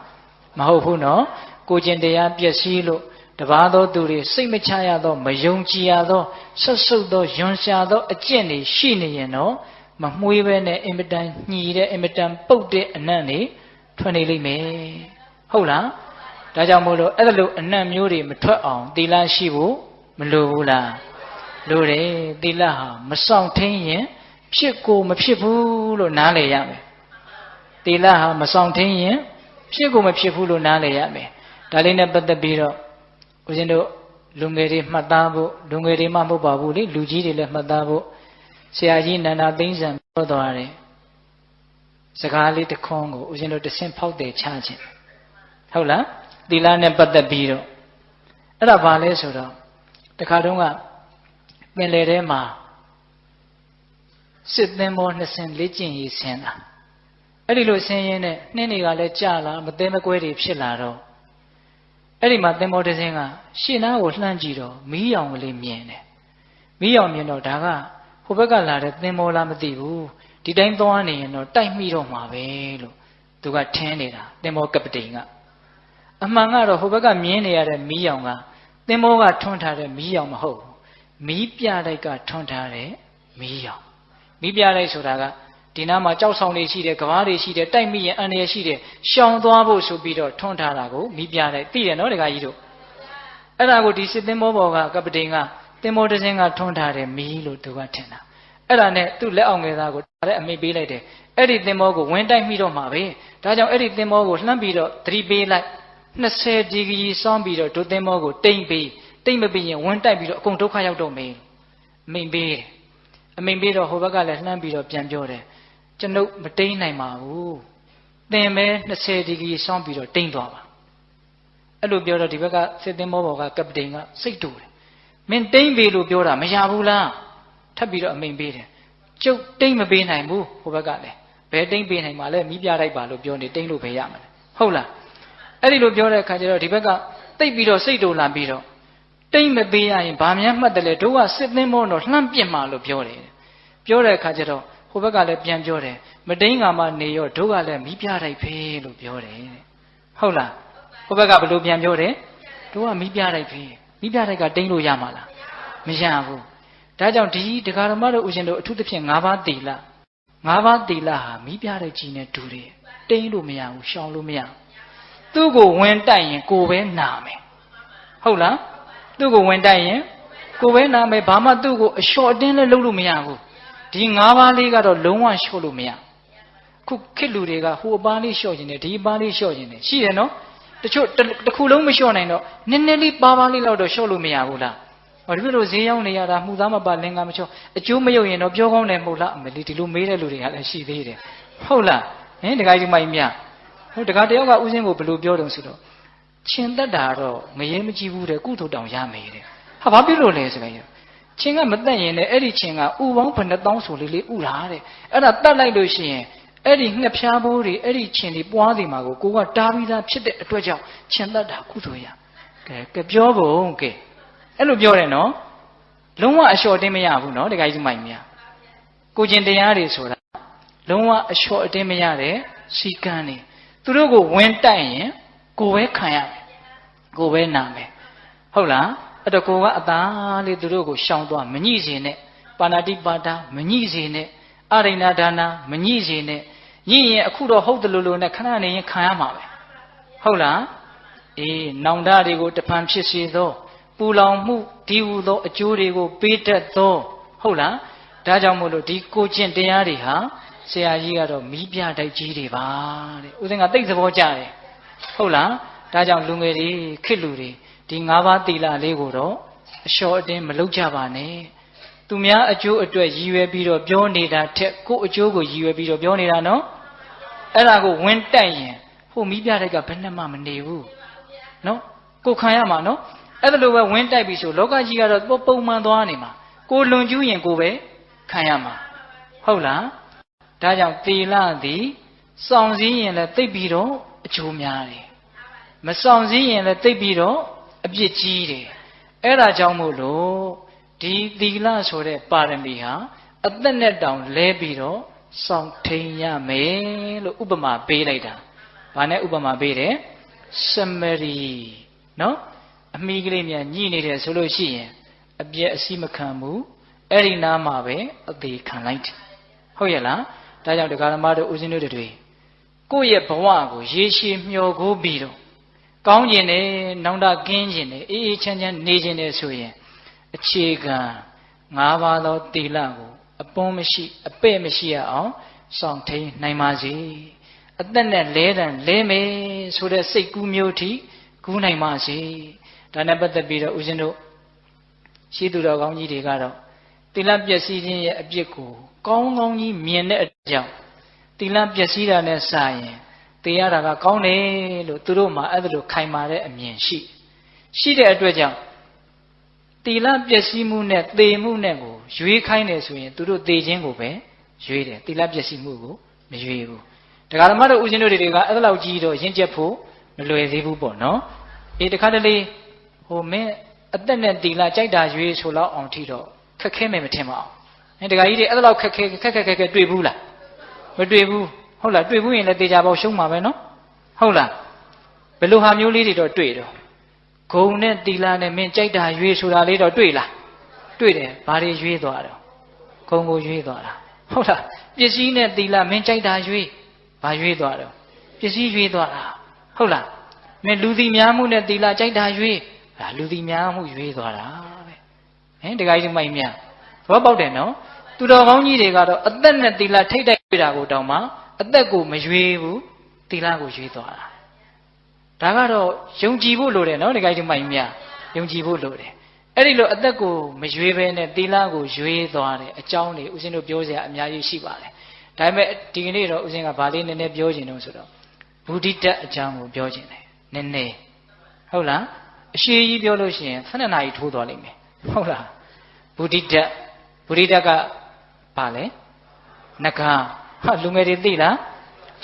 မဟုတ်ဘူးနော်ကိုကျင့်တရားပျက်စီးလို့တပါးသောသူတွေစိတ်မချရသောမယုံကြည်ရသောဆက်ဆုပ်သောယွန်ရှာသောအကျင့်တွေရှိနေရင်တော့မမှွေးပဲနဲ့အင်မတန်ညှီတဲ့အင်မတန်ပုတ်တဲ့အနတ်တွေထွက်နေလိမ့်မယ်ဟုတ်လားဒါကြောင့်မို့လို့အဲ့လိုအနတ်မျိုးတွေမထွက်အောင်သီလရှိဖို့မလိုဘူးလားလိုတယ်သီလဟာမဆောင်ထင်းရင်ဖြစ်ကိုမဖြစ်ဘူးလို့နားလည်ရမယ်သီလဟာမဆောင်ထင်းရင်ဖြစ်ကိုမဖြစ်ဘူးလို့နားလည်ရမယ်ဒါလေးနဲ့ပတ်သက်ပြီးတော့ဦးဇင်းတို့လူငယ်တွေမှတ်သားဖို့လူငယ်တွေမှမဟုတ်ပါဘူးလေလူကြီးတွေလည်းမှတ်သားဖို့ဆရာကြီးနန္ဒာသိန်းစံပြောသွားတယ်စကားလေးတစ်ခွန်းကိုဦးဇင်းတို့တဆင့်ဖောက်တယ်ချခြင်းဟုတ်လားသီလနဲ့ပတ်သက်ပြီးတော့အဲ့ဒါဘာလဲဆိုတော့တခါတုန်းကပင်လယ်ထဲမှာစစ်သင်္ဘောနှစ်စင်းလေ့ကျင့်ရေးဆင်းတာအဲ့ဒီလိုဆင်းရင်းနဲ့နှင်းတွေကလည်းကြာလာမသိမကွဲတွေဖြစ်လာတော့အဲ့ဒီမှာသင်္ဘောတစ်စင်းကရှေ့နားကိုလှမ်းကြည့်တော့မီးရောင်ကလေးမြင်တယ်မီးရောင်မြင်တော့ဒါကဟိုဘက်ကလာတဲ့သင်္ဘောလားမသိဘူးဒီတိုင်းသွားနေရင်တော့တိုက်မိတော့မှာပဲလို့သူကထင်းနေတာသင်္ဘောကပတိန်ကအမှန်ကတော့ဟိုဘက်ကမြင်နေရတဲ့မီးရောင်ကသင်္ဘောကထွန်းထားတဲ့မီးရောင်မဟုတ်ဘူးမီးပြတိုက်ကထွန်းထားတဲ့မီးရောင်မီးပြတိုက်ဆိုတာကဒီနားမှာကြောက်ဆောင်တွေရှိတယ်ကဘာတွေရှိတယ်တိုက်မိရင်အန္တရာယ်ရှိတယ်ရှောင်သွားဖို့ဆိုပြီးတော့ထွန်းထားတာကိုမီးပြတိုက်သိတယ်နော်ဒကာကြီးတို့အဲ့ဒါကိုဒီစစ်သင်္ဘောပေါ်ကကပတိန်ကသင်္ဘောတစ်စင်းကထွန်းထားတဲ့မီးလို့သူကထင်တာအဲ့ဒါနဲ့သူ့လက်အောက်ငယ်သားကိုအမိတ်ပေးလိုက်တယ်အဲ့ဒီသင်္ဘောကိုဝင်တိုက်မိတော့မှာပဲဒါကြောင့်အဲ့ဒီသင်္ဘောကိုလှမ်းပြီးတော့သတိပေးလိုက်20ဒီဂရီစောင်းပြီးတော့ဒုသင်္ဘောကိုတိမ်ပေးတိမ်မပြီးရင်ဝင်တိုက်ပြီးတော့အကုန်ဒုက္ခရောက်တော့မယ်အမိန်ပေးတော့ဟိုဘက်ကလည်းလှမ်းပြီးတော့ပြန်ပြောတယ်ကျွန်ုပ်မတိမ်နိုင်ပါဘူးသင်ပဲ20ဒီဂရီစောင်းပြီးတော့တိမ်သွားပါအဲ့လိုပြောတော့ဒီဘက်ကစစ်သင်္ဘောပေါ်ကကပတိန်ကစိတ်တူတယ်မင်းတိမ်ပေးလို့ပြောတာမရဘူးလားထပ်ပြီးတော့အမိန်ပေးတယ်ကျုပ်တိမ်မပေးနိုင်ဘူးဟိုဘက်ကလည်းဘယ်တိမ်ပေးနိုင်မှာလဲမီးပြလိုက်ပါလို့ပြောနေတိမ်လို့ပဲရမှာလဲဟုတ်လားအဲ့ဒီလိုပြောတဲ့အခါကျတော့ဒီဘက်ကတိတ်ပြီးတော့စိတ်တူလာပြီးတော့တိမ်မပေးရရင်ဗာများမှတ်တယ်လေတို့ကစစ်သင်းမောတော့လှမ်းပြစ်မှာလို့ပြောတယ်ပြောတဲ့အခါကျတော့ဟိုဘက်ကလည်းပြန်ပြောတယ်မတိမ်ကမှနေရောတို့ကလည်းမီးပြလိုက်ဖေးလို့ပြောတယ်ဟုတ်လားဟိုဘက်ကဘယ်လိုပြန်ပြောတယ်တို့ကမီးပြလိုက်ဖေးမီးပြလိုက်ကတိမ်လို့ရမှာလားမရဘူးဒါကြောင့်ဒီဒကာဓမ္မတို့ဥရှင်တို့အထူးသဖြင့်၅ပါးသီလဟာမီးပြတဲ့ကြီးနဲ့တူတယ်တိမ်လို့မရဘူးရှောင်လို့မရသူ့ကိုဝင်တိုက်ရင်ကိုယ်ပဲနာမယ်ဟုတ်လားသူ့ကိုဝင်တိုက်ရင်ကိုယ်ပဲနာမယ်ဘာမှသူ့ကိုအလျှော့အတင်းလည်းလုပ်လို့မရဘူးဒီ၅ပါးလေးကတော့လုံးဝလျှော့လို့မရခုခေတ်လူတွေကဟိုအပားလေးလျှော့ခြင်းနဲ့ဒီအပားလေးလျှော့ခြင်းနဲ့ရှိတယ်နော်တချို့တစ်ခုလုံးမလျှော့နိုင်တော့နည်းနည်းလေးပါးလေးလောက်တော့လျှော့လို့မရဘူးလားဟောဒီလိုဈေးရောက်နေရတာမှုသားမပါလင်္ကာမချောအကျိုးမယုတ်ရင်တော့ပြောကောင်းတယ်မဟုတ်လားအမလီဒီလိုမေးတဲ့လူတွေကလည်းရှိသေးတယ်ဟုတ်လားဟင်တခါကြီးမိုင်းမြဟိုတခါတယောက်ကဥစဉ်ကိုဘယ်လိုပြောတယ်ဆိုတော့ရှင်သက်တာတော့ငရဲမကြည့်ဘူးတဲ့ကုသိုလ်တောင်ရမယ်တဲ့ဟာဘာဖြစ်လို့လဲဆိုကြချင်းကမတက်ရင်လည်းအဲ့ဒီချင်းကဥပေါင်းဘယ်နှသောင်းဆိုလေးဥလာတဲ့အဲ့ဒါတတ်လိုက်လို့ရှိရင်အဲ့ဒီငှက်ဖျားဘိုးတွေအဲ့ဒီချင်းတွေပွားစီမှာကိုကတားပြီးသားဖြစ်တဲ့အတွက်ကြောင့်ချင်းသက်တာကုသိုလ်ရကဲပြောဖို့ကဲအဲ့လိုပြောတယ်နော်လုံးဝအလျှော့အတင်းမရဘူးနော်တခါကြီးမိုင်မြကိုကျင်တရားတွေဆိုတာလုံးဝအလျှော့အတင်းမရတဲ့စီကံတွေသူတို့ကိုဝင်တိုက်ရင်ကိုပဲခံရမယ်ကိုပဲနာမယ်ဟုတ်လားအဲ့တော့ကိုကအသာလေးသူတို့ကိုရှောင်သွားမညှိစေနဲ့ပါဏာတိပါဒမညှိစေနဲ့အရိဏဒါနာမညှိစေနဲ့ညှိရင်အခုတော့ဟုတ်တယ်လို့နဲ့ခဏနေရင်ခံရမှာပဲဟုတ်လားအေးနောင်တတွေကိုတဖန်ဖြစ်စေသောပူလောင်မှုဒီဟူသောအကျိုးတွေကိုပေးတတ်သောဟုတ်လားဒါကြောင့်မို့လို့ဒီကိုကျင့်တရားတွေဟာဆရာကြီးကတော့မီးပြတိုက်ကြီးတွေပါတဲ့ဦးဇင်းကသိသဘောကျတယ်ဟုတ်လားဒါကြောင့်လူငယ်တွေခေတ်လူတွေဒီ၅ပါးသီလလေးကိုတော့အလျှော့အတင်းမလုပ်ကြပါနဲ့သူများအကျိုးအတွက်ရည်ရွယ်ပြီးတော့ပြောနေတာထက်ကိုယ့်အကျိုးကိုရည်ရွယ်ပြီးတော့ပြောနေတာနော်အဲ့ဒါကိုဝင်တိုက်ရင်ဟိုမီးပြတိုက်ကဘယ်နဲ့မှမနေဘူးနော်ကိုခံရမှာနော်အဲ့ဒါလိုပဲဝင်တိုက်ပြီဆိုလောကကြီးကတော့ပုံမှန်သွားနေမှာကိုလွန်ကျူးရင်ကိုပဲခံရမှာဟုတ်လားဒါကြောင့်သီလသည် စောင့်စည်းရင်လည်းသိပ်ပြီးတော့အကျိုးများတယ်မစောင့်စည်းရင်လည်းသိပ်ပြီးတော့အပြစ်ကြီးတယ်အဲ့ဒါကြောင့်မို့လို့ဒီသီလဆိုတဲ့ပါရမီဟာအသက်နဲ့တောင်လဲပြီးတော့စောင့်ထိန်ရမယ်လို့ဥပမာပေးလိုက်တာဘာနဲ့ဥပမာပေးတယ်စမရီနော်အမိကလေးများညှိနေတယ်ဆိုလို့ရှိရင်အပြည့်အစည်းမခံဘူးအဲ့ဒီနားမှာပဲအသေးခံလိုက်တယ်ဟုတ်ရဲ့လားဒါကြောင့်တရားဓမ္မတို့ဦးဇင်းတို့တွေကိုယ့်ရဲ့ဘဝကိုရေရှည်မျှော်ကိုးပြီးတော့ကောင်းကျင်တယ်နောင်တကင်းကျင်တယ်အေးအေးချမ်းချမ်းနေကျင်တယ်ဆိုရင်အခြေခံ၅ပါးသောသီလကိုအပွန်းမရှိအပဲ့မရှိရအောင်စောင့်ထိန်နိုင်ပါစေအသက်နဲ့လဲတန်လဲမယ်ဆိုတဲ့စိတ်ကူးမျိုးထိကူးနိုင်ပါစေဒါနဲ့ပတ်သက်ပြီးတော့ဦးဇင်းတို့ရှိသူတော်ကောင်းကြီးတွေကတော့သီလပျက်စီးခြင်းရဲ့အပြစ်ကိုကောင်းကောင်းကြီးမြင်တဲ့အကြောင်းသီလပျက်စီးတာနဲ့စာရင်သိရတာကကောင်းတယ်လို့သူတို့မှအဲ့ဒါလိုခိုင်မာတဲ့အမြင်ရှိတဲ့အတွက်ကြောင့်သီလပျက်စီးမှုနဲ့သေမှုနဲ့ကိုရွေးခိုင်းတယ်ဆိုရင်သူတို့သေခြင်းကိုပဲရွေးတယ်သီလပျက်စီးမှုကိုမရွေးဘူးတရားဓမ္မတို့ဦးဇင်းတို့တွေကအဲ့ဒါလောက်ကြီးတော့ရင့်ကျက်ဖို့မလွယ်သေးဘူးပေါ့နော်အေးတခါတလေဟိုမင်းအသက်နဲ့သီလကြိုက်တာရွေးဆိုတော့အောင်ထိတော့ခက်ခဲမယ်မထင်ပါဘူးတရားကြီးတွေအဲ့ဒါလောက်ခက်ခဲတွေ့ဘူးလားမတွေ့ဘူးဟုတ်လားတွေ့ဘူးရင်လည်းတေချာပေါက်ရှုံးမှာပဲနော်ဟုတ်လားဘယ်လိုဟာမျိုးလေးတွေတော့တွေ့တော့ဂုံနဲ့သီလနဲ့မင်းကြိုက်တာရွေးဆိုတာလေးတော့တွေ့လားတွေ့တယ်ဘာတွေရွေးသွားတော့ဂုံကိုရွေးသွားတာဟုတ်လားပစ္စည်းနဲ့သီလမင်းကြိုက်တာရွေးဘာရွေးသွားတော့ပစ္စည်းရွေးသွားတာဟုတ်လားမင်းလူသည်များမှုနဲ့သီလကြိုက်တာရွေးဒါလူသည်များမှုရွေးသွားတာပဲဟင်တရားကြီးမိုက်မြတ်ဘောပေါက်တယ်နော်သူတော်ကောင်းကြီးတွေကတော့အသက်နဲ့သီလထိတ်တိုက်တွေ့တာကိုတောင်မှအသက်ကိုမရွေးဘူးသီလကိုရွေးသွားတာဒါကတော့ယုံကြည်ဖို့လိုတယ်နော်တရားကြီးမိုက်မြတ်ယုံကြည်ဖို့လိုတယ်အဲ့ဒီလိုအသက်ကိုမရွေးဘဲနဲ့သီလကိုရွေးသွားတယ်အကြောင်းတွေဦးဇင်းတို့ပြောစရာအများကြီးရှိပါတယ်ဒါပေမဲ့ဒီကနေ့တော့ဦးဇင်းကဗာလေးနည်းနည်းပြောချင်တော့ဆိုတော့ဘုဒ္ဓတအကြောင်းကိုပြောချင်တယ်နည်းနည်းဟုတ်လားအရှိကြီးပြောလို့ရှိရင်12နာရီထိုးသွားလိမ့်မယ်ဟုတ်လားဘုဒ္ဓတကဘာလဲနဂါဟာလူငယ်တွေသိလား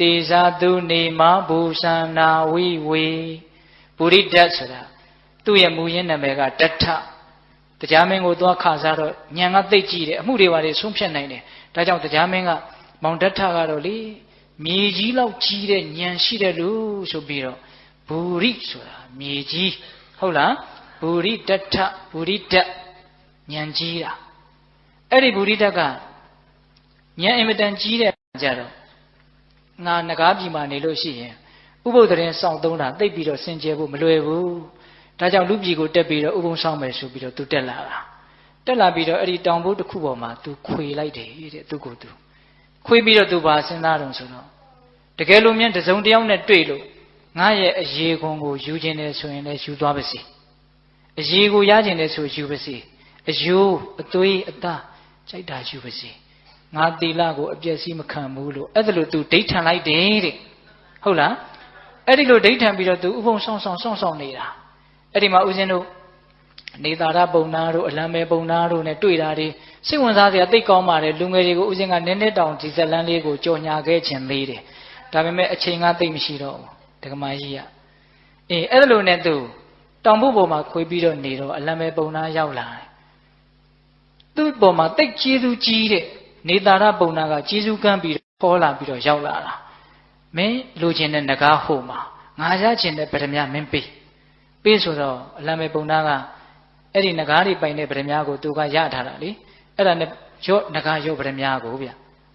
တေဇာတုနေမဘူသနာဝိဝေဘုဒ္ဓဆိုတာသူ့ရဲ့မူရင်းနာမည်ကတထတရားမင်းကိုသွားခါစားတော့ညံကသိတ်ကြည့်တယ်အမှုတွေပါလေဆုံးဖြတ်နိုင်တယ်ဒါကြောင့်တရားမင်းကမောင်တထကတော့လေမြေကြီးလောက်ကြီးတဲ့ညံရှိတဲ့လူဆိုပြီးတော့ဘူရိဆိုတာမြေကြီးဟုတ်လားဘူရိတထဘူရိတညံကြီးတာအဲ့ဒီဘူရိတကညံအင်မတန်ကြီးတဲ့ကြတော့ငါငကားပြည်မှာနေလို့ရှိရင်ဥပုသ်တရင်စောင့်သုံးတာသိပ်ပြီးတော့စင်ကြယ်ဖို့မလွယ်ဘူးဒါကြောင့်လူပြည်ကိုတက်ပြီးတော့ဥပုံဆောင်မယ်ဆိုပြီးတော့သူတက်လာပြီးတော့အဲ့ဒီတောင်ဘုတ်တစ်ခုပေါ်မှာသူခွေလိုက်တယ်တဲ့သူကိုသူခွေပြီးတော့သူပါစဉ်းစားတော့ဆိုတော့တကယ်လို့မြန်တစုံတယောက်နဲ့တွေ့လို့ငါရဲ့အရေးခွန်ကိုယူခြင်းတယ်ဆိုရင်လည်းယူသွားပါစေအရေးကိုရခြင်းတယ်ဆိုယူပါစေအယိုးအသွေးအသားကြိုက်တာယူပါစေငါသီလကိုအပြည့်စည်းမခံဘူးလို့အဲ့ဒါလို့သူဒိဋ္ဌံလိုက်တယ်တဲ့ဟုတ်လားအဲ့ဒီလိုဒိဋ္ဌံပြီးတော့သူဥပုံဆောင်နေတာအဲ့ဒီမှာဦးဇင်းတို့နေသာရပုံနာတို့အလံမဲပုံနာတို့နဲ့တွေ့တာတွေစိတ်ဝင်စားစရာသိကောင်းပါတယ်လူငယ်တွေကိုဦးဇင်းကနည်းနည်းတောင်ဒီဇလန်းလေးကိုကြော်ညာခဲ့ခြင်းသေးတယ်ဒါပေမဲ့အချိန်ကသိမ့်မရှိတော့ဘူးဒကမာကြီးကအဲ့ဒါလိုနဲ့သူတောင်ဘုတ်ပေါ်မှာခွေပြီးတော့နေတော့အလံမဲပုံနာရောက်လာတယ်သူ့ပေါ်မှာတိတ်ကျေးဇူးကြီးတဲ့နေသာရပုံနာကကျေးဇူးကမ်းပြီးခေါ်လာပြီးတော့ရောက်လာတာမင်းလိုချင်တဲ့ငကားဟိုမှာငါရချင်တဲ့ဗရမ ्या မင်းပေးဆိုတော့အလံမဲပုံနာကအဲ့ဒီငကားတွေပိုင်တဲ့ဗရမ ्या ကိုသူကရထားတာလေအဲ့ဒါနဲ့ရော့ငကားရော့ဗရမ ्या ကိုဗျ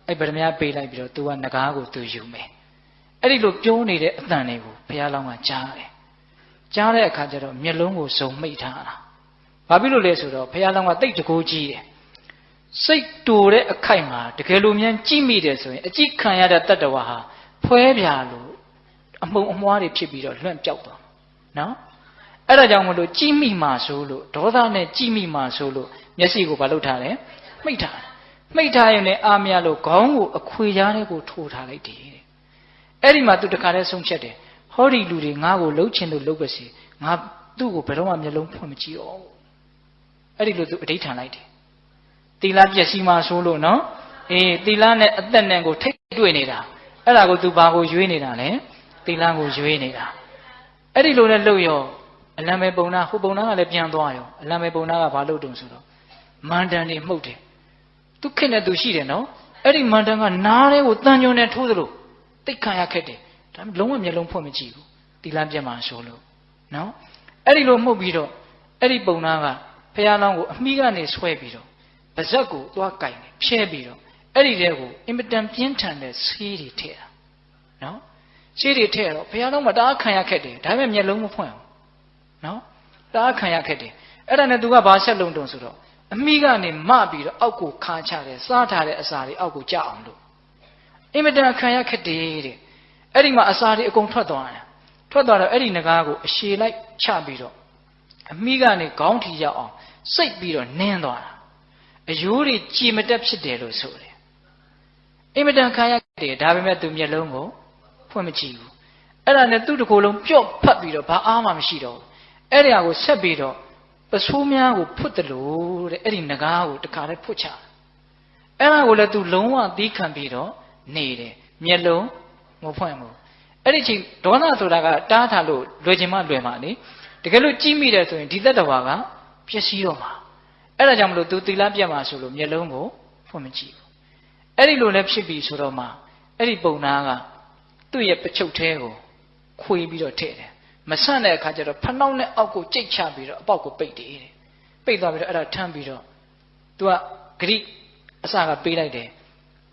အဲ့ဗရမ ्या ပေးလိုက်ပြီးတော့သူကငကားကိုသူယူမယ်အဲ့ဒီလိုပြောနေတဲ့အတန်တွေကိုဘုရားလောင်းကကြားတယ်ကြားတဲ့အခါကျတော့မျက်လုံးကိုစုံမိတ်ထားတာဘာဖြစ်လို့လဲဆိုတော့ဘုရားလောင်းကတိတ်တကိုးကြီးတယ်စိတ်တူတဲ့အခိုက်မှာတကယ်လို့မြန်ကြည့်မိတယ်ဆိုရင်အကြည့်ခံရတဲ့တတ္တဝါဟာဖွဲပြာလို့အမှုံအမွှားတွေဖြစ်ပြီးတော့လွန့်ပြောက်သွားနော်အဲ့ဒါကြောင့်မလို့ကြည့်မိမှဆိုလို့ဒေါသနဲ့ကြည့်မိမှဆိုလို့မျက်စိကိုဘာလုပ်ထားလဲမှိတ်ထားရင်လည်းအာမရလို့ခေါင်းကိုအခွေကြားထဲကိုထိုးထားလိုက်တယ်တဲ့အဲ့ဒီမှာသူတခါတည်းဆုံးဖြတ်တယ်ဟောဒီလူတွေငါ့ကိုလှုပ်ချင်လို့လှုပ်ပါစေငါသူ့ကိုဘယ်တော့မှမျက်လုံးဖွင့်မကြည့်တော့ဘူးအဲ့ဒီလိုသူအဋိဌာန်လိုက်တယ်သီလပျက်စီးမှဆိုလို့နော်သီလနဲ့အသက်နဲ့ကိုထိတ်တွေ့နေတာ အဲ့ဒါကို तू ဘာကိုရွေးနေတာလဲသီလကိုရွေးနေတာအဲ့ဒီလိုနဲ့လှုပ်ရောအလံပဲပုံနာဟိုပုံနာကလည်းပြန်သွားရောအလံပဲပုံနာကဘာလုပ်တုံဆိုတော့မန္တန်နေမှုတ်တယ်သူခက်နဲ့သူရှိတယ်နော်အဲ့ဒီမန္တန်ကနားလေးကိုတန်ညွန်နဲ့ထိုးသလိုတိတ်ခံရခက်တယ်ဒါပေမဲ့လုံးဝမျက်လုံးဖွင့်မကြည့်ဘူးသီလပြတ်မှဆိုလို့နော်အဲ့ဒီလိုမှုတ်ပြီးတော့အဲ့ဒီပုံနာကဖះလောင်းကိုအမိကနေဆွဲပြီးတော့ပါဇက်ကိုသွားကင်တယ်ဖြဲပြီးတော့အဲ့ဒီတဲကိုအင်မတန်ပြင်းထန်တဲ့ဆေးတွေထည့်တာနော်ဆေးတွေထည့်တော့ဖះလောင်းမှာတအားခံရခက်တယ်ဒါပေမဲ့မျက်လုံးမဖွင့်ဘူးနော်တအားခံရခက်တယ်အဲ့ဒါနဲ့သူကဘာဆက်လုံးတုံဆိုတော့အမိကနေမပြီးတော့အောက်ကိုခါချတယ်စားထားတဲ့အစာတွေအောက်ကိုကျအောင်လို့အင်မတန်ခံရခက်တယ်တဲ့အဲ့ဒီမှာအစာတွေအကုန်ထွက်သွားတယ်ထွက်သွားတော့အဲ့ဒီငကားကိုအရှည်လိုက်ချပြီးတော့အမိကနေခေါင်းထီရောက်အောင်စိတ်ပြီးတော့နင်းသွားတာအယိုးတွေကြည်မတက်ဖြစ်တယ်လို့ဆိုတယ်အင်မတန်ခံရတယ်ဒါပေမဲ့သူမျက်လုံးကိုဖွင့်မကြည့်ဘူးအဲ့ဒါနဲ့သူ့တစ်ကိုယ်လုံးပြော့ဖတ်ပြီးတော့ဘာအားမှမရှိတော့ဘူးအဲ့ဒီဟာကိုဆက်ပြီးတော့ပစိုးများကိုဖွတ်တယ်လို့တဲ့အဲ့ဒီငကားကိုတခါတည်းဖွတ်ချအဲ့ဒါကိုလည်းသူလုံးဝသီးခံပြီးတော့နေတယ်မျက်လုံးမဖွင့်ဘူးအဲ့ဒီချိန်ဒေါသဆိုတာကတားထားလို့လွယ်ချင်မှလွယ်မှာလေတကယ်လို့ကြီးမိတယ်ဆိုရင်ဒီသက်တော်ကပျက်စီးတော့မှာအဲ့ဒါကြောင့်မလို့သူသီလပြတ်မှာဆိုလို့မျက်လုံးကိုဖွင့်မကြည့်ဘူးအဲ့ဒီလိုလည်းဖြစ်ပြီဆိုတော့မှအဲ့ဒီပုံနာကသူ့ရဲ့ပချုပ်သေးကိုခွေပြီးတော့ထည့်တယ်မဆန့်တဲ့အခါကျတော့ဖနှောက်နဲ့အောက်ကိုကြိတ်ချပြီးတော့အပေါက်ကိုပိတ်တယ်တဲ့ပိတ်သွားပြီးတော့အဲ့ဒါထမ်းပြီးတော့သူကဂရိအစကပေးလိုက်တယ်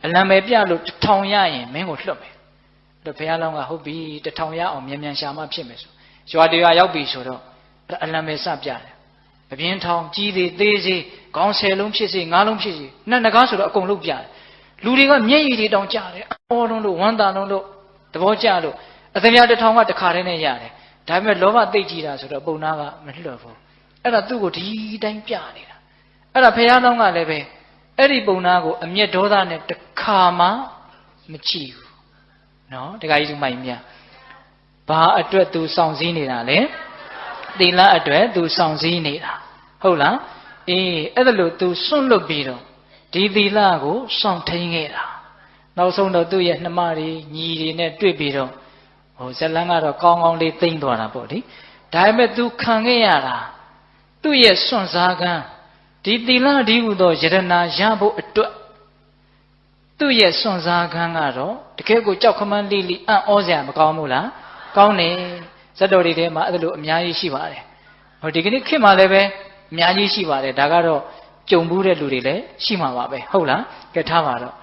အလံပဲပြလို့1000ရရင်မင်းကိုလွတ်မယ်အဲ့တော့ဘုရားလောင်းကဟုတ်ပြီ1000ရအောင်မြန်မြန်ရှာမှဖြစ်မယ်ဆိုရွာတရားရောက်ပြီဆိုတော့အလံပဲစပြတယ်အပြင်းထောင်ကြီးသေးသေးစေခေါင်း10လုံးဖြစ်စေ9လုံးဖြစ်စေနှစ်နဂါးဆိုတော့အကုန်လုံးပြတယ်လူတွေကမျက်ရည်တွေတောင်ကျတယ်အော်လုံးလို့ဝမ်းသာလုံးလို့သဘောကျလို့အသမြ1000ကတခါတည်းနဲ့ရတယ်ဒါပေမဲ့လောဘသိတ်ကြည့်တာဆိုတော့ပုံနာကမလွတ်ဘူးအဲ့ဒါသူ့ကိုဒီတိုင်းပြနေတာအဲ့ဒါဖះလောင်းကလည်းပဲအဲ့ဒီပုံနာကိုအမျက်ဒေါသနဲ့တခါမှမကြည့်ဘူးနော်တခါကြီးသူမိုင်မြဘာအတွက်သူစောင့်စည်းနေတာလဲသီလအတွက်သူစောင့်စည်းနေတာဟုတ်လားအေးအဲ့ဒါလို့သူစွန့်လွတ်ပြီးတော့ဒီသီလကိုစောင့်ထိန်ခဲ့တာနောက်ဆုံးတော့သူ့ရဲ့နှမတွေညီတွေနဲ့တွေ့ပြီးတော့ဟိုဇလန်းကတော့ကောင်းကောင်းလေးသိမ့်သွားတာပေါ့လေဒါပေမဲ့ तू ခံခဲ့ရတာသူ့ရဲ့စွန့်စားကံဒီသီလဒီဟုသောယရနာရဖို့အတွက်သူ့ရဲ့စွန့်စားကံကတော့တကယ်ကိုကြောက်ခမန်းလေးလေးအံ့ဩစရာမကောင်းဘူးလားကောင်းတယ်ဇတ်တော်တွေထဲမှာအဲ့လိုအများကြီးရှိပါတယ်ဟိုဒီကနေ့ခေတ်မှာလည်းပဲအများကြီးရှိပါတယ်ဒါကတော့ကြုံဘူးတဲ့လူတွေလည်းရှိမှာပါပဲဟုတ်လားကဲထားပါတော့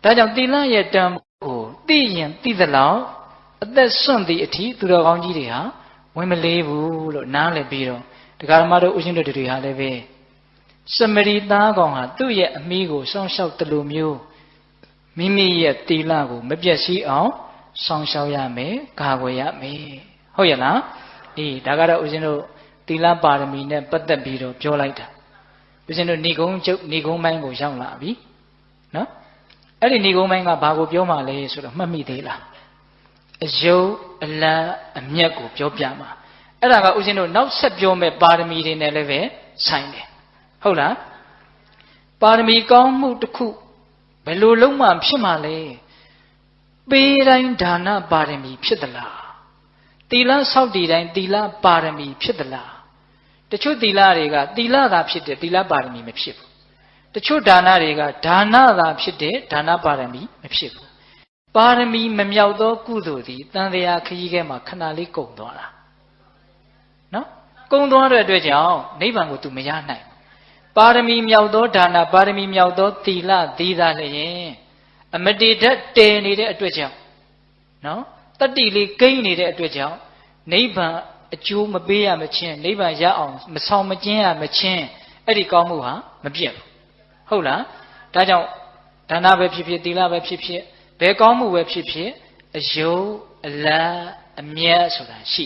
ဒါကြောင့်သီလရဲ့တန်ဖိုးကိုသိရင်သိသလောက်အသက်စွန့်သည့်အထိသူတော်ကောင်းကြီးတွေဟာဝင်မလေးဘူးလို့နားလည်ပြီးတော့တရားဓမ္မတို့ဥရှင်တို့တွေဟာလည်းပဲစမရီသားကောင်ဟာသူ့ရဲ့အမိကိုစောင့်ရှောက်တလူမျိုးမိမိရဲ့သီလကိုမပြည့်စည်အောင်စောင့်ရှောက်ရမယ်ကာကွယ်ရမယ်ဟုတ်ရဲ့လားအေးဒါကတော့ဥရှင်တို့သီလပါရမီနဲ့ပတ်သက်ပြီးတော့ပြောလိုက်တာဥရှင်တို့ဏိဂုံးကျုပ်ဏိဂုံးပိုင်းကိုရောက်လာပြီနော်အဲ့ဒီဏိဂုံးပိုင်းကဘာကိုပြောမှလဲဆိုတော့မှတ်မိသေးလားအယုတ်အလံအမျက်ကိုပြောပြမှာအဲ့ဒါကဥစဉ်တို့နောက်ဆက်ပြောမဲ့ပါရမီတွေနဲ့လည်းပဲဆိုင်တယ်ဟုတ်လားပါရမီကောင်းမှုတစ်ခုဘယ်လိုလုံးမှဖြစ်မှာလဲပေးတိုင်းဒါနပါရမီဖြစ်သလားသီလဆောက်တည်တိုင်းသီလပါရမီဖြစ်သလားတချို့သီလတွေကသီလသာဖြစ်တယ်သီလပါရမီမဖြစ်ဘူးတချို့ဒါနတွေကဒါနသာဖြစ်တယ်ဒါနပါရမီမဖြစ်ဘူးပါရမီမမြောက်သောကုသိုလ်သည်တန်တရားခရီးခဲမှာခဏလေးကုန်သွားတာနော်ကုန်သွားတဲ့အတွက်ကြောင့်နိဗ္ဗာန်ကို तू မရနိုင်ပါရမီမြောက်သောဒါနပါရမီမြောက်သောသီလသီသာလျင်အမတေဓာတ်တည်နေတဲ့အတွက်ကြောင့်နော်တတ္တိလေးကိန်းနေတဲ့အတွက်ကြောင့်နိဗ္ဗာန်အကျိုးမပေးရမချင်းနိဗ္ဗာန်ရအောင်မဆောင်မကျင်းရမချင်းအဲ့ဒီကောင်းမှုဟာမပြတ်ဘူးဟုတ်လားဒါကြောင့်ဒါနပဲဖြစ်ဖြစ်သီလပဲဖြစ်ဖြစ်ဘယ်ကောင်းမှုပဲဖြစ်ဖြစ်အယုတ်အလံအမျက်ဆိုတာရှိ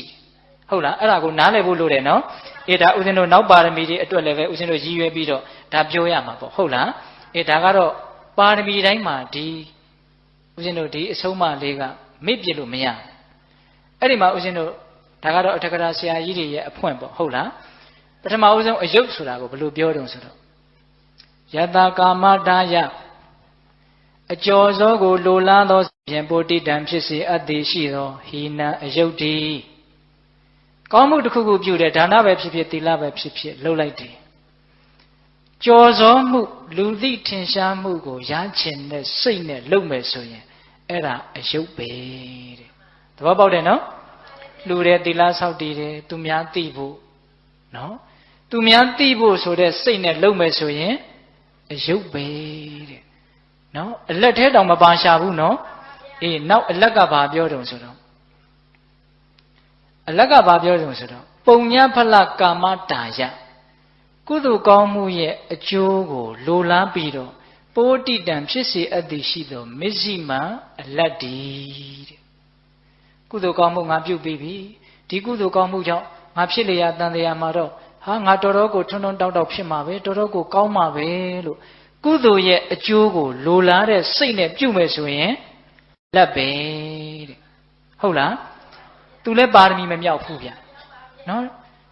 ဟုတ်လားအဲ့ဒါကိုနားလည်ဖို့လိုတယ်နော်အေးဒါဦးဇင်းတို့နောက်ပါရမီတွေအတွက်လည်းပဲဦးဇင်းတို့ရည်ရွယ်ပြီးတော့ဒါပြောရမှာပေါ့ဟုတ်လားအေးဒါကတော့ပါရမီတိုင်းမှာဒီဦးဇင်းတို့ဒီအဆုံးအမလေးကမေ့ပြလို့မရအဲ့ဒီမှာဦးဇင်းတို့ဒါကတော့အထက်ကရာဆရာကြီးတွေရဲ့အဖွင့်ပေါ့ဟုတ်လားပထမဦးဆုံးအယုတ်ဆိုတာကိုဘယ်လိုပြောတုံးဆိုတော့ယတကာမတာယအကျော်စောကိုလိုလားသော ပြန်ပိုတိတံဖြစ်စေအပ်သည်ရှိသောဟိနံအယုတ်တိကောင်းမှုတစ်ခုခုပြုတယ်ဒါနပဲဖြစ်ဖြစ်သီလပဲဖြစ်ဖြစ်လှုပ်လိုက်တယ်ကြော်စောမှုလူသိထင်ရှားမှုကိုရချင်တဲ့စိတ်နဲ့လုပ်မယ်ဆိုရင်အဲ့ဒါအယုတ်ပဲတဲ့သဘောပေါက်တယ်နော်လူတဲ့သီလဆောက်တည်တယ်သူများသိဖို့နော်သူများသိဖို့ဆိုတဲ့စိတ်နဲ့လုပ်မယ်ဆိုရင်အယုတ်ပဲတဲ့နော်အလက်ထဲတောင်မပါရှာဘူးနော်အေးနောက်အလက်ကဘာပြောတုံဆိုတော့အလက်ကဘာပြောတုံဆိုတော့ပုံညဖလကာမတာယကုသိုလ်ကောင်းမှုရဲ့အကျိုးကိုလိုလားပြီးတော့ပိုးတိတံဖြစ်စေအပ်သည်ရှိသောမစ္စည်းမအလတ်ဒီတဲ့ကုသိုလ်ကောင်းမှုငါပြုပြီးပြီဒီကုသိုလ်ကောင်းမှုကြောင့်ငါဖြစ်လျာတန်တရားမှာတော့ဟာငါတော်တော်ကိုထွန်းထွန်းတောက်တောက်ဖြစ်မှာပဲတော်တော်ကိုကောင်းမှာပဲလို့ကုသိုလ်ရဲ့အကျိုးကိုလိုလားတဲ့စိတ်နဲ့ပြုမယ်ဆိုရင်လက်ပဲတဲ့ဟုတ်လားသူလည်းပါရမီမမြောက်ဘူးဗျနော်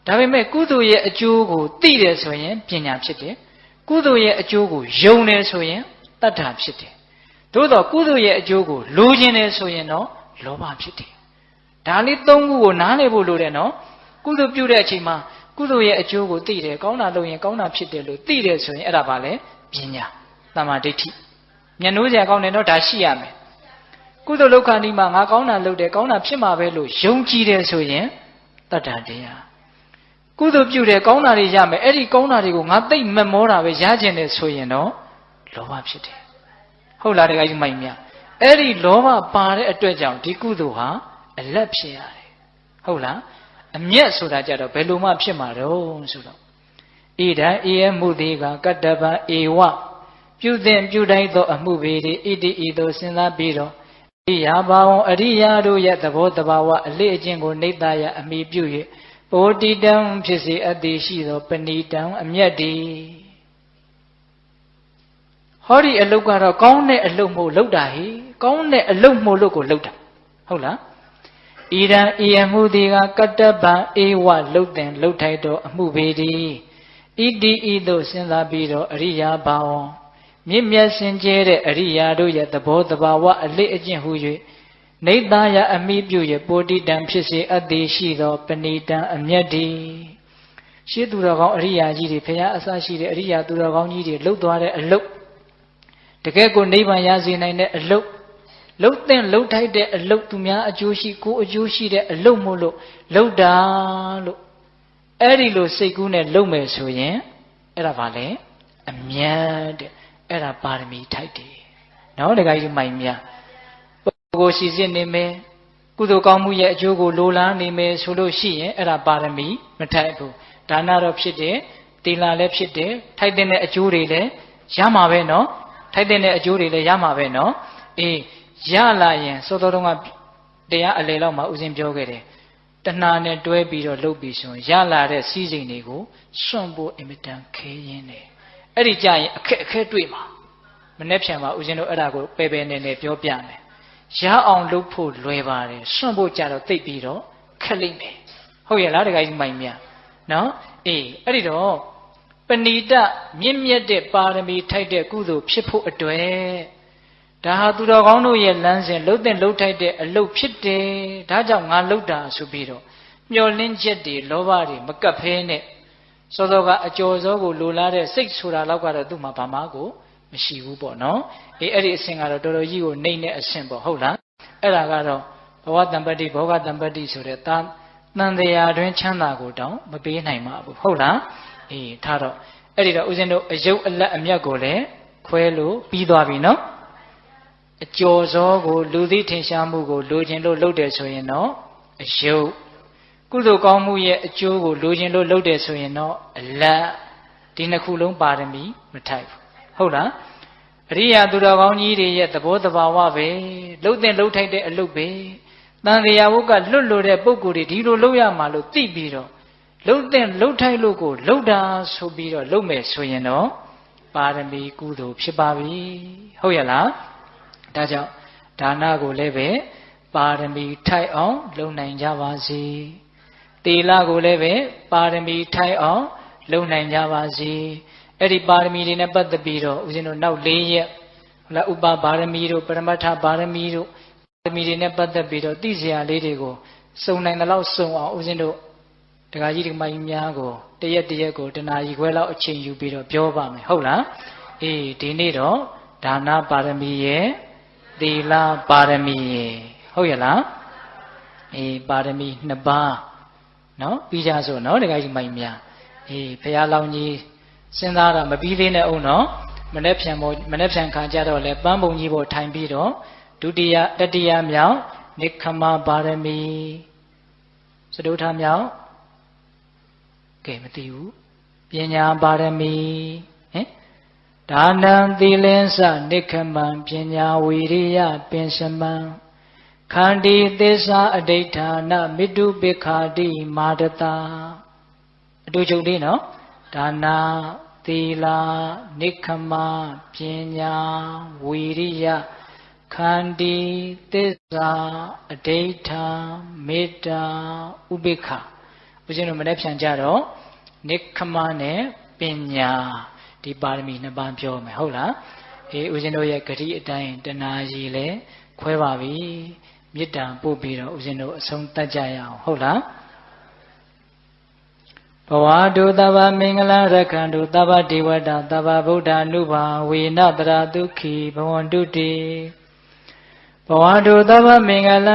ဒါပေမဲ့ကုသိုလ်ရဲ့အကျိုးကိုသိတယ်ဆိုရင်ပညာဖြစ်တယ်ကုသိုလ်ရဲ့အကျိုးကိုယုံတယ်ဆိုရင်တတ္ထာဖြစ်တယ်သို့တော့ကုသိုလ်ရဲ့အကျိုးကိုလိုချင်တယ်ဆိုရင်တော့လောဘဖြစ်တယ်ဒါလေးသုံးခုကိုနားလည်ဖို့လိုတယ်နော်ကုသိုလ်ပြုတဲ့အချိန်မှာကုသိုလ်ရဲ့အကျိုးကိုသိတယ်ကောင်းတာလုပ်ရင်ကောင်းတာဖြစ်တယ်လို့သိတယ်ဆိုရင်အဲ့ဒါပါလေပညာသမာဓိဋ္ဌိမျက်နှိုးစရာကောင်းတယ်တော့ဒါရှိရမယ်ကုသိုလ်လောက်ခဏီမှာငါကောင်းတာလုပ်တယ်ကောင်းတာဖြစ်မှာပဲလို့ယုံကြည်တယ်ဆိုရင်တတ္တတရားကုသိုလ်ပြုတယ်ကောင်းတာတွေရမယ်အဲ့ဒီကောင်းတာတွေကိုငါသိမမောတာပဲရကျင်တယ်ဆိုရင်တော့လောဘဖြစ်တယ်ဟုတ်လားတခါကြီးမိုင်မြအဲ့ဒီလောဘပါတဲ့အတွက်ကြောင့်ဒီကုသိုလ်ဟာအလက်ဖြစ်ရတယ်ဟုတ်လားအမျက်ဆိုတာကြတော့ဘယ်လိုမှဖြစ်မှာတော့ဆိုတော့ဣဒံဤယမှုတိကကတ္တဗံဧဝပြုသင်ပြုတိုင်းသောအမှုပေသည်ဣတိဤသို့စဉ်းစားပြီးတော့အရိယာဘာဝံအရိယာတို့ရဲ့သဘောတဘာဝအလေးအကျင့်ကိုနှိမ့်သားရအမိပြု၍ပိုတိတံဖြစ်စေအပ်သည်ရှိသောပဏိတံအမျက်ဒီဟောဒီအလုတ်ကတော့ကောင်းတဲ့အလုတ်မို့လုတ်တာဟိကောင်းတဲ့အလုတ်မို့လို့ကိုလုတ်တာဟုတ်လားဣဒံဤအမှုဒီကကတ္တဗံဧဝလုတ်တင်လုတ်ထိုက်သောအမှုပေသည်ဣတိဤသို့စဉ်းစားပြီးတော့အရိယာဘာဝံမြင့်မြတ်စင်ကြဲတဲ့အရိယာတို့ရဲ့သဘောတဘာဝအလေးအကျင့်ဟု၍နေသားရအမိပြု၍ပိုတိတံဖြစ်စေအပ်သည်ရှိသောပဏိတံအမျက်ဒီရှေးသူတော်ကောင်းအရိယာကြီးတွေဖရာအစရှိတဲ့အရိယာသူတော်ကောင်းကြီးတွေလှုပ်သွားတဲ့အလုတ်တကယ်ကိုနိဗ္ဗာန်ရစေနိုင်တဲ့အလုတ်လှုပ်တဲ့လှုပ်ထိုက်တဲ့အလုတ်သူများအကျိုးရှိကိုအကျိုးရှိတဲ့အလုတ်မို့လို့လှုပ်တာလို့အဲ့ဒီလိုစိတ်ကူးနဲ့လှုပ်မယ်ဆိုရင်အဲ့ဒါပါလေအမြတ်တဲ့အဲ့ဒါပါရမီထိုက်တယ်နော်တခါကြီးမိုင်များကိုယ်ရှိစစ်နေမယ်ကုသိုလ်ကောင်းမှုရဲ့အကျိုးကိုလိုလားနေမယ်ဆိုလို့ရှိရင်အဲ့ဒါပါရမီမထိုက်ဘူးဒါနတော့ဖြစ်တယ်သီလလည်းဖြစ်တယ်ထိုက်တဲ့အကျိုးတွေလည်းရမှာပဲနော်ထိုက်တဲ့အကျိုးတွေလည်းရမှာပဲနော်အေးရလာရင်စောစောတုန်းကတရားအလယ်လောက်မှာဥစဉ်ပြောခဲ့တယ်တဏှာနဲ့တွဲပြီးတော့လုပ်ပြီးဆိုရင်ရလာတဲ့စည်းစိမ်တွေကိုစွန့်ဖို့အင်မတန်ခဲရင်းတယ်အဲ့ဒီကြရင်အခက်တွေ့မှာမနေ့ပြန်ပါဥစဉ်တို့အဲ့ဒါကိုပယ်ပယ်နေနေပြောပြမယ်ရအောင်လုပ်ဖို့လွယ်ပါတယ်စွန့်ဖို့ကြတော့သိပ်ပြီးတော့ခက်လိမ့်မယ်ဟုတ်ရဲ့လားတခါကြီးမိုင်မြနော်အေးအဲ့ဒီတော့ပဏိတမြင့်မြတ်တဲ့ပါရမီထိုက်တဲ့ကုသိုလ်ဖြစ်ဖို့အတွက်ဒါဟာသူတော်ကောင်းတို့ရဲ့လမ်းစဉ်လှုပ်တဲ့လှုပ်ထိုက်တဲ့အလုပ်ဖြစ်တယ်ဒါကြောင့်ငါလှုပ်တာဆိုပြီးတော့မျောလင်းချက်တွေလောဘတွေမကပ်ဖဲနဲ့စောစောကအကျော်စောကိုလိုလားတဲ့စိတ်ဆိုတာလောက်ကတော့သူ့မှာဘာမှကိုမရှိဘူးပေါ့နော်အေးအဲ့ဒီအဆင့်ကတော့တော်တော်ကြီးကိုနှိမ့်တဲ့အဆင့်ပေါ့ဟုတ်လားအဲ့ဒါကတော့ဘဝတံပတ္တိဘောဂတံပတ္တိဆိုတဲ့တန်တရားတွင်ချမ်းသာကိုတောင်မပေးနိုင်ပါဘူးဟုတ်လားအေးထားတော့အဲ့ဒီတော့ဦးဇင်းတို့အယုတ်အလက်အမြတ်ကိုလည်းခွဲလို့ပြီးသွားပြီနော်အကျော်စောကိုလူသိထင်ရှားမှုကိုလိုချင်လို့လုပ်တယ်ဆိုရင်တော့အယုတ်ကုသိုလ်ကောင်းမှုရဲ့အကျိုးကိုလိုချင်လို့လုပ်တယ်ဆိုရင်တော့အလတ်ဒီနှစ်ခုလုံးပါရမီမထိုက်ဘူးဟုတ်လားအရိယာသူတော်ကောင်းကြီးတွေရဲ့သဘောတဘာဝပဲလှုပ်တဲ့လှုပ်ထိုက်တဲ့အလုပ်ပဲတန်တရားဝုတ်ကလွတ်လို့တဲ့ပုံကိုယ်တွေဒီလိုလုပ်ရမှာလို့သိပြီးတော့လှုပ်တဲ့လှုပ်ထိုက်လို့ကိုလှုပ်တာဆိုပြီးတော့လုပ်မယ်ဆိုရင်တော့ပါရမီကုသိုလ်ဖြစ်ပါပြီဟုတ်ရဲ့လားဒါကြောင့်ဒါနကိုလည်းပဲပါရမီထိုက်အောင်လုပ်နိုင်ကြပါစေသီလကိုလည်းပဲပါရမီထိုက်အောင်လုပ်နိုင်ကြပါစေအဲ့ဒီပါရမီတွေနဲ့ပတ်သက်ပြီးတော့ဦးဇင်းတို့နောက်၄ရက်ဟုတ်လားဥပပါရမီတို့ပရမတ္ထပါရမီတို့ မီတွေနဲ့ပတ်သက်ပြီးတော့သိစရာလေးတွေကိုစုံနိုင်တဲ့လောက်စုံအောင်ဦးဇင်းတို့ဒကာကြီးဒကာမကြီးများကိုတရက်ကိုတနာရီခွဲလောက်အချိန်ယူပြီးတော့ပြောပါမယ်ဟုတ်လားအေးဒီနေ့တော့ဒါနပါရမီရဲ့သီလပါရမီရဲ့ဟုတ်ရဲ့လားအေးပါရမီ2ပါးနော်ပြီးကြစို့နော်ဒကာကြီးမကြီးများအေးဘုရားလောင်းကြီးစဉ်းစားတာမပြီးသေးနဲ့အောင်နော်မနေ့ဖြန်ခါကြတော့လဲပန်းပုံကြီးပေါ်ထိုင်ပြီးတော့ဒုတိယတတိယမြောက်နိက္ခမပါရမီစတုထမြောက်ကဲမသိဘူးပညာပါရမီဟင်ဒါနံသီလင်္စနိက္ခမံပညာဝီရိယပင်စမံခန္တီသစ္စာအဋိဌာနမိတုပိခာတိမာတတာအတူချုပ်လေးနော်ဒါနာသီလနိက္ခမပညာဝီရိယခန္တီသစ္စာအဋိဌာမေတ္တာဥပိ္ပခဦးဇင်းတို့မနေ့ဖြန်ကြတော့နိက္ခမနဲ့ပညာဒီပါရမီ2ပါးပြောမယ်ဟုတ်လားအေးဦးဇင်းတို့ရဲ့ဂတိအတိုင်းတဏှာကြီးလဲခွဲပါပြီမေတ္တာပို့ပြီးတော့ဦးဇင်းတို့အဆုံးသတ်ကြရအောင်ဟုတ်လားဘဝတုသဗ္ဗမင်္ဂလရက္ခန္တုသဗ္ဗဒေဝတာသဗ္ဗဗုဒ္ဓ ानु ဘာဝေနတရာဒုက္ခိဘဝန္တုတိဘဝတုသဗ္ဗမင်္ဂလ